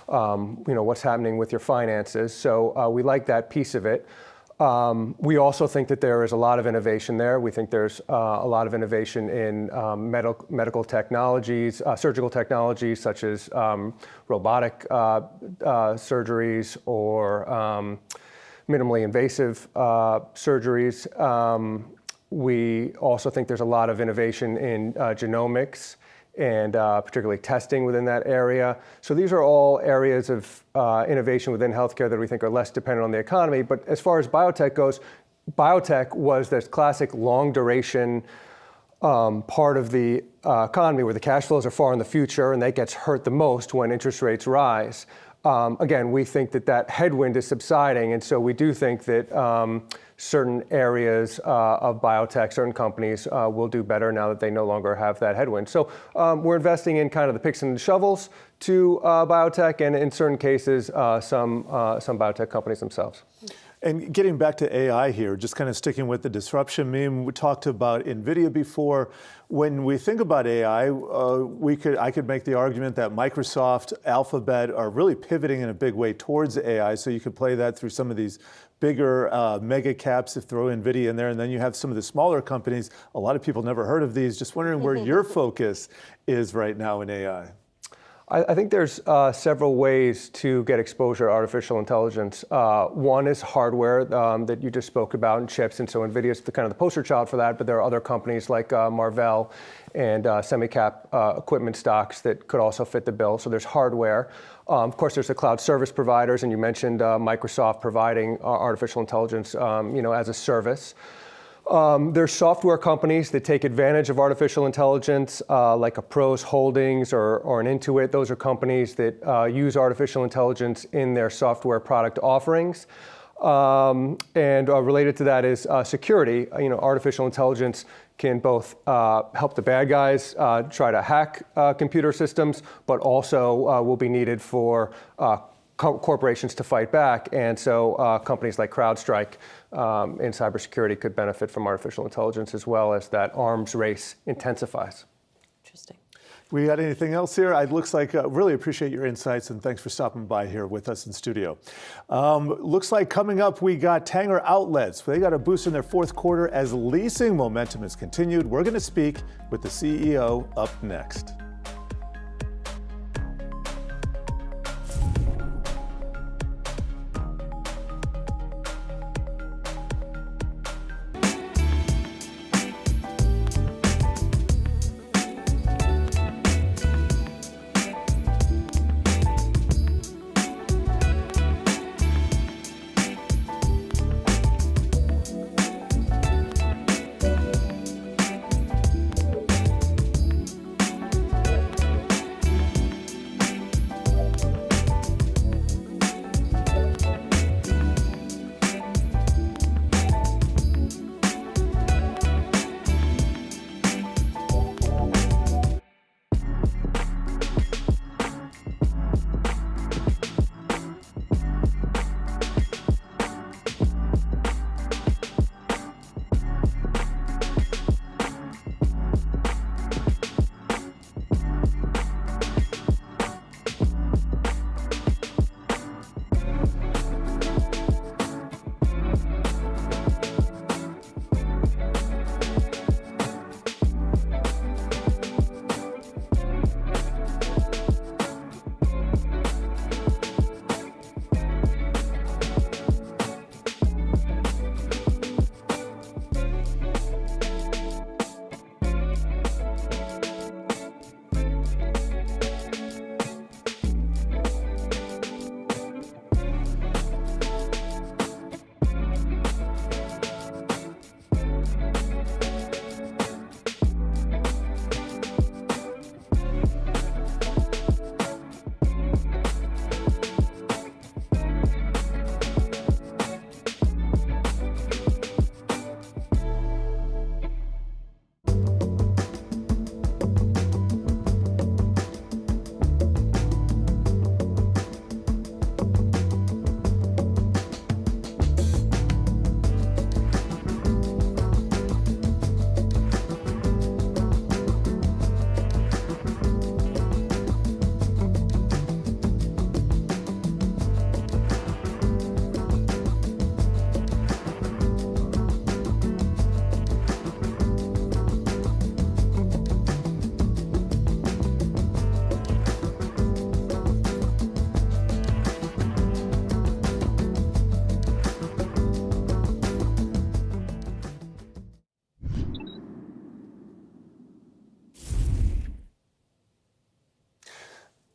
what's happening with your finances. So we like that piece of it. We also think that there is a lot of innovation there. We think there's a lot of innovation in medical technologies, surgical technologies such as robotic surgeries or minimally invasive surgeries. We also think there's a lot of innovation in genomics and particularly testing within that area. So these are all areas of innovation within healthcare that we think are less dependent on the economy. But as far as biotech goes, biotech was this classic long duration part of the economy where the cash flows are far in the future and that gets hurt the most when interest rates rise. Again, we think that headwind is subsiding, and so we do think that certain areas of biotech, certain companies will do better now that they no longer have that headwind. So we're investing in kind of the picks and the shovels to biotech, and in certain cases, some biotech companies themselves. And getting back to AI here, just kind of sticking with the disruption meme, we talked about NVIDIA before. When we think about AI, I could make the argument that Microsoft, Alphabet are really pivoting in a big way towards AI. So you could play that through some of these bigger mega caps, if throw NVIDIA in there. And then you have some of the smaller companies. A lot of people never heard of these. Just wondering where your focus is right now in AI. I think there's several ways to get exposure to artificial intelligence. One is hardware that you just spoke about, and chips, and so NVIDIA is the kind of the poster child for that, but there are other companies like Marvell and semi-cap equipment stocks that could also fit the bill. So there's hardware. Of course, there's the cloud service providers, and you mentioned Microsoft providing artificial intelligence as a service. There's software companies that take advantage of artificial intelligence, like a Pros Holdings or an Intuit. Those are companies that use artificial intelligence in their software product offerings. And related to that is security. Artificial intelligence can both help the bad guys try to hack computer systems, but also will be needed for corporations to fight back, and so companies like CrowdStrike in cybersecurity could benefit from artificial intelligence as well as that arms race intensifies. Interesting. We got anything else here? It looks like really appreciate your insights, and thanks for stopping by here with us in studio. Looks like coming up we got Tanger Outlets. They got a boost in their fourth quarter as leasing momentum has continued. We're going to speak with the CEO up next.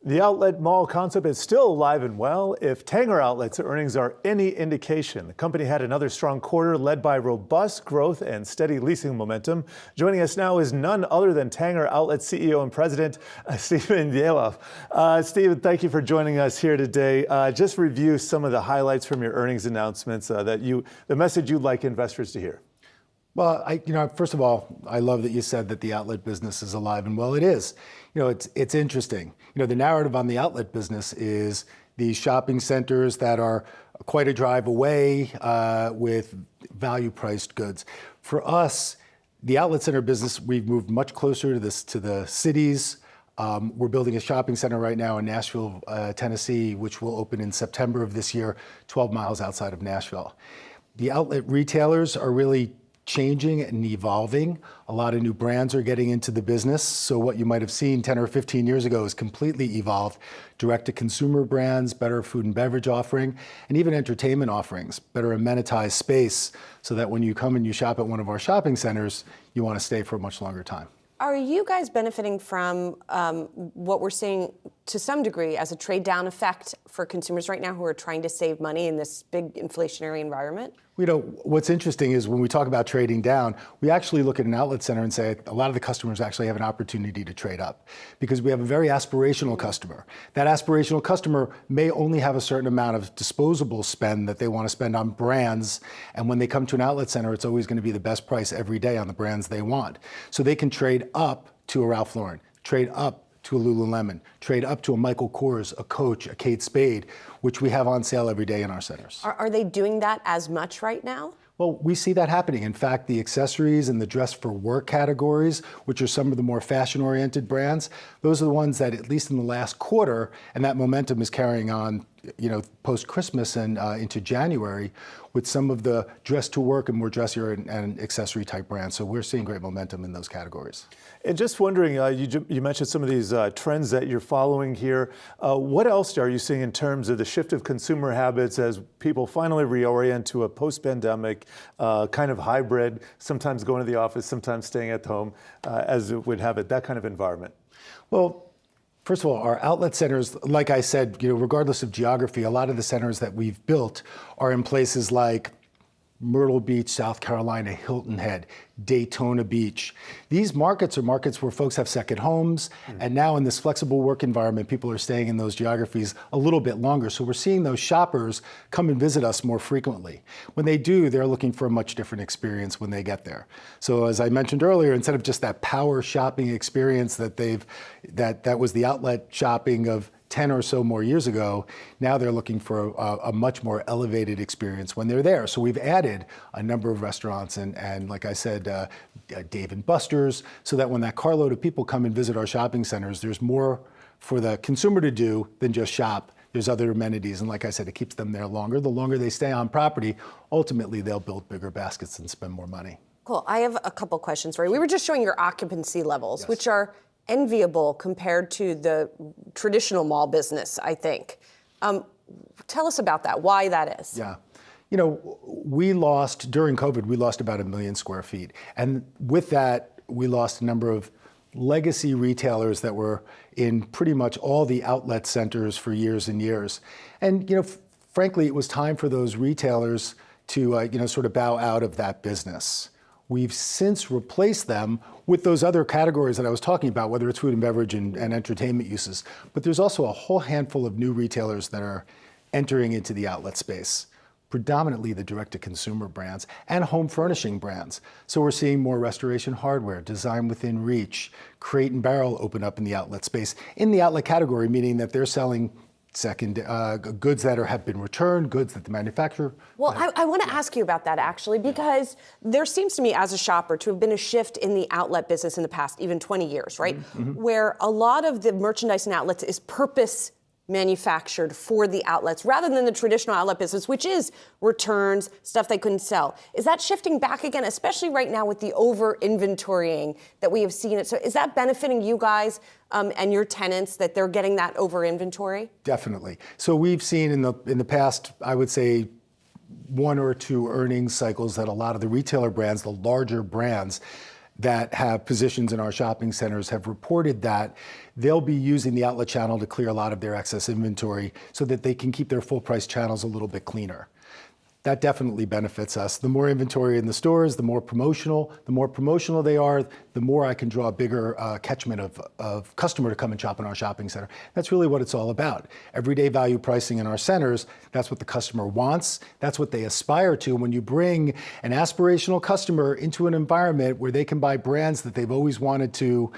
The outlet mall concept is still alive and well. If Tanger Outlets earnings are any indication, the company had another strong quarter led by robust growth and steady leasing momentum. Joining us now is none other than Tanger Outlets CEO and President Stephen Yalof. Stephen, thank you for joining us here today. Just review some of the highlights from your earnings announcements the message you'd like investors to hear. Well, first of all, I love that you said that the outlet business is alive and well. It is. It's interesting. The narrative on the outlet business is these shopping centers that are quite a drive away with value-priced goods. For us, the outlet center business, we've moved much closer to the cities. We're building a shopping center right now in Nashville, Tennessee, which will open in September of this year, 12 miles outside of Nashville. The outlet retailers are really changing and evolving. A lot of new brands are getting into the business. So what you might have seen 10 or 15 years ago has completely evolved. Direct-to-consumer brands, better food and beverage offering, and even entertainment offerings, better amenitized space, so that when you come and you shop at one of our shopping centers, you want to stay for a much longer time. Are you guys benefiting from what we're seeing to some degree as a trade down effect for consumers right now who are trying to save money in this big inflationary environment? What's interesting is when we talk about trading down, we actually look at an outlet center and say a lot of the customers actually have an opportunity to trade up because we have a very aspirational customer. That aspirational customer may only have a certain amount of disposable spend that they want to spend on brands. And when they come to an outlet center, it's always going to be the best price every day on the brands they want. So they can trade up to a Ralph Lauren, trade up to a Lululemon, trade up to a Michael Kors, a Coach, a Kate Spade, which we have on sale every day in our centers. Are they doing that as much right now? Well, we see that happening. In fact, the accessories and the dress for work categories, which are some of the more fashion-oriented brands, those are the ones that, at least in the last quarter, and that momentum is carrying on, post-Christmas and into January, with some of the dress to work and more dressier and accessory type brands. So we're seeing great momentum in those categories. And just wondering, you mentioned some of these trends that you're following here. What else are you seeing in terms of the shift of consumer habits as people finally reorient to a post-pandemic kind of hybrid, sometimes going to the office, sometimes staying at home, as it would have it, that kind of environment? Well, first of all, our outlet centers, like I said, regardless of geography, a lot of the centers that we've built are in places like Myrtle Beach, South Carolina, Hilton Head, Daytona Beach. These markets are markets where folks have second homes, and now in this flexible work environment, people are staying in those geographies a little bit longer. So we're seeing those shoppers come and visit us more frequently. When they do, they're looking for a much different experience when they get there. So as I mentioned earlier, instead of just that power shopping experience that was the outlet shopping of 10 or so more years ago, now they're looking for a much more elevated experience when they're there. So we've added a number of restaurants and like I said, Dave & Buster's, so that when that carload of people come and visit our shopping centers, there's more for the consumer to do than just shop. There's other amenities, and like I said, it keeps them there longer. The longer they stay on property, ultimately they'll build bigger baskets and spend more money. Cool. I have a couple questions for you. We were just showing your occupancy levels, Yes. which are enviable compared to the traditional mall business, I think. Tell us about that, why that is. Yeah. During COVID, we lost about 1 million square feet. And with that, we lost a number of legacy retailers that were in pretty much all the outlet centers for years and years. And, frankly, it was time for those retailers to, sort of bow out of that business. We've since replaced them with those other categories that I was talking about, whether it's food and beverage and entertainment uses. But there's also a whole handful of new retailers that are entering into the outlet space, predominantly the direct-to-consumer brands and home furnishing brands. So we're seeing more Restoration Hardware, Design Within Reach, Crate and Barrel open up in the outlet space. In the outlet category, meaning that they're selling goods that have been returned, goods that the manufacturer. Well, I want to ask you about that actually, because there seems to me as a shopper to have been a shift in the outlet business in the past, even 20 years, right? Mm-hmm. Where a lot of the merchandise in outlets is purpose manufactured for the outlets rather than the traditional outlet business, which is returns, stuff they couldn't sell. Is that shifting back again, especially right now with the over inventorying that we have seen it? So is that benefiting you guys and your tenants that they're getting that over inventory? Definitely. So we've seen in the past, I would say, 1 or 2 earnings cycles that a lot of the retailer brands, the larger brands, that have positions in our shopping centers have reported that they'll be using the outlet channel to clear a lot of their excess inventory so that they can keep their full price channels a little bit cleaner. That definitely benefits us. The more inventory in the stores, the more promotional they are, the more I can draw a bigger catchment of customer to come and shop in our shopping center. That's really what it's all about. Everyday value pricing in our centers, that's what the customer wants, that's what they aspire to. When you bring an aspirational customer into an environment where they can buy brands that they've always wanted to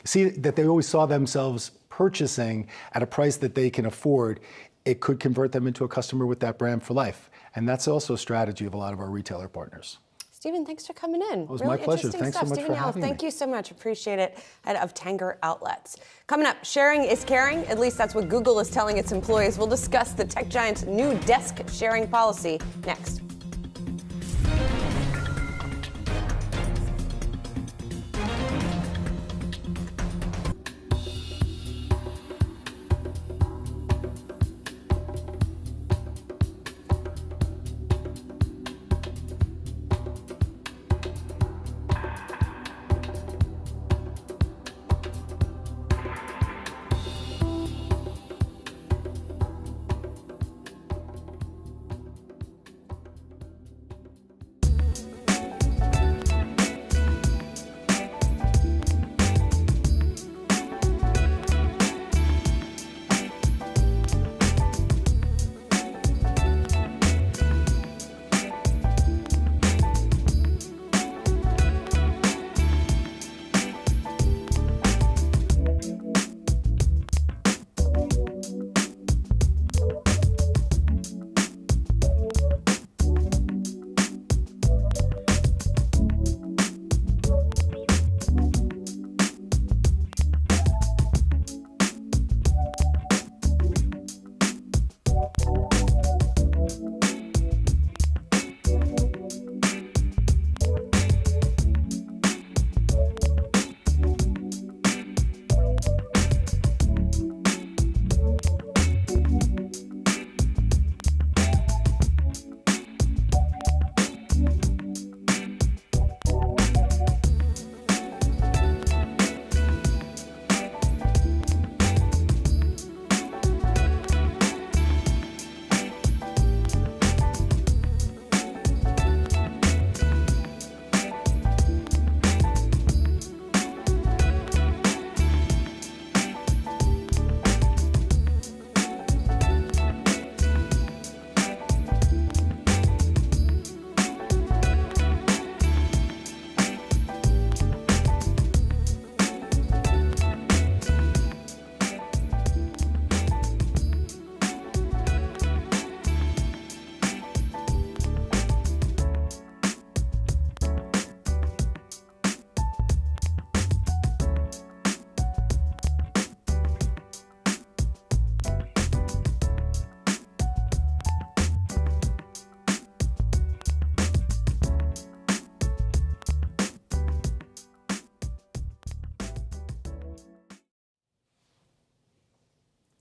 see, that they always saw themselves purchasing at a price that they can afford, it could convert them into a customer with that brand for life. And that's also a strategy of a lot of our retailer partners. Stephen, thanks for coming in. It was my pleasure. Thanks so much Stephen for having me. Thank you so much. Appreciate it. Head of Tanger Outlets. Coming up, sharing is caring. At least that's what Google is telling its employees. We'll discuss the tech giant's new desk sharing policy next.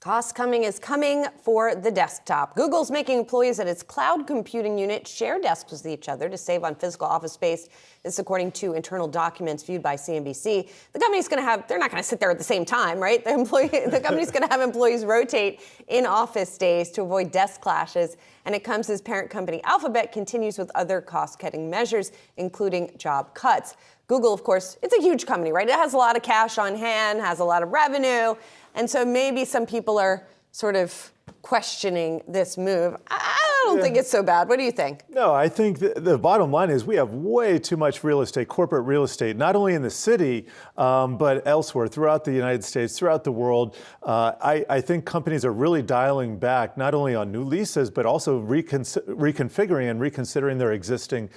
Cost coming is coming for the desktop. Google's making employees at its cloud computing unit share desks with each other to save on physical office space. This according to internal documents viewed by CNBC. The company's going to have, they're not going to sit there at the same time, right? The company's going to have employees rotate in office days to avoid desk clashes. And it comes as parent company Alphabet continues with other cost-cutting measures, including job cuts. Google, of course, it's a huge company, right? It has a lot of cash on hand, has a lot of revenue. And so maybe some people are sort of questioning this move. I don't think it's so bad. What do you think? No, I think the bottom line is we have way too much real estate, corporate real estate, not only in the city, but elsewhere throughout the United States, throughout the world. I think companies are really dialing back, not only on new leases, but also reconfiguring and reconsidering their existing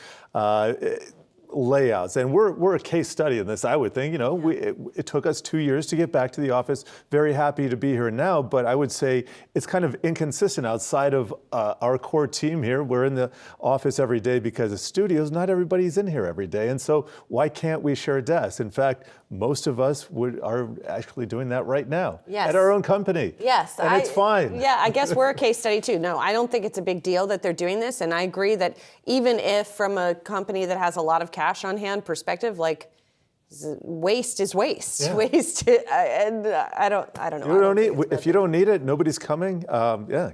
layouts. And we're a case study in this, I would think. You know, it took us 2 years to get back to the office. Very happy to be here now, but I would say it's kind of inconsistent outside of our core team here. We're in the office every day because of studios. Not everybody's in here every day. And so why can't we share desks? In fact, most of us are actually doing that right now at our own company. Yes. And it's fine. Yeah, I guess we're a case study too. No, I don't think it's a big deal that they're doing this. And I agree that even if from a company that has a lot of cash cash on hand perspective, like, waste is waste. Yeah. Waste, and I don't know. If you don't need it, nobody's coming.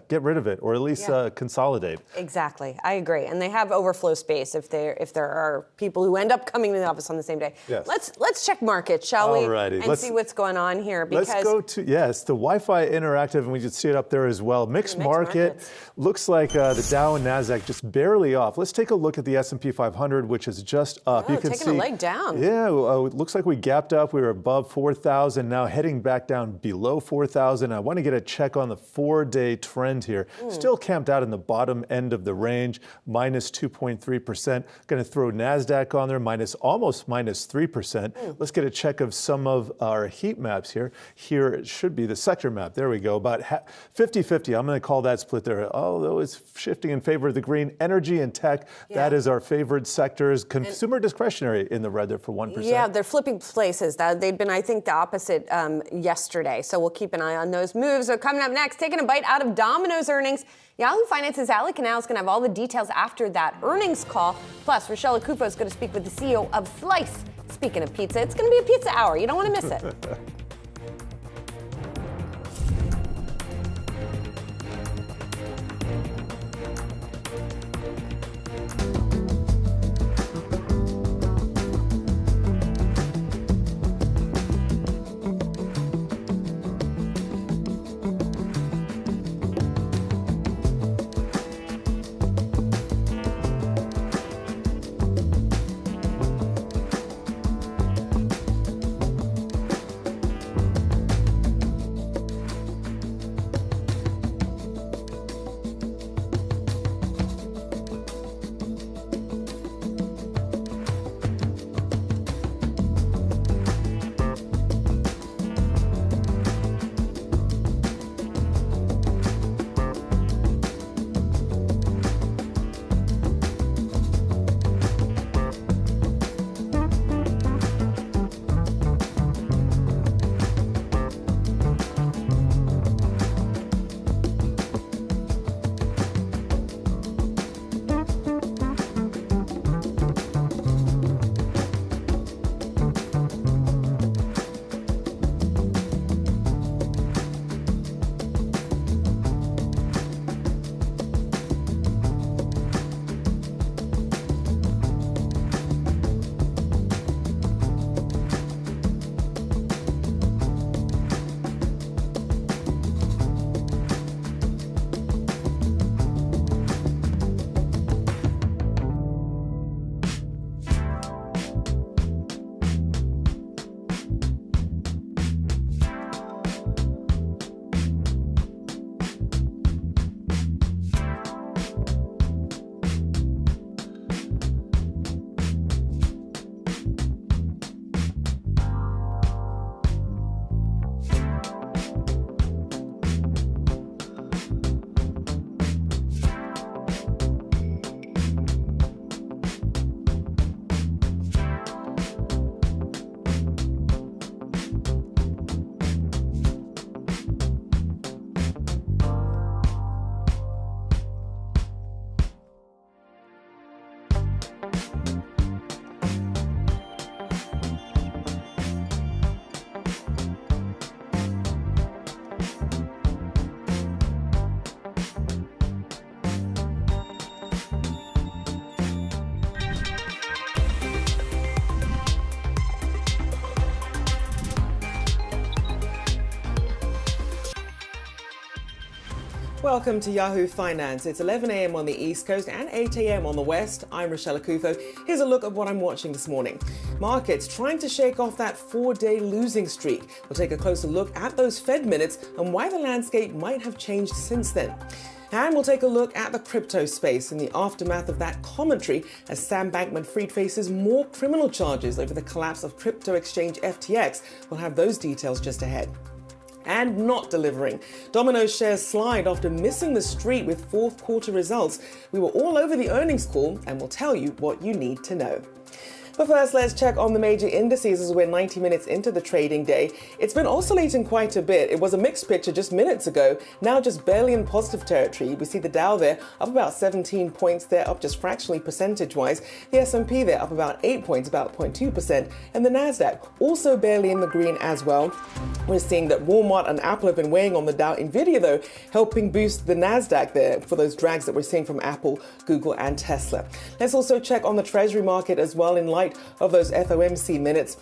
Get rid of it, or at least consolidate. Exactly, I agree. And they have overflow space if there are people who end up coming to the office on the same day. Yes. Let's check markets, shall we? Alrighty. And see what's going on here. Because let's go to the Wi-Fi Interactive, and we can see it up there as well. Mixed market. Looks like the Dow and Nasdaq just barely off. Let's take a look at the S&P 500, which is just up. Oh, you can taking see a leg down. Yeah. It looks like we gapped up. We were above 4,000, now heading back down below 4,000. I want to get a check on the 4-day trend here. Still camped out in the bottom end of the range, minus 2.3%. Going to throw Nasdaq on there, almost minus 3%. Let's get a check of some of our heat maps here. Here it should be the sector map. There we go, about 50-50. I'm going to call that split there, although it's shifting in favor of the green. Energy and tech, that is our favorite sectors. Consumer discretionary in the red there for 1%. Yeah, they're flipping places. They'd been, I think, the opposite yesterday. So we'll keep an eye on those moves. So coming up next, taking a bite out of Domino's earnings. Yahoo Finance's Ali Canal is going to have all the details after that earnings call. Plus, Rochelle Akufo is going to speak with the CEO of Slice. Speaking of pizza, it's going to be a pizza hour. You don't want to miss it. Welcome to Yahoo Finance. It's 11 a.m. on the East Coast and 8 a.m. on the West. I'm Rochelle Akufo. Here's a look at what I'm watching this morning. Markets trying to shake off that 4-day losing streak. We'll take a closer look at those Fed minutes and why the landscape might have changed since then. And we'll take a look at the crypto space in the aftermath of that commentary as Sam Bankman-Fried faces more criminal charges over the collapse of crypto exchange FTX. We'll have those details just ahead. And not delivering. Domino's shares slide after missing the street with fourth quarter results. We were all over the earnings call and we'll tell you what you need to know. But first, let's check on the major indices as we're 90 minutes into the trading day. It's been oscillating quite a bit. It was a mixed picture just minutes ago, now just barely in positive territory. We see the Dow there up about 17 points there, up just fractionally percentage-wise. The S&P there up about 8 points, about 0.2%. And the Nasdaq also barely in the green as well. We're seeing that Walmart and Apple have been weighing on the Dow. Nvidia, though, helping boost the Nasdaq there for those drags that we're seeing from Apple, Google, and Tesla. Let's also check on the Treasury market as well in light of those FOMC minutes.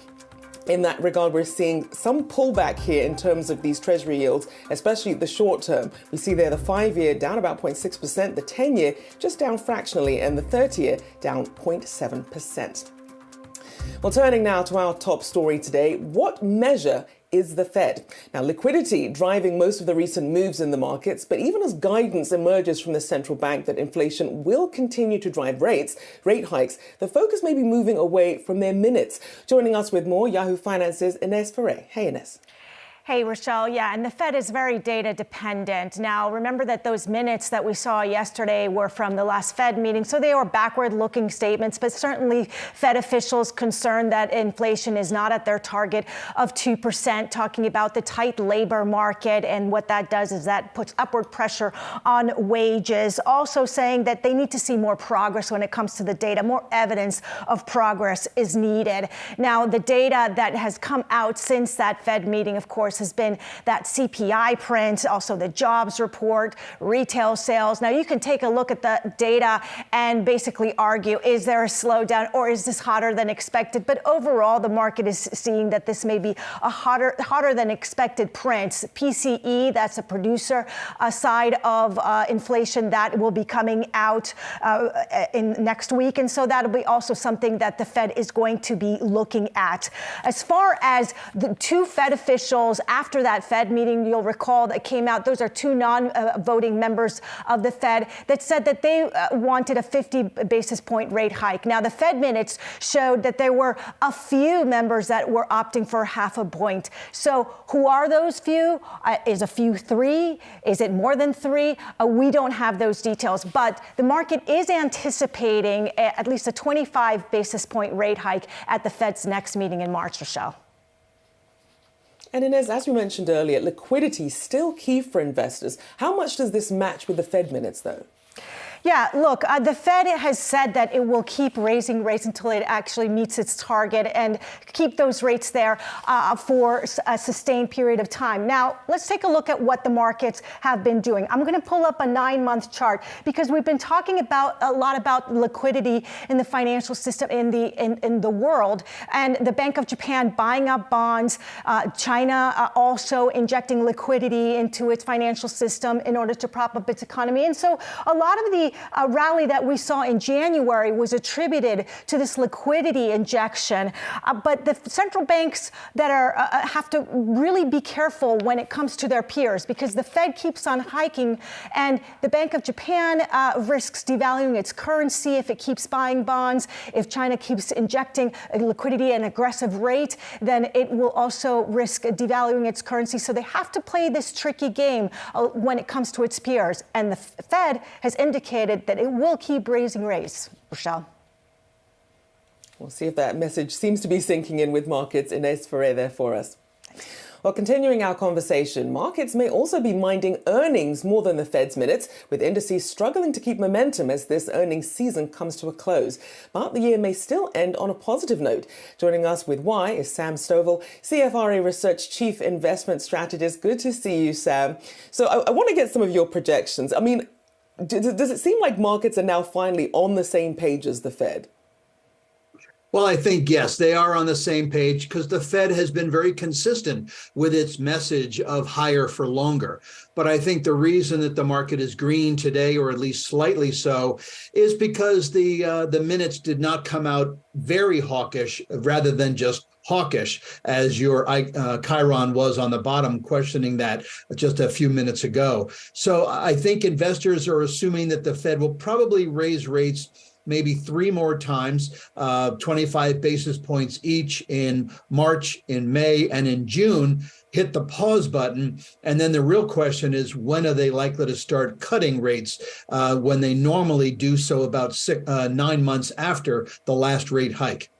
In that regard, we're seeing some pullback here in terms of these Treasury yields, especially the short term. We see there the 5-year down about 0.6%, the 10-year just down fractionally, and the 30-year down 0.7%. Well, turning now to our top story today, what measure is the Fed? Now, liquidity driving most of the recent moves in the markets, but even as guidance emerges from the central bank that inflation will continue to drive rate hikes, the focus may be moving away from their minutes. Joining us with more, Yahoo Finance's Ines Ferre. Hey, Ines. Hey, Rochelle. Yeah, and the Fed is very data dependent. Now, remember that those minutes that we saw yesterday were from the last Fed meeting, so they were backward-looking statements, but certainly Fed officials concerned that inflation is not at their target of 2%, talking about the tight labor market, and what that does is that puts upward pressure on wages. Also saying that they need to see more progress when it comes to the data. More evidence of progress is needed. Now, the data that has come out since that Fed meeting, of course, has been that CPI print, also the jobs report, retail sales. Now, you can take a look at the data and basically argue, is there a slowdown or is this hotter than expected? But overall, the market is seeing that this may be a hotter than expected print. PCE, that's a producer side of inflation, that will be coming out in next week. And so that'll be also something that the Fed is going to be looking at. As far as the two Fed officials after that Fed meeting, you'll recall that came out, those are two non-voting members of the Fed that said that they wanted a 50 basis point rate hike. Now, the Fed minutes showed that there were a few members that were opting for half a point. So who are those few? Is a few 3? Is it more than 3? We don't have those details, but the market is anticipating at least a 25 basis point rate hike at the Fed's next meeting in March, Rochelle. And Ines, as we mentioned earlier, liquidity is still key for investors. How much does this match with the Fed minutes, though? Yeah, look, the Fed has said that it will keep raising rates until it actually meets its target and keep those rates there for a sustained period of time. Now, let's take a look at what the markets have been doing. I'm going to pull up a 9-month chart because we've been talking a lot about liquidity in the financial system in the world, and the Bank of Japan buying up bonds, China also injecting liquidity into its financial system in order to prop up its economy. And so a lot of the rally that we saw in January was attributed to this liquidity injection. But the central banks that have to really be careful when it comes to their peers, because the Fed keeps on hiking and the Bank of Japan risks devaluing its currency if it keeps buying bonds. If China keeps injecting liquidity at an aggressive rate, then it will also risk devaluing its currency. So they have to play this tricky game when it comes to its peers. And the Fed has indicated that it will keep raising rates. Rochelle. We'll see if that message seems to be sinking in with markets. Ines Ferre there for us. Well, continuing our conversation, markets may also be minding earnings more than the Fed's minutes, with indices struggling to keep momentum as this earnings season comes to a close. But the year may still end on a positive note. Joining us with why is Sam Stovall, CFRA Research Chief Investment Strategist. Good to see you, Sam. So I want to get some of your projections. I mean, does it seem like markets are now finally on the same page as the Fed? Well, I think, yes, they are on the same page because the Fed has been very consistent with its message of higher for longer. But I think the reason that the market is green today, or at least slightly so, is because the minutes did not come out very hawkish rather than just hawkish, as your Chiron was on the bottom questioning that just a few minutes ago. So I think investors are assuming that the Fed will probably raise rates maybe 3 more times, 25 basis points each in March, in May, and in June, hit the pause button. And then the real question is, when are they likely to start cutting rates when they normally do so about 9 months after the last rate hike?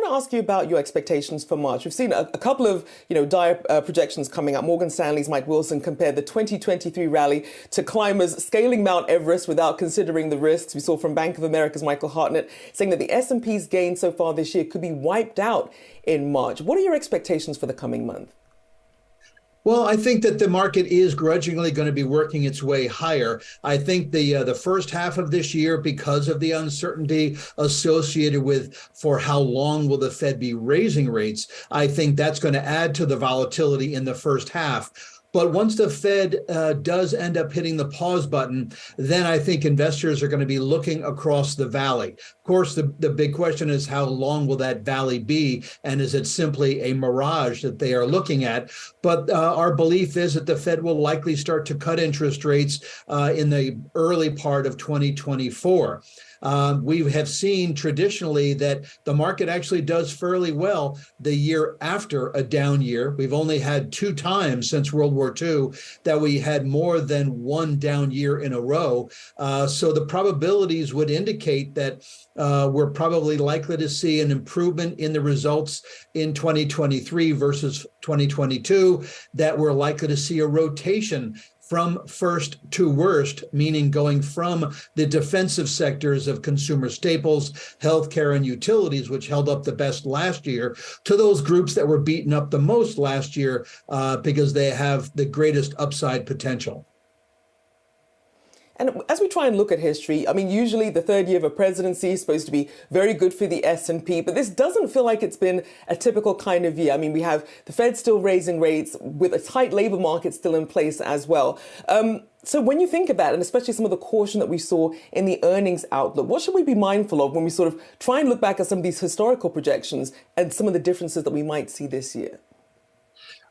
to ask you about your expectations for March. We've seen a couple of, dire projections coming up. Morgan Stanley's Mike Wilson compared the 2023 rally to climbers scaling Mount Everest without considering the risks. We saw from Bank of America's Michael Hartnett saying that the S&P's gain so far this year could be wiped out in March. What are your expectations for the coming month? Well, I think that the market is grudgingly going to be working its way higher. I think the first half of this year, because of the uncertainty associated with for how long will the Fed be raising rates, I think that's going to add to the volatility in the first half. But once the Fed does end up hitting the pause button, then I think investors are going to be looking across the valley. Of course, the big question is how long will that valley be? And is it simply a mirage that they are looking at? But our belief is that the Fed will likely start to cut interest rates in the early part of 2024. We have seen traditionally that the market actually does fairly well the year after a down year. We've only had 2 times since World War II that we had more than one down year in a row. So the probabilities would indicate that we're probably likely to see an improvement in the results in 2023 versus 2022, that we're likely to see a rotation from first to worst, meaning going from the defensive sectors of consumer staples, healthcare, and utilities, which held up the best last year, to those groups that were beaten up the most last year because they have the greatest upside potential. And as we try and look at history, I mean, usually the third year of a presidency is supposed to be very good for the S&P, but this doesn't feel like it's been a typical kind of year. I mean, we have the Fed still raising rates with a tight labor market still in place as well. So when you think about it, and especially some of the caution that we saw in the earnings outlook, what should we be mindful of when we sort of try and look back at some of these historical projections and some of the differences that we might see this year?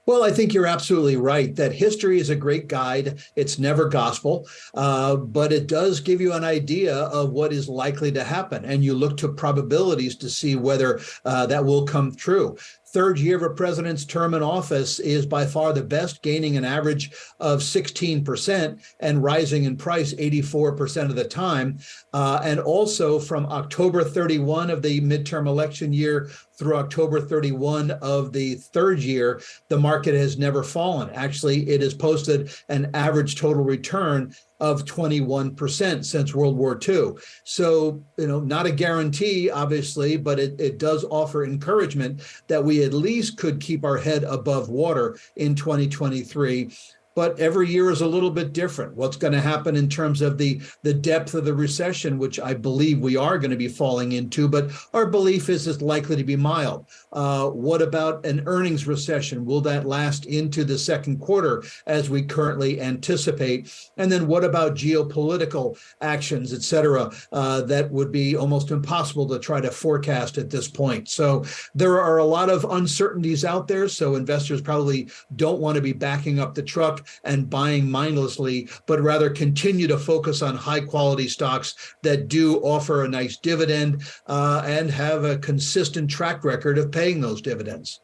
Well, I think you're absolutely right that history is a great guide. It's never gospel, but it does give you an idea of what is likely to happen. And you look to probabilities to see whether that will come true. Third year of a president's term in office is by far the best, gaining an average of 16% and rising in price 84% of the time. And also from October 31 of the midterm election year through October 31 of the third year, the market has never fallen. Actually, it has posted an average total return of 21% since World War II. So, not a guarantee, obviously, but it does offer encouragement that we at least could keep our head above water in 2023. But every year is a little bit different. What's going to happen in terms of the depth of the recession, which I believe we are going to be falling into, but our belief is it's likely to be mild. What about an earnings recession? Will that last into the second quarter as we currently anticipate? And then what about geopolitical actions, et cetera, that would be almost impossible to try to forecast at this point. So there are a lot of uncertainties out there. So investors probably don't want to be backing up the truck and buying mindlessly, but rather continue to focus on high quality stocks that do offer a nice dividend and have a consistent track record of paying those dividends.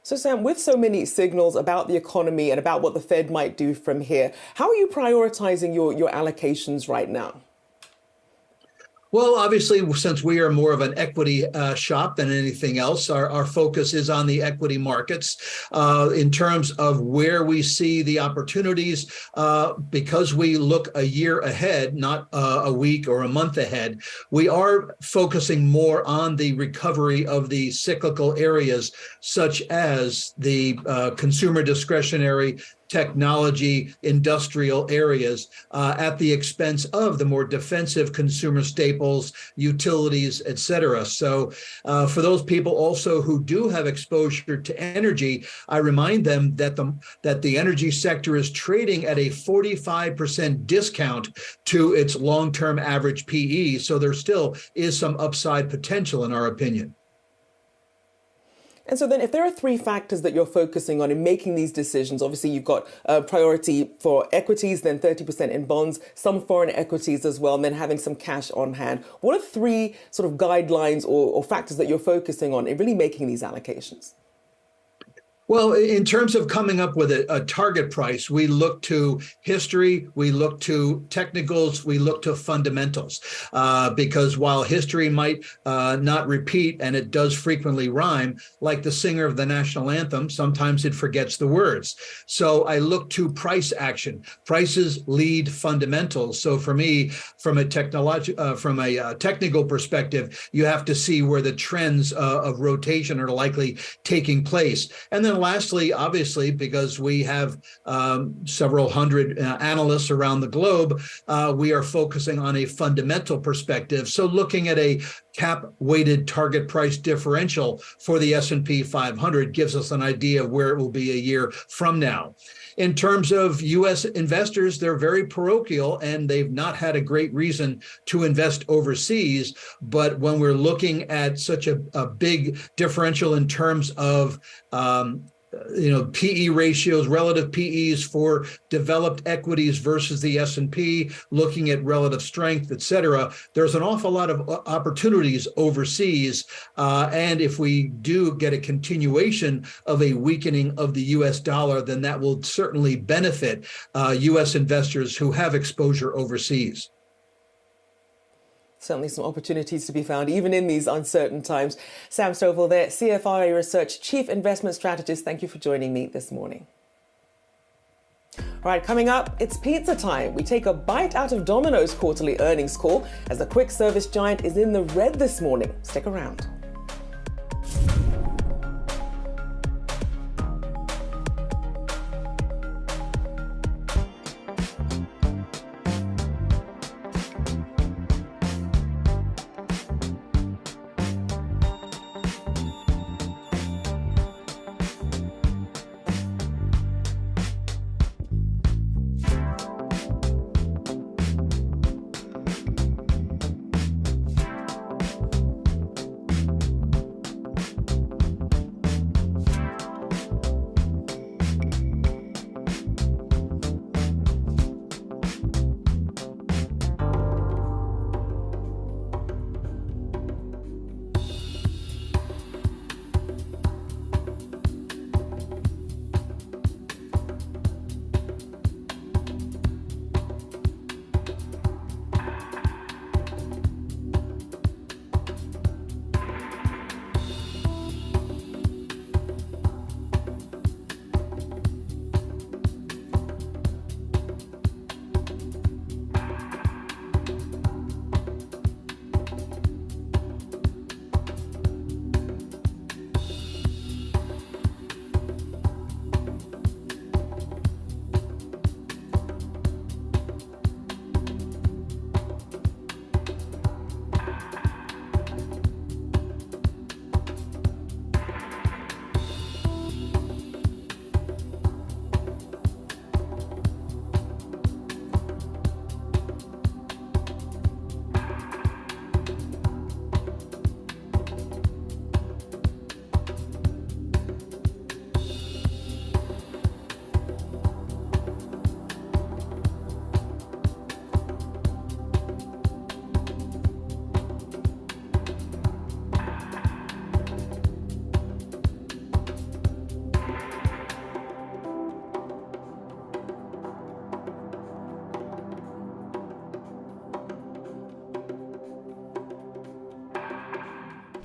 So Sam, with so many signals about the economy and about what the Fed might do from here, how are you prioritizing your allocations right now? Well, obviously, since we are more of an equity shop than anything else, our focus is on the equity markets in terms of where we see the opportunities. Because we look a year ahead, not a week or a month ahead, we are focusing more on the recovery of the cyclical areas, such as the consumer discretionary, technology, industrial areas at the expense of the more defensive consumer staples, utilities, et cetera. So for those people also who do have exposure to energy, I remind them that the energy sector is trading at a 45% discount to its long-term average PE. So there still is some upside potential in our opinion. And so then if there are 3 factors that you're focusing on in making these decisions, obviously you've got priority for equities, then 30% in bonds, some foreign equities as well, and then having some cash on hand. What are 3 sort of guidelines or factors that you're focusing on in really making these allocations? Well, in terms of coming up with a target price, we look to history, we look to technicals, we look to fundamentals, because while history might not repeat, and it does frequently rhyme, like the singer of the national anthem, sometimes it forgets the words. So I look to price action. Prices lead fundamentals. So for me, from a technical perspective, you have to see where the trends of rotation are likely taking place. And then lastly, obviously, because we have several hundred analysts around the globe, we are focusing on a fundamental perspective. So looking at a cap-weighted target price differential for the S&P 500 gives us an idea of where it will be a year from now. In terms of U.S. investors, they're very parochial and they've not had a great reason to invest overseas. But when we're looking at such a big differential in terms of PE ratios, relative PEs for developed equities versus the S&P, looking at relative strength, et cetera, there's an awful lot of opportunities overseas. And if we do get a continuation of a weakening of the US dollar, then that will certainly benefit US investors who have exposure overseas. Certainly some opportunities to be found, even in these uncertain times. Sam Stovall there, CFRA Research Chief Investment Strategist. Thank you for joining me this morning. All right, coming up, it's pizza time. We take a bite out of Domino's quarterly earnings call as the quick service giant is in the red this morning. Stick around.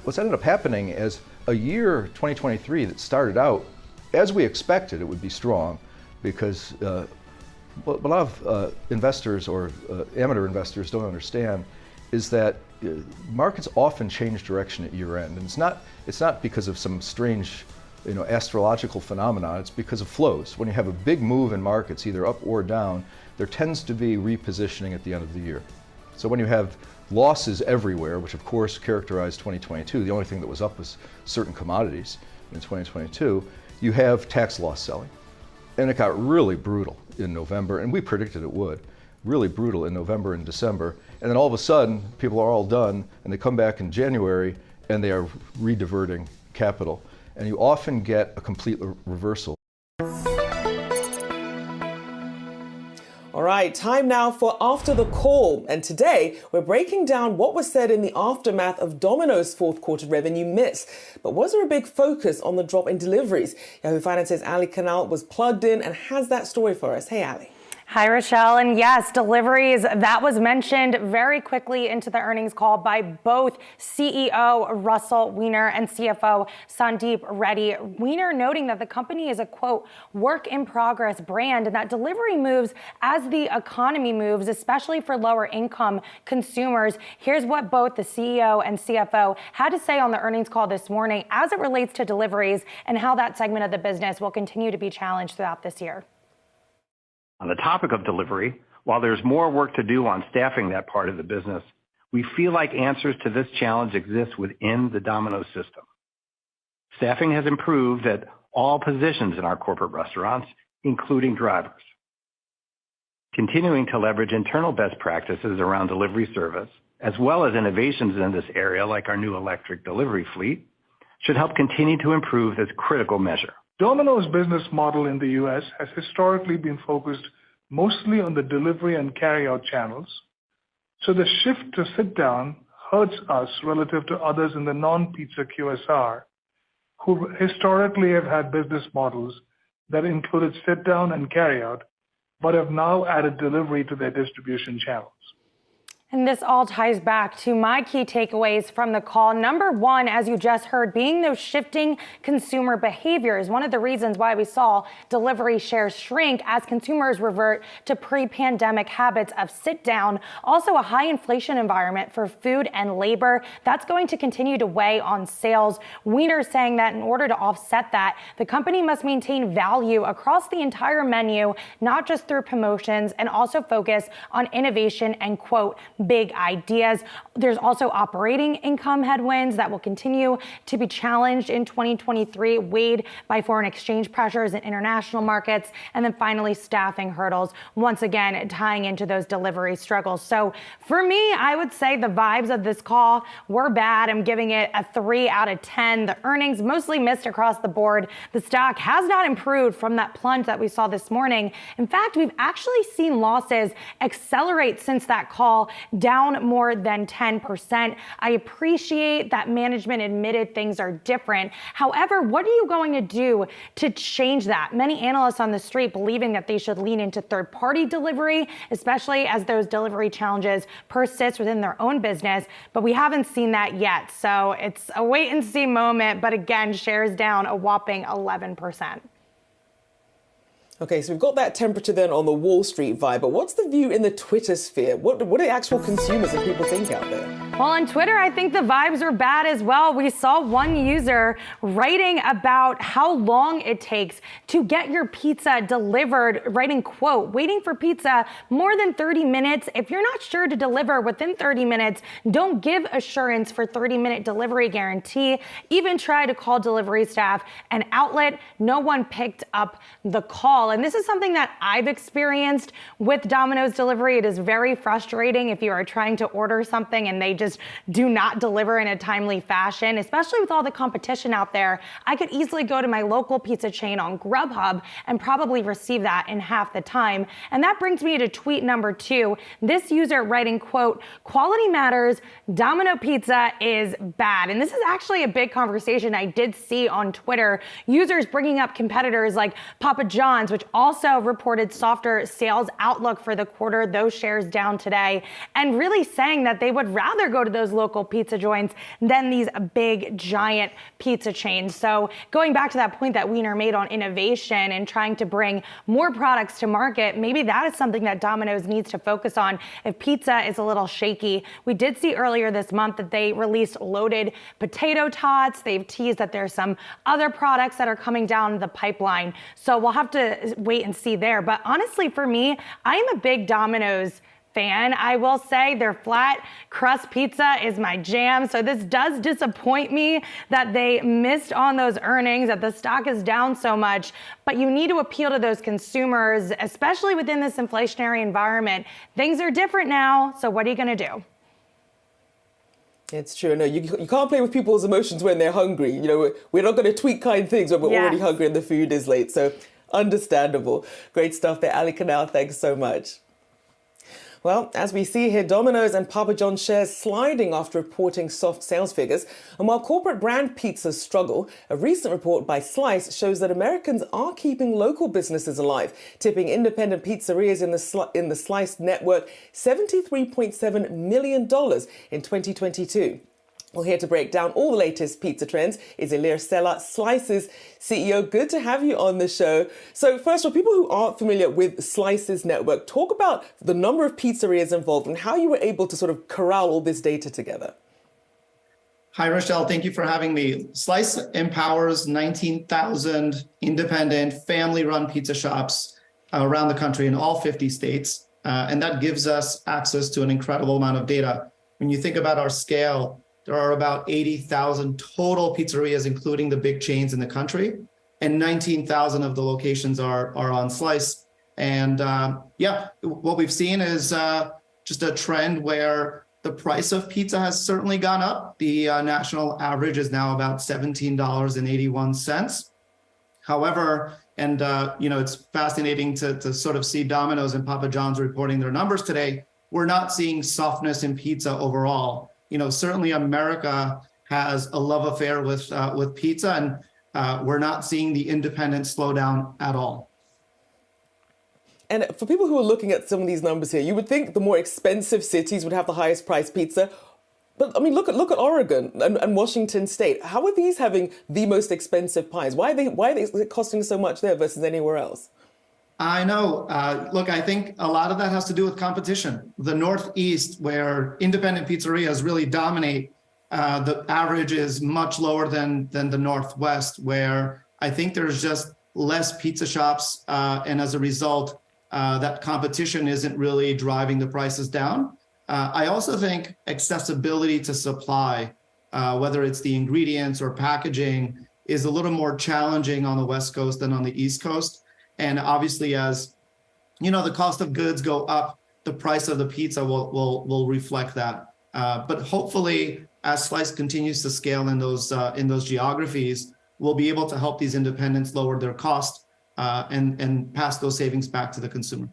What's ended up happening is a year 2023 that started out as we expected it would be strong, because what a lot of investors or amateur investors don't understand is that markets often change direction at year end, and it's not because of some strange astrological phenomenon. It's because of flows. When you have a big move in markets, either up or down, there tends to be repositioning at the end of the year. So when you have losses everywhere, which of course characterized 2022, the only thing that was up was certain commodities in 2022, you have tax loss selling. And it got really brutal in November, and we predicted it would. Really brutal in November and December. And then all of a sudden, people are all done, and they come back in January, and they are rediverting capital. And you often get a complete reversal. All right, time now for After the Call. And today, we're breaking down what was said in the aftermath of Domino's fourth quarter revenue miss. But was there a big focus on the drop in deliveries? Yahoo Finance's Ali Canal was plugged in and has that story for us. Hey, Ali. Hi, Rochelle. And yes, deliveries, that was mentioned very quickly into the earnings call by both CEO Russell Weiner and CFO Sandeep Reddy. Weiner noting that the company is a, quote, work in progress brand and that delivery moves as the economy moves, especially for lower income consumers. Here's what both the CEO and CFO had to say on the earnings call this morning as it relates to deliveries and how that segment of the business will continue to be challenged throughout this year. On the topic of delivery, while there's more work to do on staffing that part of the business, we feel like answers to this challenge exist within the Domino's system. Staffing has improved at all positions in our corporate restaurants, including drivers. Continuing to leverage internal best practices around delivery service, as well as innovations in this area like our new electric delivery fleet, should help continue to improve this critical measure. Domino's business model in the U.S. has historically been focused mostly on the delivery and carryout channels, so the shift to sit down hurts us relative to others in the non-pizza QSR, who historically have had business models that included sit down and carryout, but have now added delivery to their distribution channels. And this all ties back to my key takeaways from the call. Number one, as you just heard, being those shifting consumer behaviors. One of the reasons why we saw delivery shares shrink as consumers revert to pre-pandemic habits of sit down. Also a high inflation environment for food and labor. That's going to continue to weigh on sales. Weiner saying that in order to offset that, the company must maintain value across the entire menu, not just through promotions, and also focus on innovation and, quote, big ideas. There's also operating income headwinds that will continue to be challenged in 2023, weighed by foreign exchange pressures in international markets, and then finally staffing hurdles, once again tying into those delivery struggles. So for me, I would say the vibes of this call were bad. I'm giving it a 3 out of 10. The earnings mostly missed across the board. The stock has not improved from that plunge that we saw this morning. In fact, we've actually seen losses accelerate since that call, down more than 10%. I appreciate that management admitted things are different. However, what are you going to do to change that? Many analysts on the street believing that they should lean into third-party delivery, especially as those delivery challenges persist within their own business, but we haven't seen that yet. So it's a wait-and-see moment, but again, shares down a whopping 11%. Okay, so we've got that temperature then on the Wall Street vibe, but what's the view in the Twitter sphere? What do actual consumers and people think out there? Well, on Twitter, I think the vibes are bad as well. We saw one user writing about how long it takes to get your pizza delivered, writing, quote, waiting for pizza more than 30 minutes. If you're not sure to deliver within 30 minutes, don't give assurance for 30-minute delivery guarantee. Even try to call delivery staff an outlet. No one picked up the call. And this is something that I've experienced with Domino's delivery. It is very frustrating if you are trying to order something and they just do not deliver in a timely fashion, especially with all the competition out there. I could easily go to my local pizza chain on Grubhub and probably receive that in half the time. And that brings me to tweet number 2. This user writing, quote, quality matters, Domino pizza is bad. And this is actually a big conversation I did see on Twitter. Users bringing up competitors like Papa John's, which also reported softer sales outlook for the quarter, those shares down today, and really saying that they would rather go to those local pizza joints than these big, giant pizza chains. So going back to that point that Weiner made on innovation and trying to bring more products to market, maybe that is something that Domino's needs to focus on if pizza is a little shaky. We did see earlier this month that they released loaded potato tots. They've teased that there's some other products that are coming down the pipeline. So we'll have to wait and see there. But honestly, for me, I'm a big Domino's fan. I will say their flat crust pizza is my jam. So this does disappoint me that they missed on those earnings, that the stock is down so much. But you need to appeal to those consumers, especially within this inflationary environment. Things are different now. So what are you going to do? It's true. No, you can't play with people's emotions when they're hungry. You know, we're not going to tweet kind things when we're already hungry and the food is late. So understandable. Great stuff there, Ali Canal. Thanks so much. Well, as we see here, Domino's and Papa John's shares sliding after reporting soft sales figures. And while corporate brand pizzas struggle, a recent report by Slice shows that Americans are keeping local businesses alive, tipping independent pizzerias in the Slice network $73.7 million in 2022. Well, here to break down all the latest pizza trends is Ilir Sela, Slice's CEO. Good to have you on the show. So first, for people who aren't familiar with Slice's network, talk about the number of pizzerias involved and how you were able to sort of corral all this data together. Hi, Rochelle. Thank you for having me. Slice empowers 19,000 independent, family-run pizza shops around the country in all 50 states. And that gives us access to an incredible amount of data. When you think about our scale, there are about 80,000 total pizzerias, including the big chains in the country, and 19,000 of the locations are on Slice. And what we've seen is just a trend where the price of pizza has certainly gone up. The national average is now about $17.81. However, and it's fascinating to sort of see Domino's and Papa John's reporting their numbers today. We're not seeing softness in pizza overall. Certainly America has a love affair with pizza, and we're not seeing the independent slow down at all. And for people who are looking at some of these numbers here, you would think the more expensive cities would have the highest priced pizza. But I mean, look at Oregon and Washington State. How are these having the most expensive pies? Why are they costing so much there versus anywhere else? I know. Look, I think a lot of that has to do with competition. The Northeast, where independent pizzerias really dominate, the average is much lower than the Northwest, where I think there's just less pizza shops. And as a result, that competition isn't really driving the prices down. I also think accessibility to supply, whether it's the ingredients or packaging, is a little more challenging on the West Coast than on the East Coast. And obviously, as the cost of goods go up, the price of the pizza will reflect that. But hopefully, as Slice continues to scale in those geographies, we'll be able to help these independents lower their cost and pass those savings back to the consumer.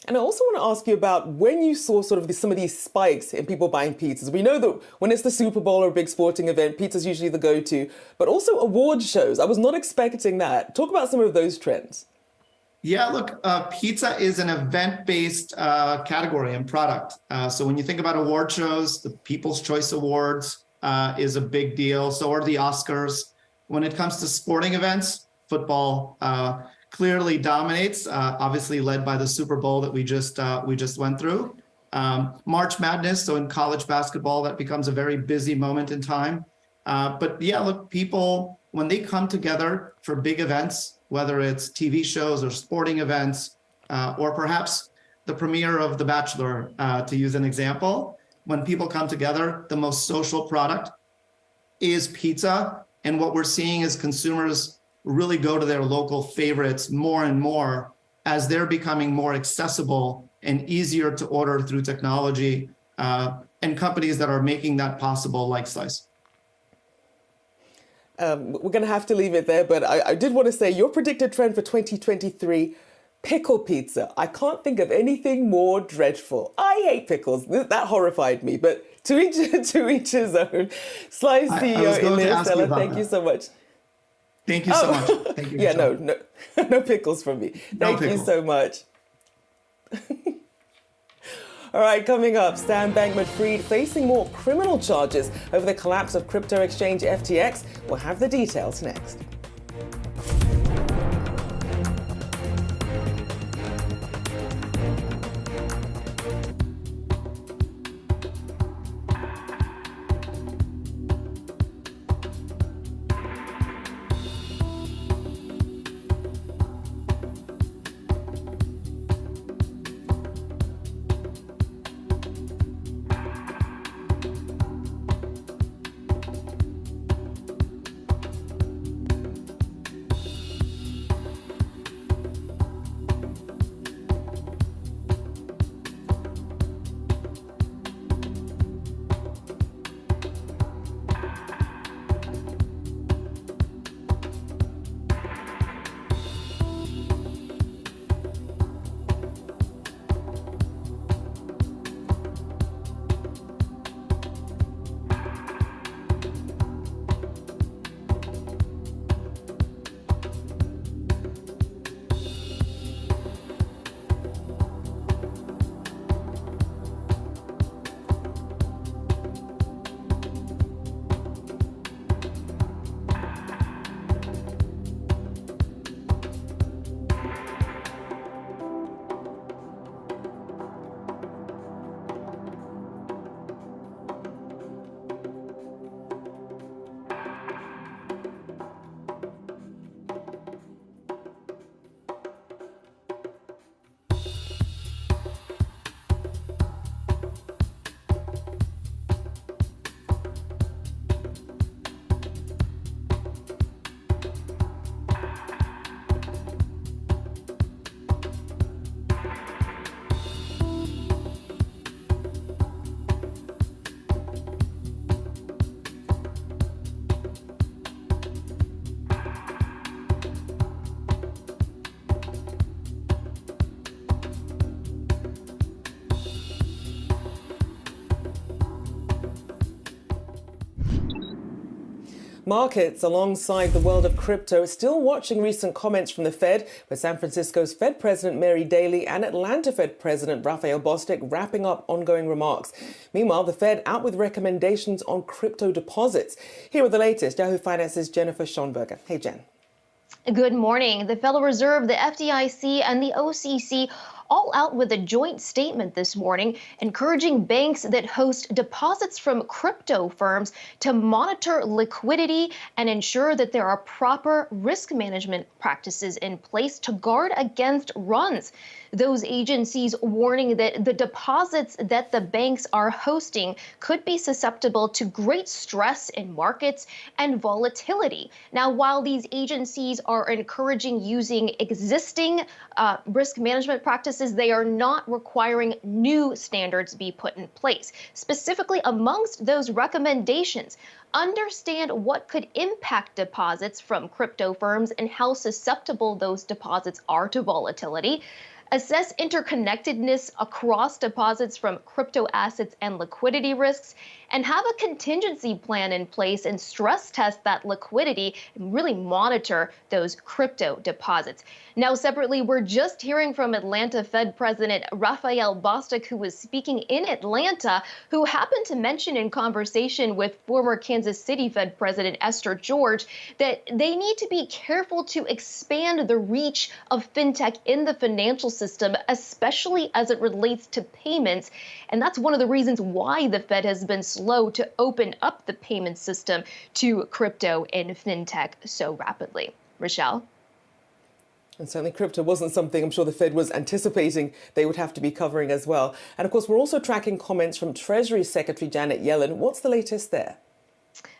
And I also want to ask you about when you saw sort of some of these spikes in people buying pizzas. We know that when it's the Super Bowl or a big sporting event, pizza's usually the go-to, but also award shows. I was not expecting that. Talk about some of those trends. Yeah, look, pizza is an event-based category and product. So when you think about award shows, the People's Choice Awards is a big deal. So are the Oscars. When it comes to sporting events, football clearly dominates, obviously led by the Super Bowl that we just went through. March Madness, so in college basketball, that becomes a very busy moment in time. But yeah, look, people, when they come together for big events, whether it's TV shows or sporting events, or perhaps the premiere of The Bachelor, to use an example, when people come together, the most social product is pizza. And what we're seeing is consumers really go to their local favorites more and more as they're becoming more accessible and easier to order through technology, and companies that are making that possible, like Slice. We're going to have to leave it there, but I did want to say your predicted trend for 2023, pickle pizza. I can't think of anything more dreadful. I hate pickles. That horrified me, but to each his own. Slice CEO Ilir Sela, thank you so much. Thank you so much. Thank you. Yeah, no pickles from me. Thank you so much. All right, coming up, Sam Bankman-Fried facing more criminal charges over the collapse of crypto exchange FTX. We'll have the details next. Markets, alongside the world of crypto, are still watching recent comments from the Fed, with San Francisco's Fed President Mary Daly and Atlanta Fed President Raphael Bostic wrapping up ongoing remarks. Meanwhile, the Fed out with recommendations on crypto deposits. Here are the latest. Yahoo Finance's Jennifer Schonberger. Hey, Jen. Good morning. The Federal Reserve, the FDIC, and the OCC all out with a joint statement this morning, encouraging banks that host deposits from crypto firms to monitor liquidity and ensure that there are proper risk management practices in place to guard against runs. Those agencies warning that the deposits that the banks are hosting could be susceptible to great stress in markets and volatility. Now, while these agencies are encouraging using existing risk management practices, they are not requiring new standards be put in place. Specifically, amongst those recommendations, understand what could impact deposits from crypto firms and how susceptible those deposits are to volatility. Assess interconnectedness across deposits from crypto assets and liquidity risks, and have a contingency plan in place and stress test that liquidity and really monitor those crypto deposits. Now, separately, we're just hearing from Atlanta Fed President Raphael Bostic, who was speaking in Atlanta, who happened to mention in conversation with former Kansas City Fed President Esther George that they need to be careful to expand the reach of fintech in the financial system, especially as it relates to payments. And that's one of the reasons why the Fed has been slow to open up the payment system to crypto and fintech so rapidly. Rochelle? And certainly crypto wasn't something I'm sure the Fed was anticipating they would have to be covering as well. And of course, we're also tracking comments from Treasury Secretary Janet Yellen. What's the latest there?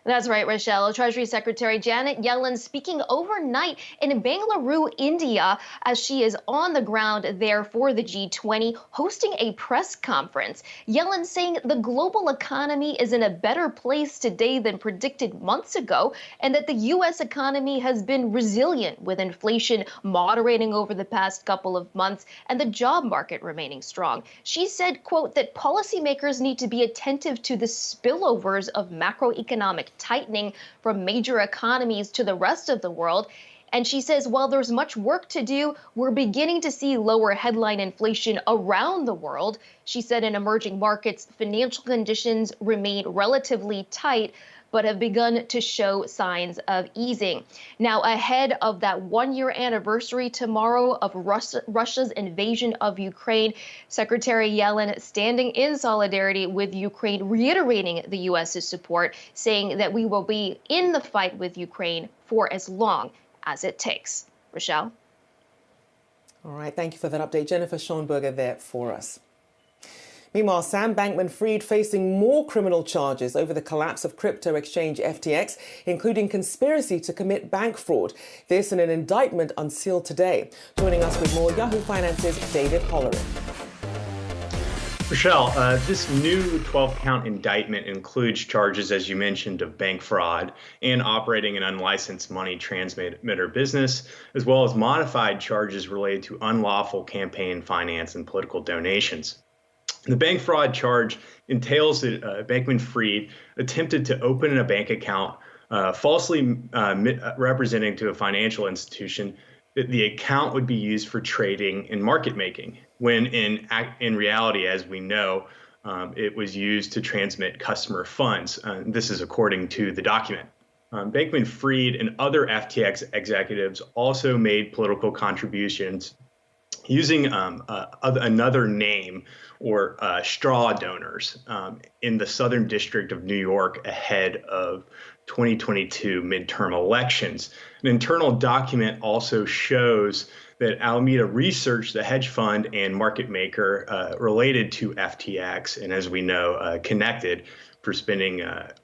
That's right, Rochelle. Treasury Secretary Janet Yellen speaking overnight in Bangalore, India, as she is on the ground there for the G20, hosting a press conference. Yellen saying the global economy is in a better place today than predicted months ago, and that the U.S. economy has been resilient with inflation moderating over the past couple of months and the job market remaining strong. She said, quote, that policymakers need to be attentive to the spillovers of macroeconomic tightening from major economies to the rest of the world. And she says, while there's much work to do, we're beginning to see lower headline inflation around the world. She said in emerging markets, financial conditions remain relatively tight, but have begun to show signs of easing. Now, ahead of that one-year anniversary tomorrow of Russia's invasion of Ukraine, Secretary Yellen standing in solidarity with Ukraine, reiterating the U.S.'s support, saying that we will be in the fight with Ukraine for as long as it takes. Rochelle? All right, thank you for that update. Jennifer Schonberger there for us. Meanwhile, Sam Bankman-Fried facing more criminal charges over the collapse of crypto exchange FTX, including conspiracy to commit bank fraud. This in an indictment unsealed today. Joining us with more, Yahoo Finance's David Holleran. Rochelle, this new 12-count indictment includes charges, as you mentioned, of bank fraud and operating an unlicensed money transmitter business, as well as modified charges related to unlawful campaign finance and political donations. The bank fraud charge entails that Bankman-Fried attempted to open a bank account falsely representing to a financial institution that the account would be used for trading and market making, when in reality, as we know, it was used to transmit customer funds. This is according to the document. Bankman-Fried and other FTX executives also made political contributions using another name or straw donors in the Southern District of New York ahead of 2022 midterm elections. An internal document also shows that Alameda Research, the hedge fund and market maker related to FTX, and as we know, connected for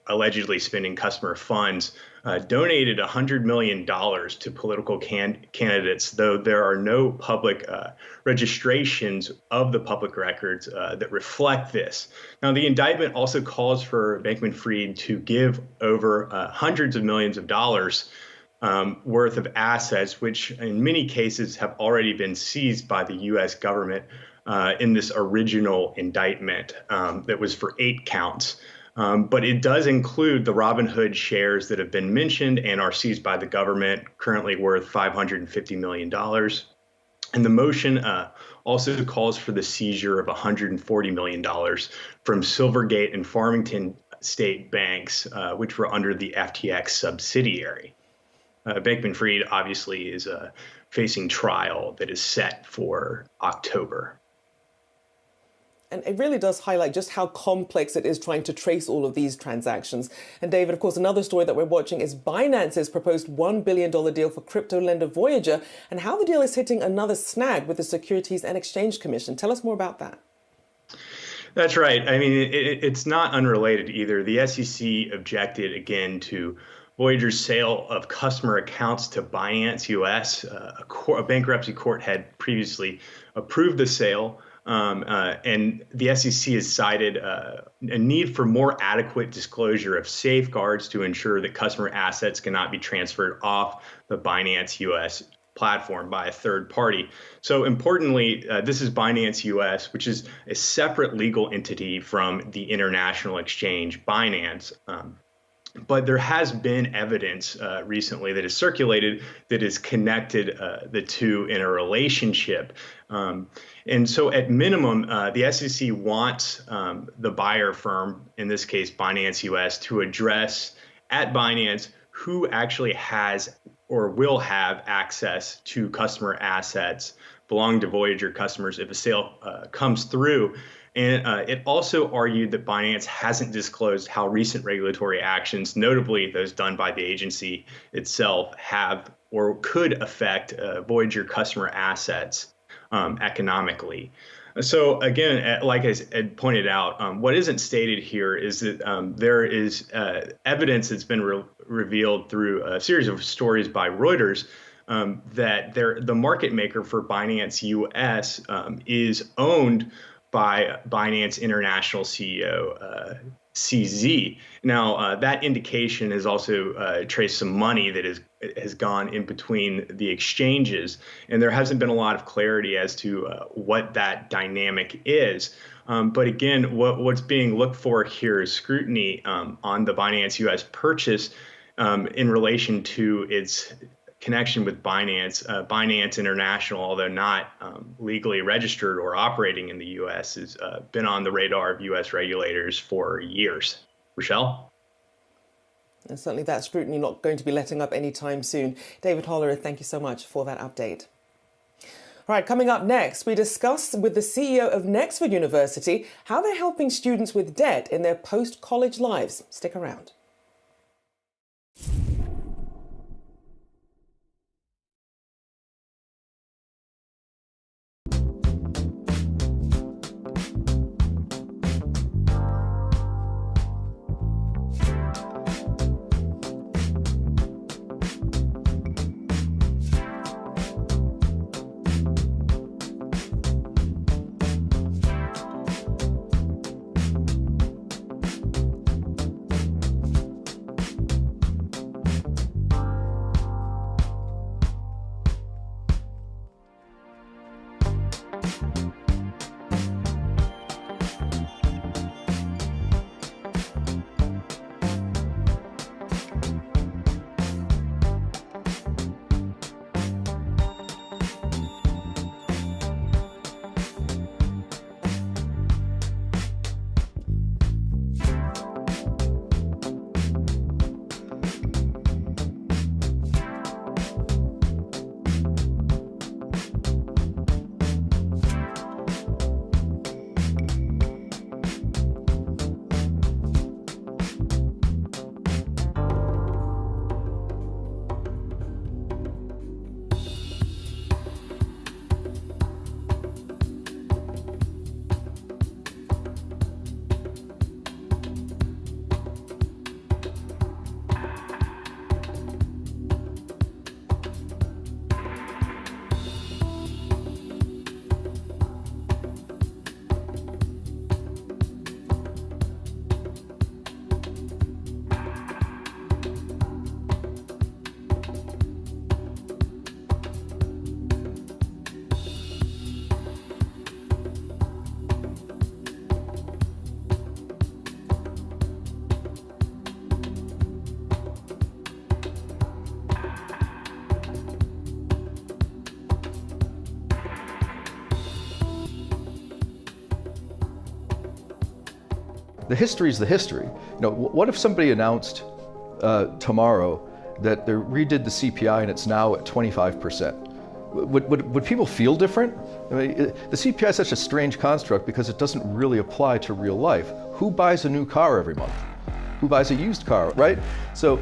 allegedly spending customer funds, donated $100 million to political candidates, though there are no public registrations of the public records that reflect this. Now, the indictment also calls for Bankman-Fried to give over hundreds of millions of dollars worth of assets, which in many cases have already been seized by the U.S. government in this original indictment that was for 8 counts. But it does include the Robinhood shares that have been mentioned and are seized by the government, currently worth $550 million. And the motion also calls for the seizure of $140 million from Silvergate and Farmington state banks, which were under the FTX subsidiary. Bankman-Fried obviously is facing trial that is set for October. And it really does highlight just how complex it is trying to trace all of these transactions. And David, of course, another story that we're watching is Binance's proposed $1 billion deal for crypto lender Voyager, and how the deal is hitting another snag with the Securities and Exchange Commission. Tell us more about that. That's right. I mean, it's not unrelated either. The SEC objected again to Voyager's sale of customer accounts to Binance US. A bankruptcy court had previously approved the sale. And the SEC has cited a need for more adequate disclosure of safeguards to ensure that customer assets cannot be transferred off the Binance US platform by a third party. So importantly, this is Binance US, which is a separate legal entity from the international exchange Binance. But there has been evidence recently that has circulated that has connected the two in a relationship. And so at minimum, the SEC wants the buyer firm, in this case, Binance US, to address at Binance who actually has or will have access to customer assets belonging to Voyager customers if a sale comes through. And it also argued that Binance hasn't disclosed how recent regulatory actions, notably those done by the agency itself, have or could affect Voyager customer assets economically. So again, like I had pointed out, what isn't stated here is that there is evidence that's been revealed through a series of stories by Reuters that the market maker for Binance US is owned by Binance International CEO CZ. Now, that indication has also traced some money that has gone in between the exchanges, and there hasn't been a lot of clarity as to what that dynamic is. But again, what's being looked for here is scrutiny on the Binance US purchase in relation to its connection with Binance. Binance International, although not legally registered or operating in the U.S., has been on the radar of U.S. regulators for years. Rochelle? And certainly that scrutiny not going to be letting up anytime soon. David Hollerer, thank you so much for that update. All right, coming up next, we discuss with the CEO of Nexford University how they're helping students with debt in their post-college lives. Stick around. the history is the history. What if somebody announced tomorrow that they redid the CPI and it's now at 25%? Would people feel different? I mean, the CPI is such a strange construct because it doesn't really apply to real life. Who buys a new car every month? Who buys a used car, right? So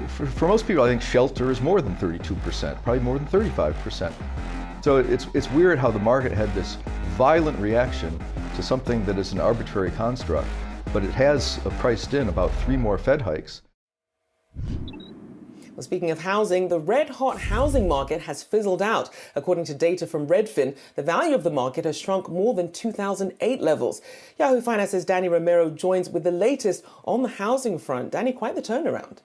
for most people, I think shelter is more than 32%, probably more than 35%. So it's weird how the market had this violent reaction to something that is an arbitrary construct, but it has priced in about 3 more Fed hikes. Well, speaking of housing, the red-hot housing market has fizzled out. According to data from Redfin, the value of the market has shrunk more than 2008 levels. Yahoo Finance's Danny Romero joins with the latest on the housing front. Danny, quite the turnaround.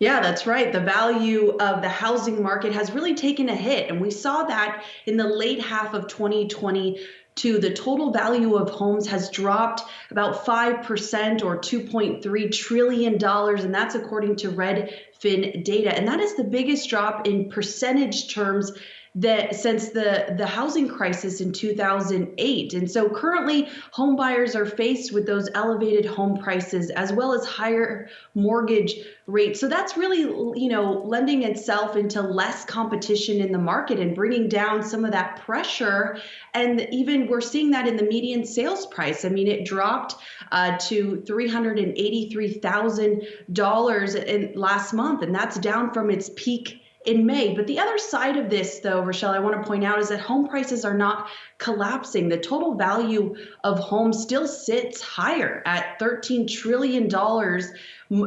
Yeah, that's right. The value of the housing market has really taken a hit, and we saw that in the late half of 2022. The total value of homes has dropped about 5% or $2.3 trillion, and that's according to Redfin data. And that is the biggest drop in percentage terms that since the housing crisis in 2008. And so currently home buyers are faced with those elevated home prices as well as higher mortgage rates. So that's really, lending itself into less competition in the market and bringing down some of that pressure. And even we're seeing that in the median sales price. I mean, it dropped to $383,000 in last month, and that's down from its peak in May. But the other side of this, though, Rochelle, I want to point out is that home prices are not collapsing. The total value of homes still sits higher at $13 trillion.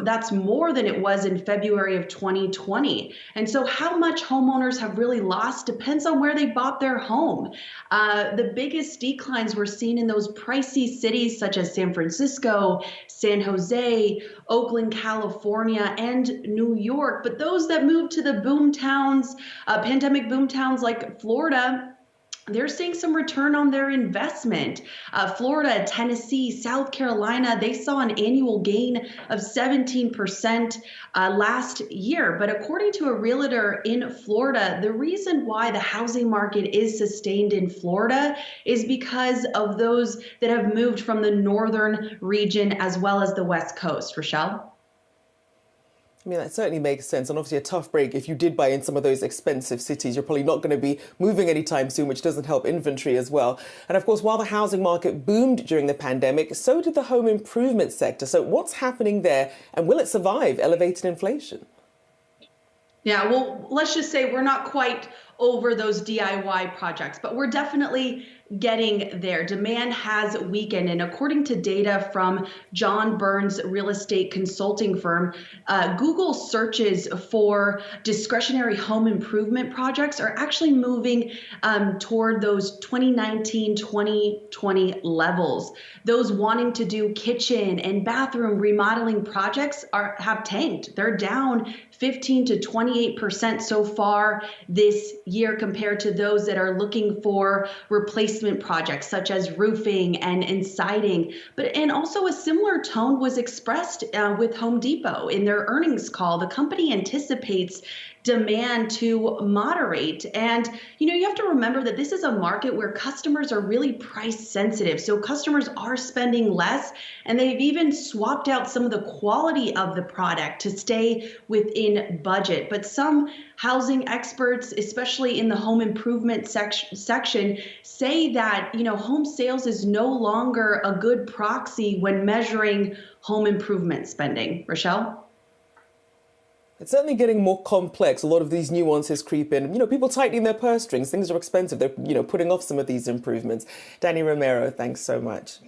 That's more than it was in February of 2020. And so how much homeowners have really lost depends on where they bought their home. The biggest declines were seen in those pricey cities such as San Francisco, San Jose, Oakland, California, and New York. But those that moved to the boom towns, pandemic boom towns like Florida, they're seeing some return on their investment. Florida, Tennessee, South Carolina, they saw an annual gain of 17% last year. But according to a realtor in Florida, the reason why the housing market is sustained in Florida is because of those that have moved from the northern region as well as the West Coast. Rochelle? I mean, that certainly makes sense. And obviously a tough break. If you did buy in some of those expensive cities, you're probably not going to be moving anytime soon, which doesn't help inventory as well. And of course, while the housing market boomed during the pandemic, so did the home improvement sector. So what's happening there, and will it survive elevated inflation? Yeah, well, let's just say we're not quite over those DIY projects, but we're definitely getting there. Demand has weakened, and according to data from John Burns real estate consulting firm, Google searches for discretionary home improvement projects are actually moving toward those 2019-2020 levels. Those wanting to do kitchen and bathroom remodeling projects have tanked. They're down 15 to 28% so far this year compared to those that are looking for replacement projects such as roofing and siding. And also a similar tone was expressed with Home Depot in their earnings call. The company anticipates demand to moderate. And, you have to remember that this is a market where customers are really price sensitive. So customers are spending less, and they've even swapped out some of the quality of the product to stay within budget. But some housing experts, especially in the home improvement section, say that, home sales is no longer a good proxy when measuring home improvement spending. Rochelle? It's certainly getting more complex. A lot of these nuances creep in. People tightening their purse strings. Things are expensive. They're, putting off some of these improvements. Danny Romero, thanks so much.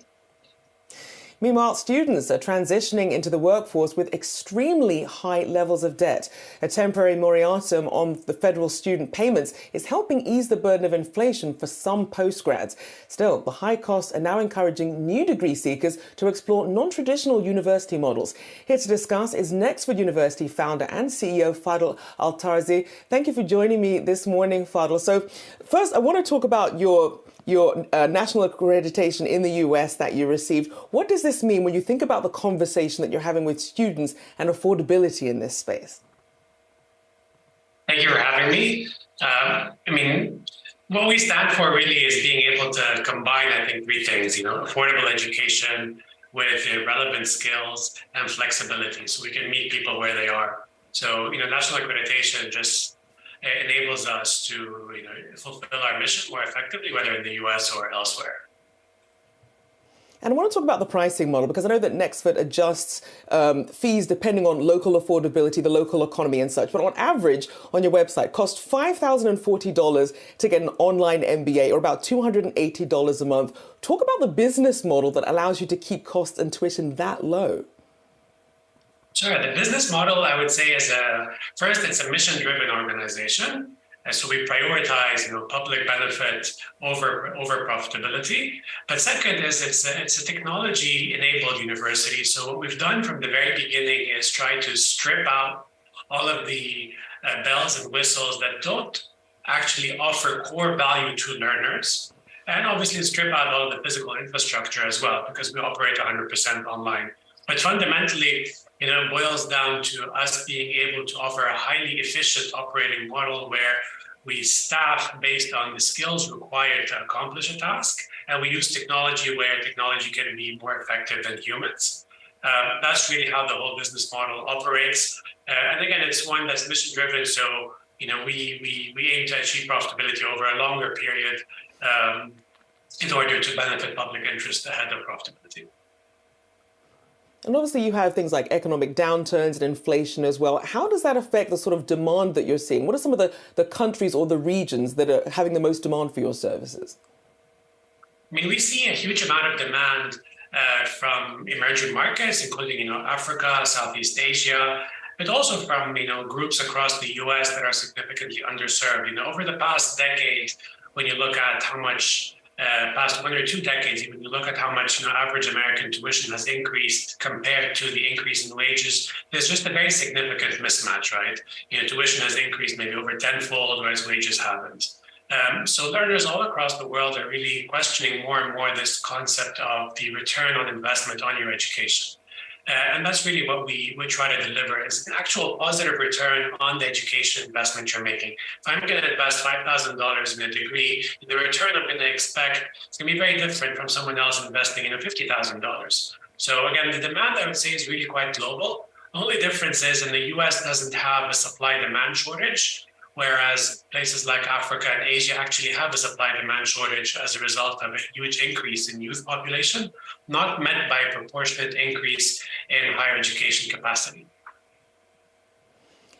Meanwhile, students are transitioning into the workforce with extremely high levels of debt. A temporary moratorium on the federal student payments is helping ease the burden of inflation for some postgrads. Still, the high costs are now encouraging new degree seekers to explore non-traditional university models. Here to discuss is Nexford University founder and CEO Fadl Al-Tarzi. Thank you for joining me this morning, Fadl. So first, I want to talk about your national accreditation in the US that you received. What does this mean when you think about the conversation that you're having with students and affordability in this space? Thank you for having me. What we stand for really is being able to combine, I think, three things, affordable education with relevant skills and flexibility, so we can meet people where they are. So, national accreditation just enables us to, fulfill our mission more effectively, whether in the US or elsewhere. And I want to talk about the pricing model, because I know that Nexford adjusts fees depending on local affordability, the local economy and such. But on average, on your website, cost $5,040 to get an online MBA, or about $280 a month. Talk about the business model that allows you to keep costs and tuition that low. Sure. The business model, I would say, is first, it's a mission-driven organization. And so we prioritize, public benefit over profitability. But second is it's a technology-enabled university. So what we've done from the very beginning is try to strip out all of the bells and whistles that don't actually offer core value to learners, and obviously strip out all of the physical infrastructure as well, because we operate 100% online. But fundamentally, it boils down to us being able to offer a highly efficient operating model where we staff based on the skills required to accomplish a task, and we use technology where technology can be more effective than humans. That's really how the whole business model operates. And again, it's one that's mission-driven, so we aim to achieve profitability over a longer period in order to benefit public interest ahead of profitability. And obviously you have things like economic downturns and inflation as well. How does that affect the sort of demand that you're seeing? What are some of the countries or the regions that are having the most demand for your services? We see a huge amount of demand from emerging markets, including Africa, Southeast Asia, but also from groups across the US that are significantly underserved. Over the past decade, when you look at how much past 1 or 2 decades, even you look at how much average American tuition has increased compared to the increase in wages, there's just a very significant mismatch, right? Tuition has increased maybe over tenfold, whereas wages haven't. So learners all across the world are really questioning more and more this concept of the return on investment on your education. And that's really what we try to deliver, is an actual positive return on the education investment you're making. If I'm going to invest $5,000 in a degree, the return I'm going to expect is going to be very different from someone else investing in $50,000. So again, the demand, I would say, is really quite global. The only difference is in the US doesn't have a supply-demand shortage, whereas places like Africa and Asia actually have a supply-demand shortage as a result of a huge increase in youth population, not met by a proportionate increase in higher education capacity.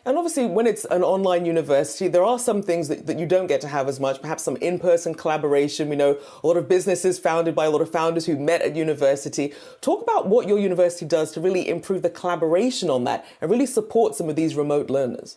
And obviously, when it's an online university, there are some things that you don't get to have as much, perhaps some in-person collaboration. We know a lot of businesses founded by a lot of founders who met at university. Talk about what your university does to really improve the collaboration on that and really support some of these remote learners.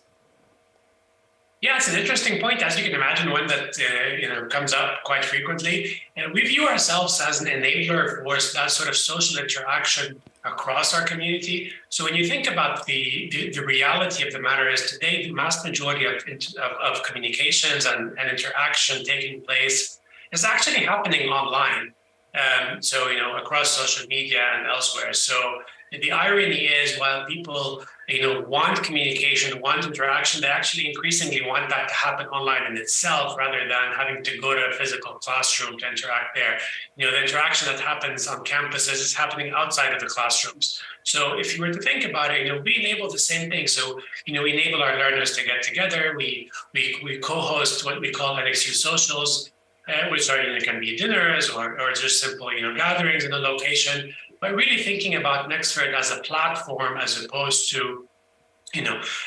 Yeah, it's an interesting point, as you can imagine, one that comes up quite frequently. And we view ourselves as an enabler for that sort of social interaction across our community. So when you think about the reality of the matter is today, the vast majority of communications and interaction taking place is actually happening online. So, across social media and elsewhere. So the irony is, while people, want communication, want interaction, they actually increasingly want that to happen online in itself, rather than having to go to a physical classroom to interact there. The interaction that happens on campuses is happening outside of the classrooms. So if you were to think about it, we enable the same thing. So, we enable our learners to get together. We co-host what we call IXIC socials, which are, can be dinners or just simple, gatherings in a location. But really thinking about Nexford as a platform as opposed to,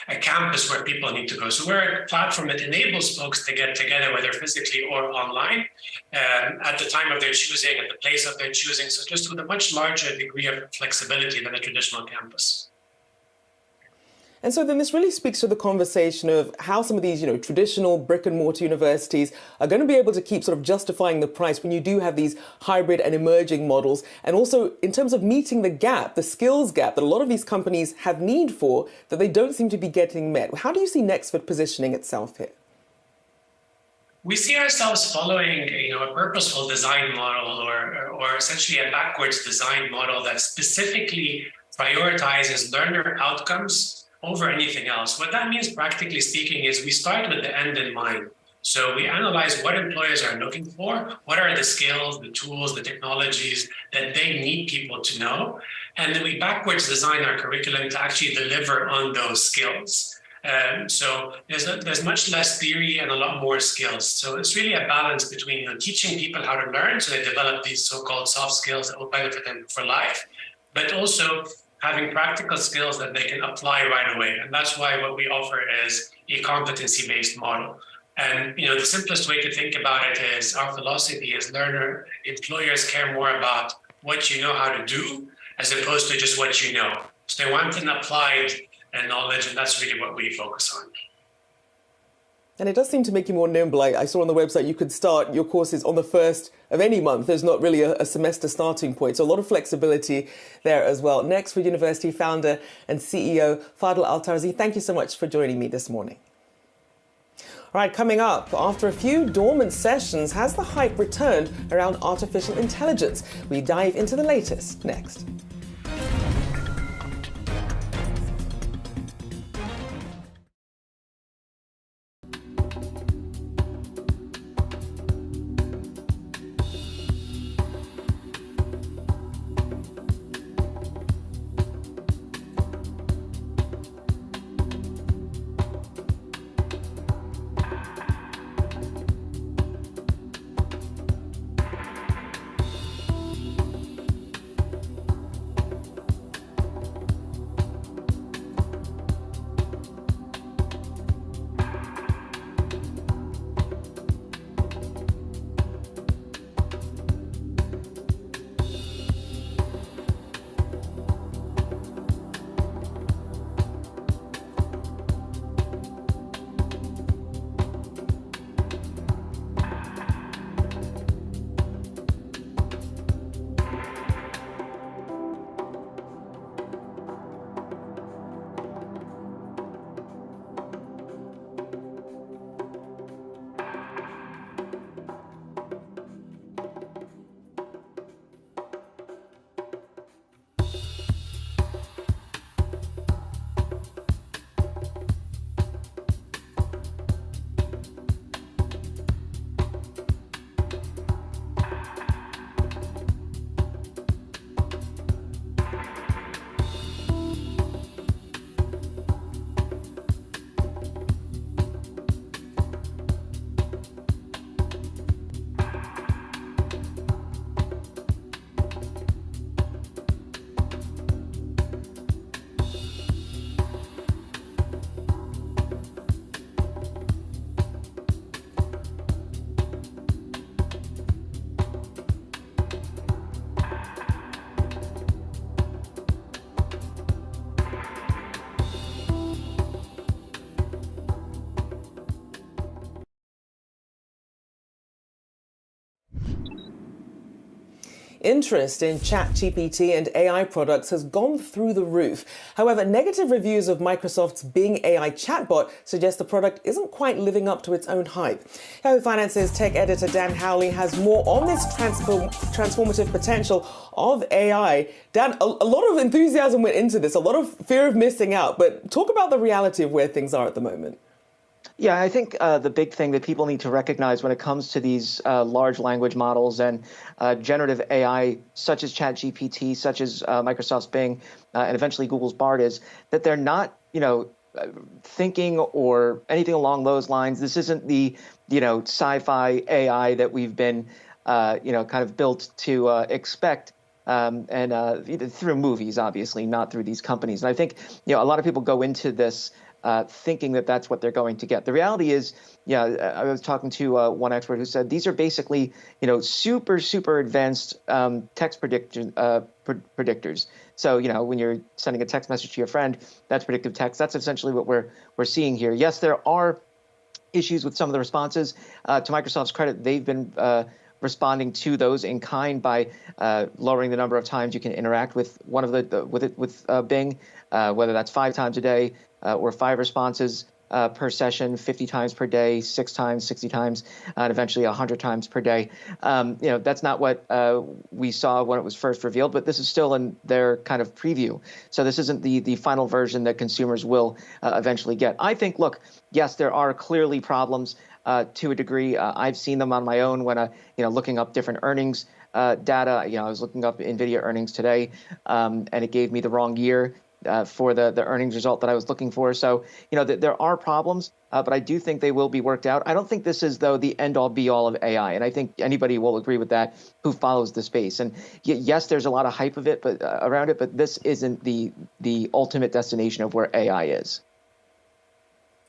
a campus where people need to go. So we're a platform that enables folks to get together, whether physically or online, at the time of their choosing, at the place of their choosing. So just with a much larger degree of flexibility than a traditional campus. And so then this really speaks to the conversation of how some of these, traditional brick and mortar universities are going to be able to keep sort of justifying the price when you do have these hybrid and emerging models. And also in terms of meeting the gap, the skills gap that a lot of these companies have need for that they don't seem to be getting met. How do you see Nexford positioning itself here? We see ourselves following, a purposeful design model or essentially a backwards design model that specifically prioritizes learner outcomes over anything else. What that means, practically speaking, is we start with the end in mind. So we analyze what employers are looking for, what are the skills, the tools, the technologies that they need people to know, and then we backwards design our curriculum to actually deliver on those skills. So there's much less theory and a lot more skills. So it's really a balance between teaching people how to learn, so they develop these so-called soft skills that will benefit them for life, but also having practical skills that they can apply right away. And that's why what we offer is a competency-based model. And the simplest way to think about it is our philosophy is employers care more about what you know how to do as opposed to just what you know. So they want an applied knowledge, and that's really what we focus on. And it does seem to make you more nimble. I saw on the website you could start your courses on the 1st of any month. There's not really a semester starting point. So a lot of flexibility there as well. Next, University founder and CEO Fadel Al-Tarzi, thank you so much for joining me this morning. All right, coming up, after a few dormant sessions, has the hype returned around artificial intelligence? We dive into the latest next. Interest in ChatGPT and AI products has gone through the roof. However, negative reviews of Microsoft's Bing AI chatbot suggest the product isn't quite living up to its own hype. Yahoo Finance's tech editor Dan Howley has more on this transformative potential of AI. Dan, a lot of enthusiasm went into this, a lot of fear of missing out, but talk about the reality of where things are at the moment. Yeah, I think the big thing that people need to recognize when it comes to these large language models and generative AI, such as ChatGPT, such as Microsoft's Bing, and eventually Google's Bard, is that they're not, thinking or anything along those lines. This isn't the, sci-fi AI that we've been, kind of built to expect. And through movies, obviously, not through these companies. And I think, a lot of people go into this thinking that that's what they're going to get. The reality is, I was talking to one expert who said these are basically, super, super advanced text predictors. So, when you're sending a text message to your friend, that's predictive text. That's essentially what we're seeing here. Yes, there are issues with some of the responses. To Microsoft's credit, they've been responding to those in kind by lowering the number of times you can interact with one of with Bing, whether that's 5 times a day or 5 responses per session, 50 times per day, 6 times, 60 times, and eventually 100 times per day. That's not what we saw when it was first revealed, but this is still in their kind of preview. So this isn't the final version that consumers will eventually get. I think, look, yes, there are clearly problems to a degree. I've seen them on my own when looking up different earnings data. I was looking up NVIDIA earnings today, and it gave me the wrong year for the earnings result that I was looking for. So, there are problems, but I do think they will be worked out. I don't think this is, though, the end-all be-all of AI, and I think anybody will agree with that who follows the space. And yes, there's a lot of hype of it, but around it, but this isn't the ultimate destination of where AI is.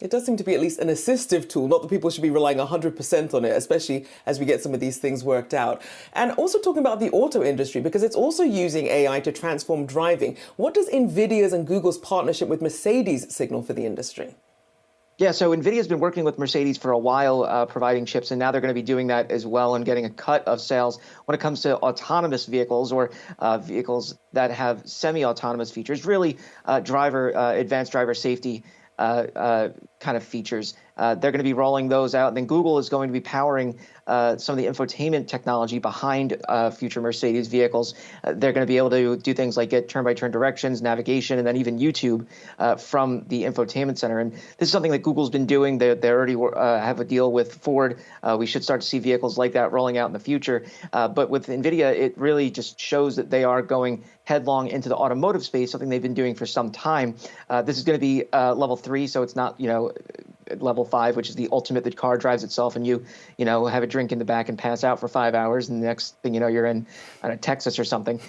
It does seem to be at least an assistive tool, not that people should be relying 100% on it, especially as we get some of these things worked out. And also talking about the auto industry, because it's also using AI to transform driving. What does NVIDIA's and Google's partnership with Mercedes signal for the industry? Yeah, so NVIDIA's been working with Mercedes for a while, providing chips, and now they're going to be doing that as well and getting a cut of sales when it comes to autonomous vehicles or vehicles that have semi-autonomous features, really advanced driver safety kind of features. They're going to be rolling those out. And then Google is going to be powering some of the infotainment technology behind future Mercedes vehicles. They're going to be able to do things like get turn-by-turn directions, navigation, and then even YouTube from the infotainment center. And this is something that Google's been doing. They already have a deal with Ford. We should start to see vehicles like that rolling out in the future. But with NVIDIA, it really just shows that they are going headlong into the automotive space, something they've been doing for some time. This is going to be level 3, so it's not, level 5, which is the ultimate. The car drives itself and you have a drink in the back and pass out for 5 hours, and the next thing you know, you're in Texas or something.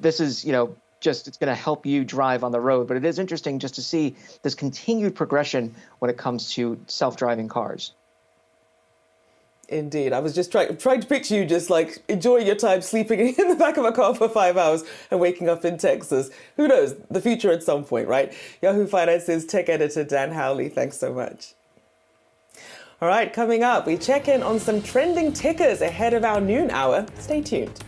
This is, it's going to help you drive on the road. But it is interesting just to see this continued progression when it comes to self-driving cars. Indeed. I was just trying to picture you just like enjoying your time sleeping in the back of a car for 5 hours and waking up in Texas. Who knows? The future at some point, right? Yahoo Finance's tech editor, Dan Howley. Thanks so much. All right, coming up, we check in on some trending tickers ahead of our noon hour. Stay tuned.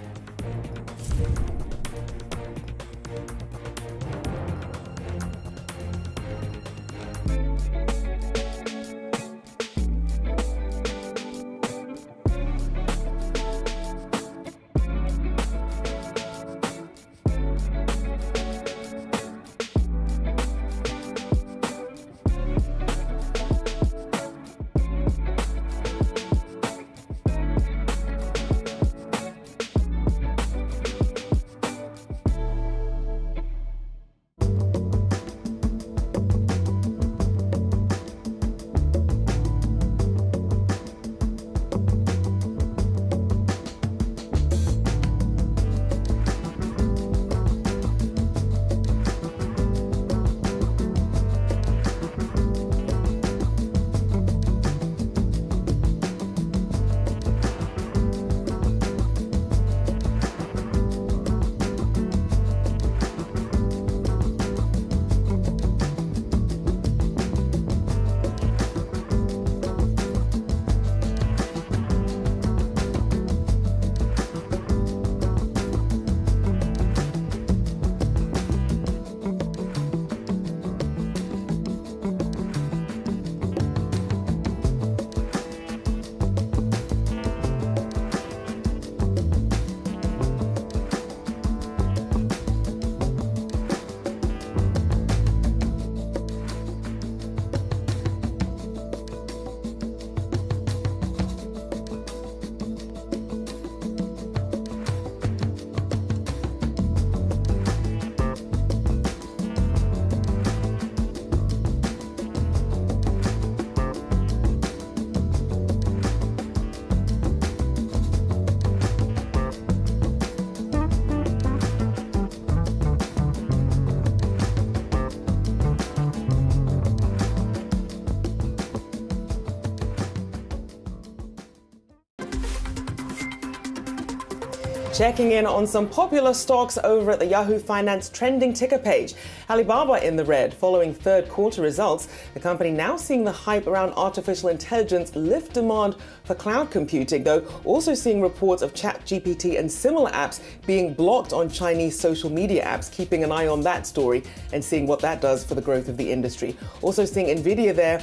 Checking in on some popular stocks over at the Yahoo Finance trending ticker page. Alibaba in the red following third quarter results. The company now seeing the hype around artificial intelligence lift demand for cloud computing, though also seeing reports of ChatGPT and similar apps being blocked on Chinese social media apps. Keeping an eye on that story and seeing what that does for the growth of the industry. Also seeing Nvidia there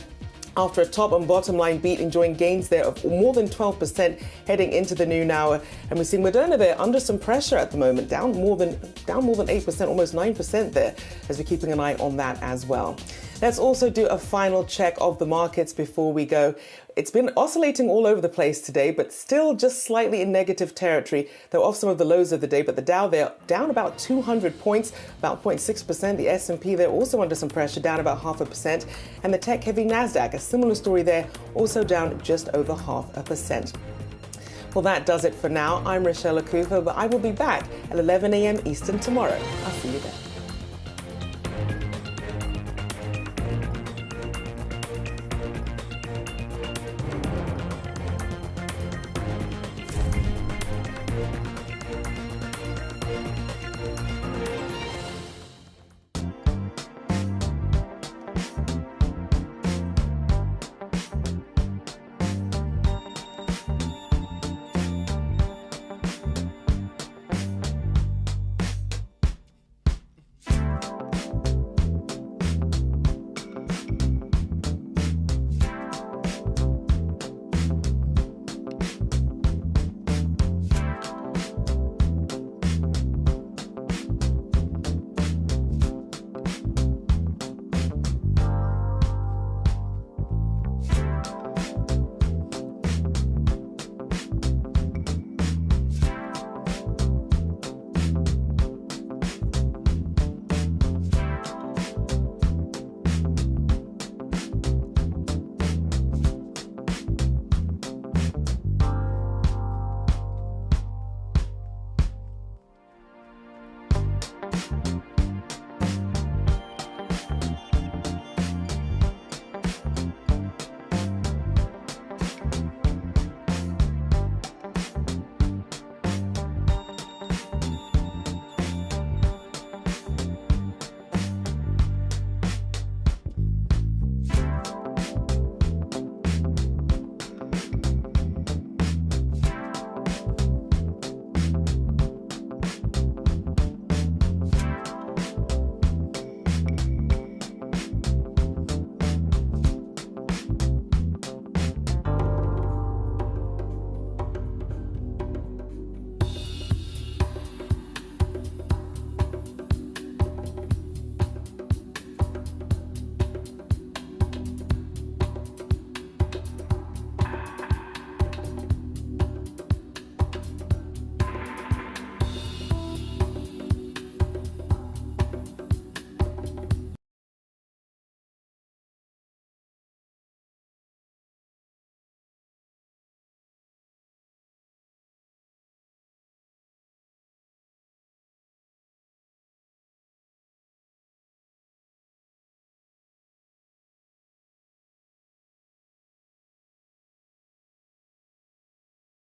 after a top and bottom line beat, enjoying gains there of more than 12% heading into the noon hour. And we're seeing Moderna there under some pressure at the moment, down more than 8%, almost 9% there, as we're keeping an eye on that as well. Let's also do a final check of the markets before we go. It's been oscillating all over the place today, but still just slightly in negative territory, though off some of the lows of the day. But the Dow there down about 200 points, about 0.6%. The S&P there also under some pressure, down about 0.5%. And the tech-heavy Nasdaq, a similar story there, also down just over 0.5%. Well, that does it for now. I'm Rochelle Akufo, but I will be back at 11 a.m. Eastern tomorrow. I'll see you then.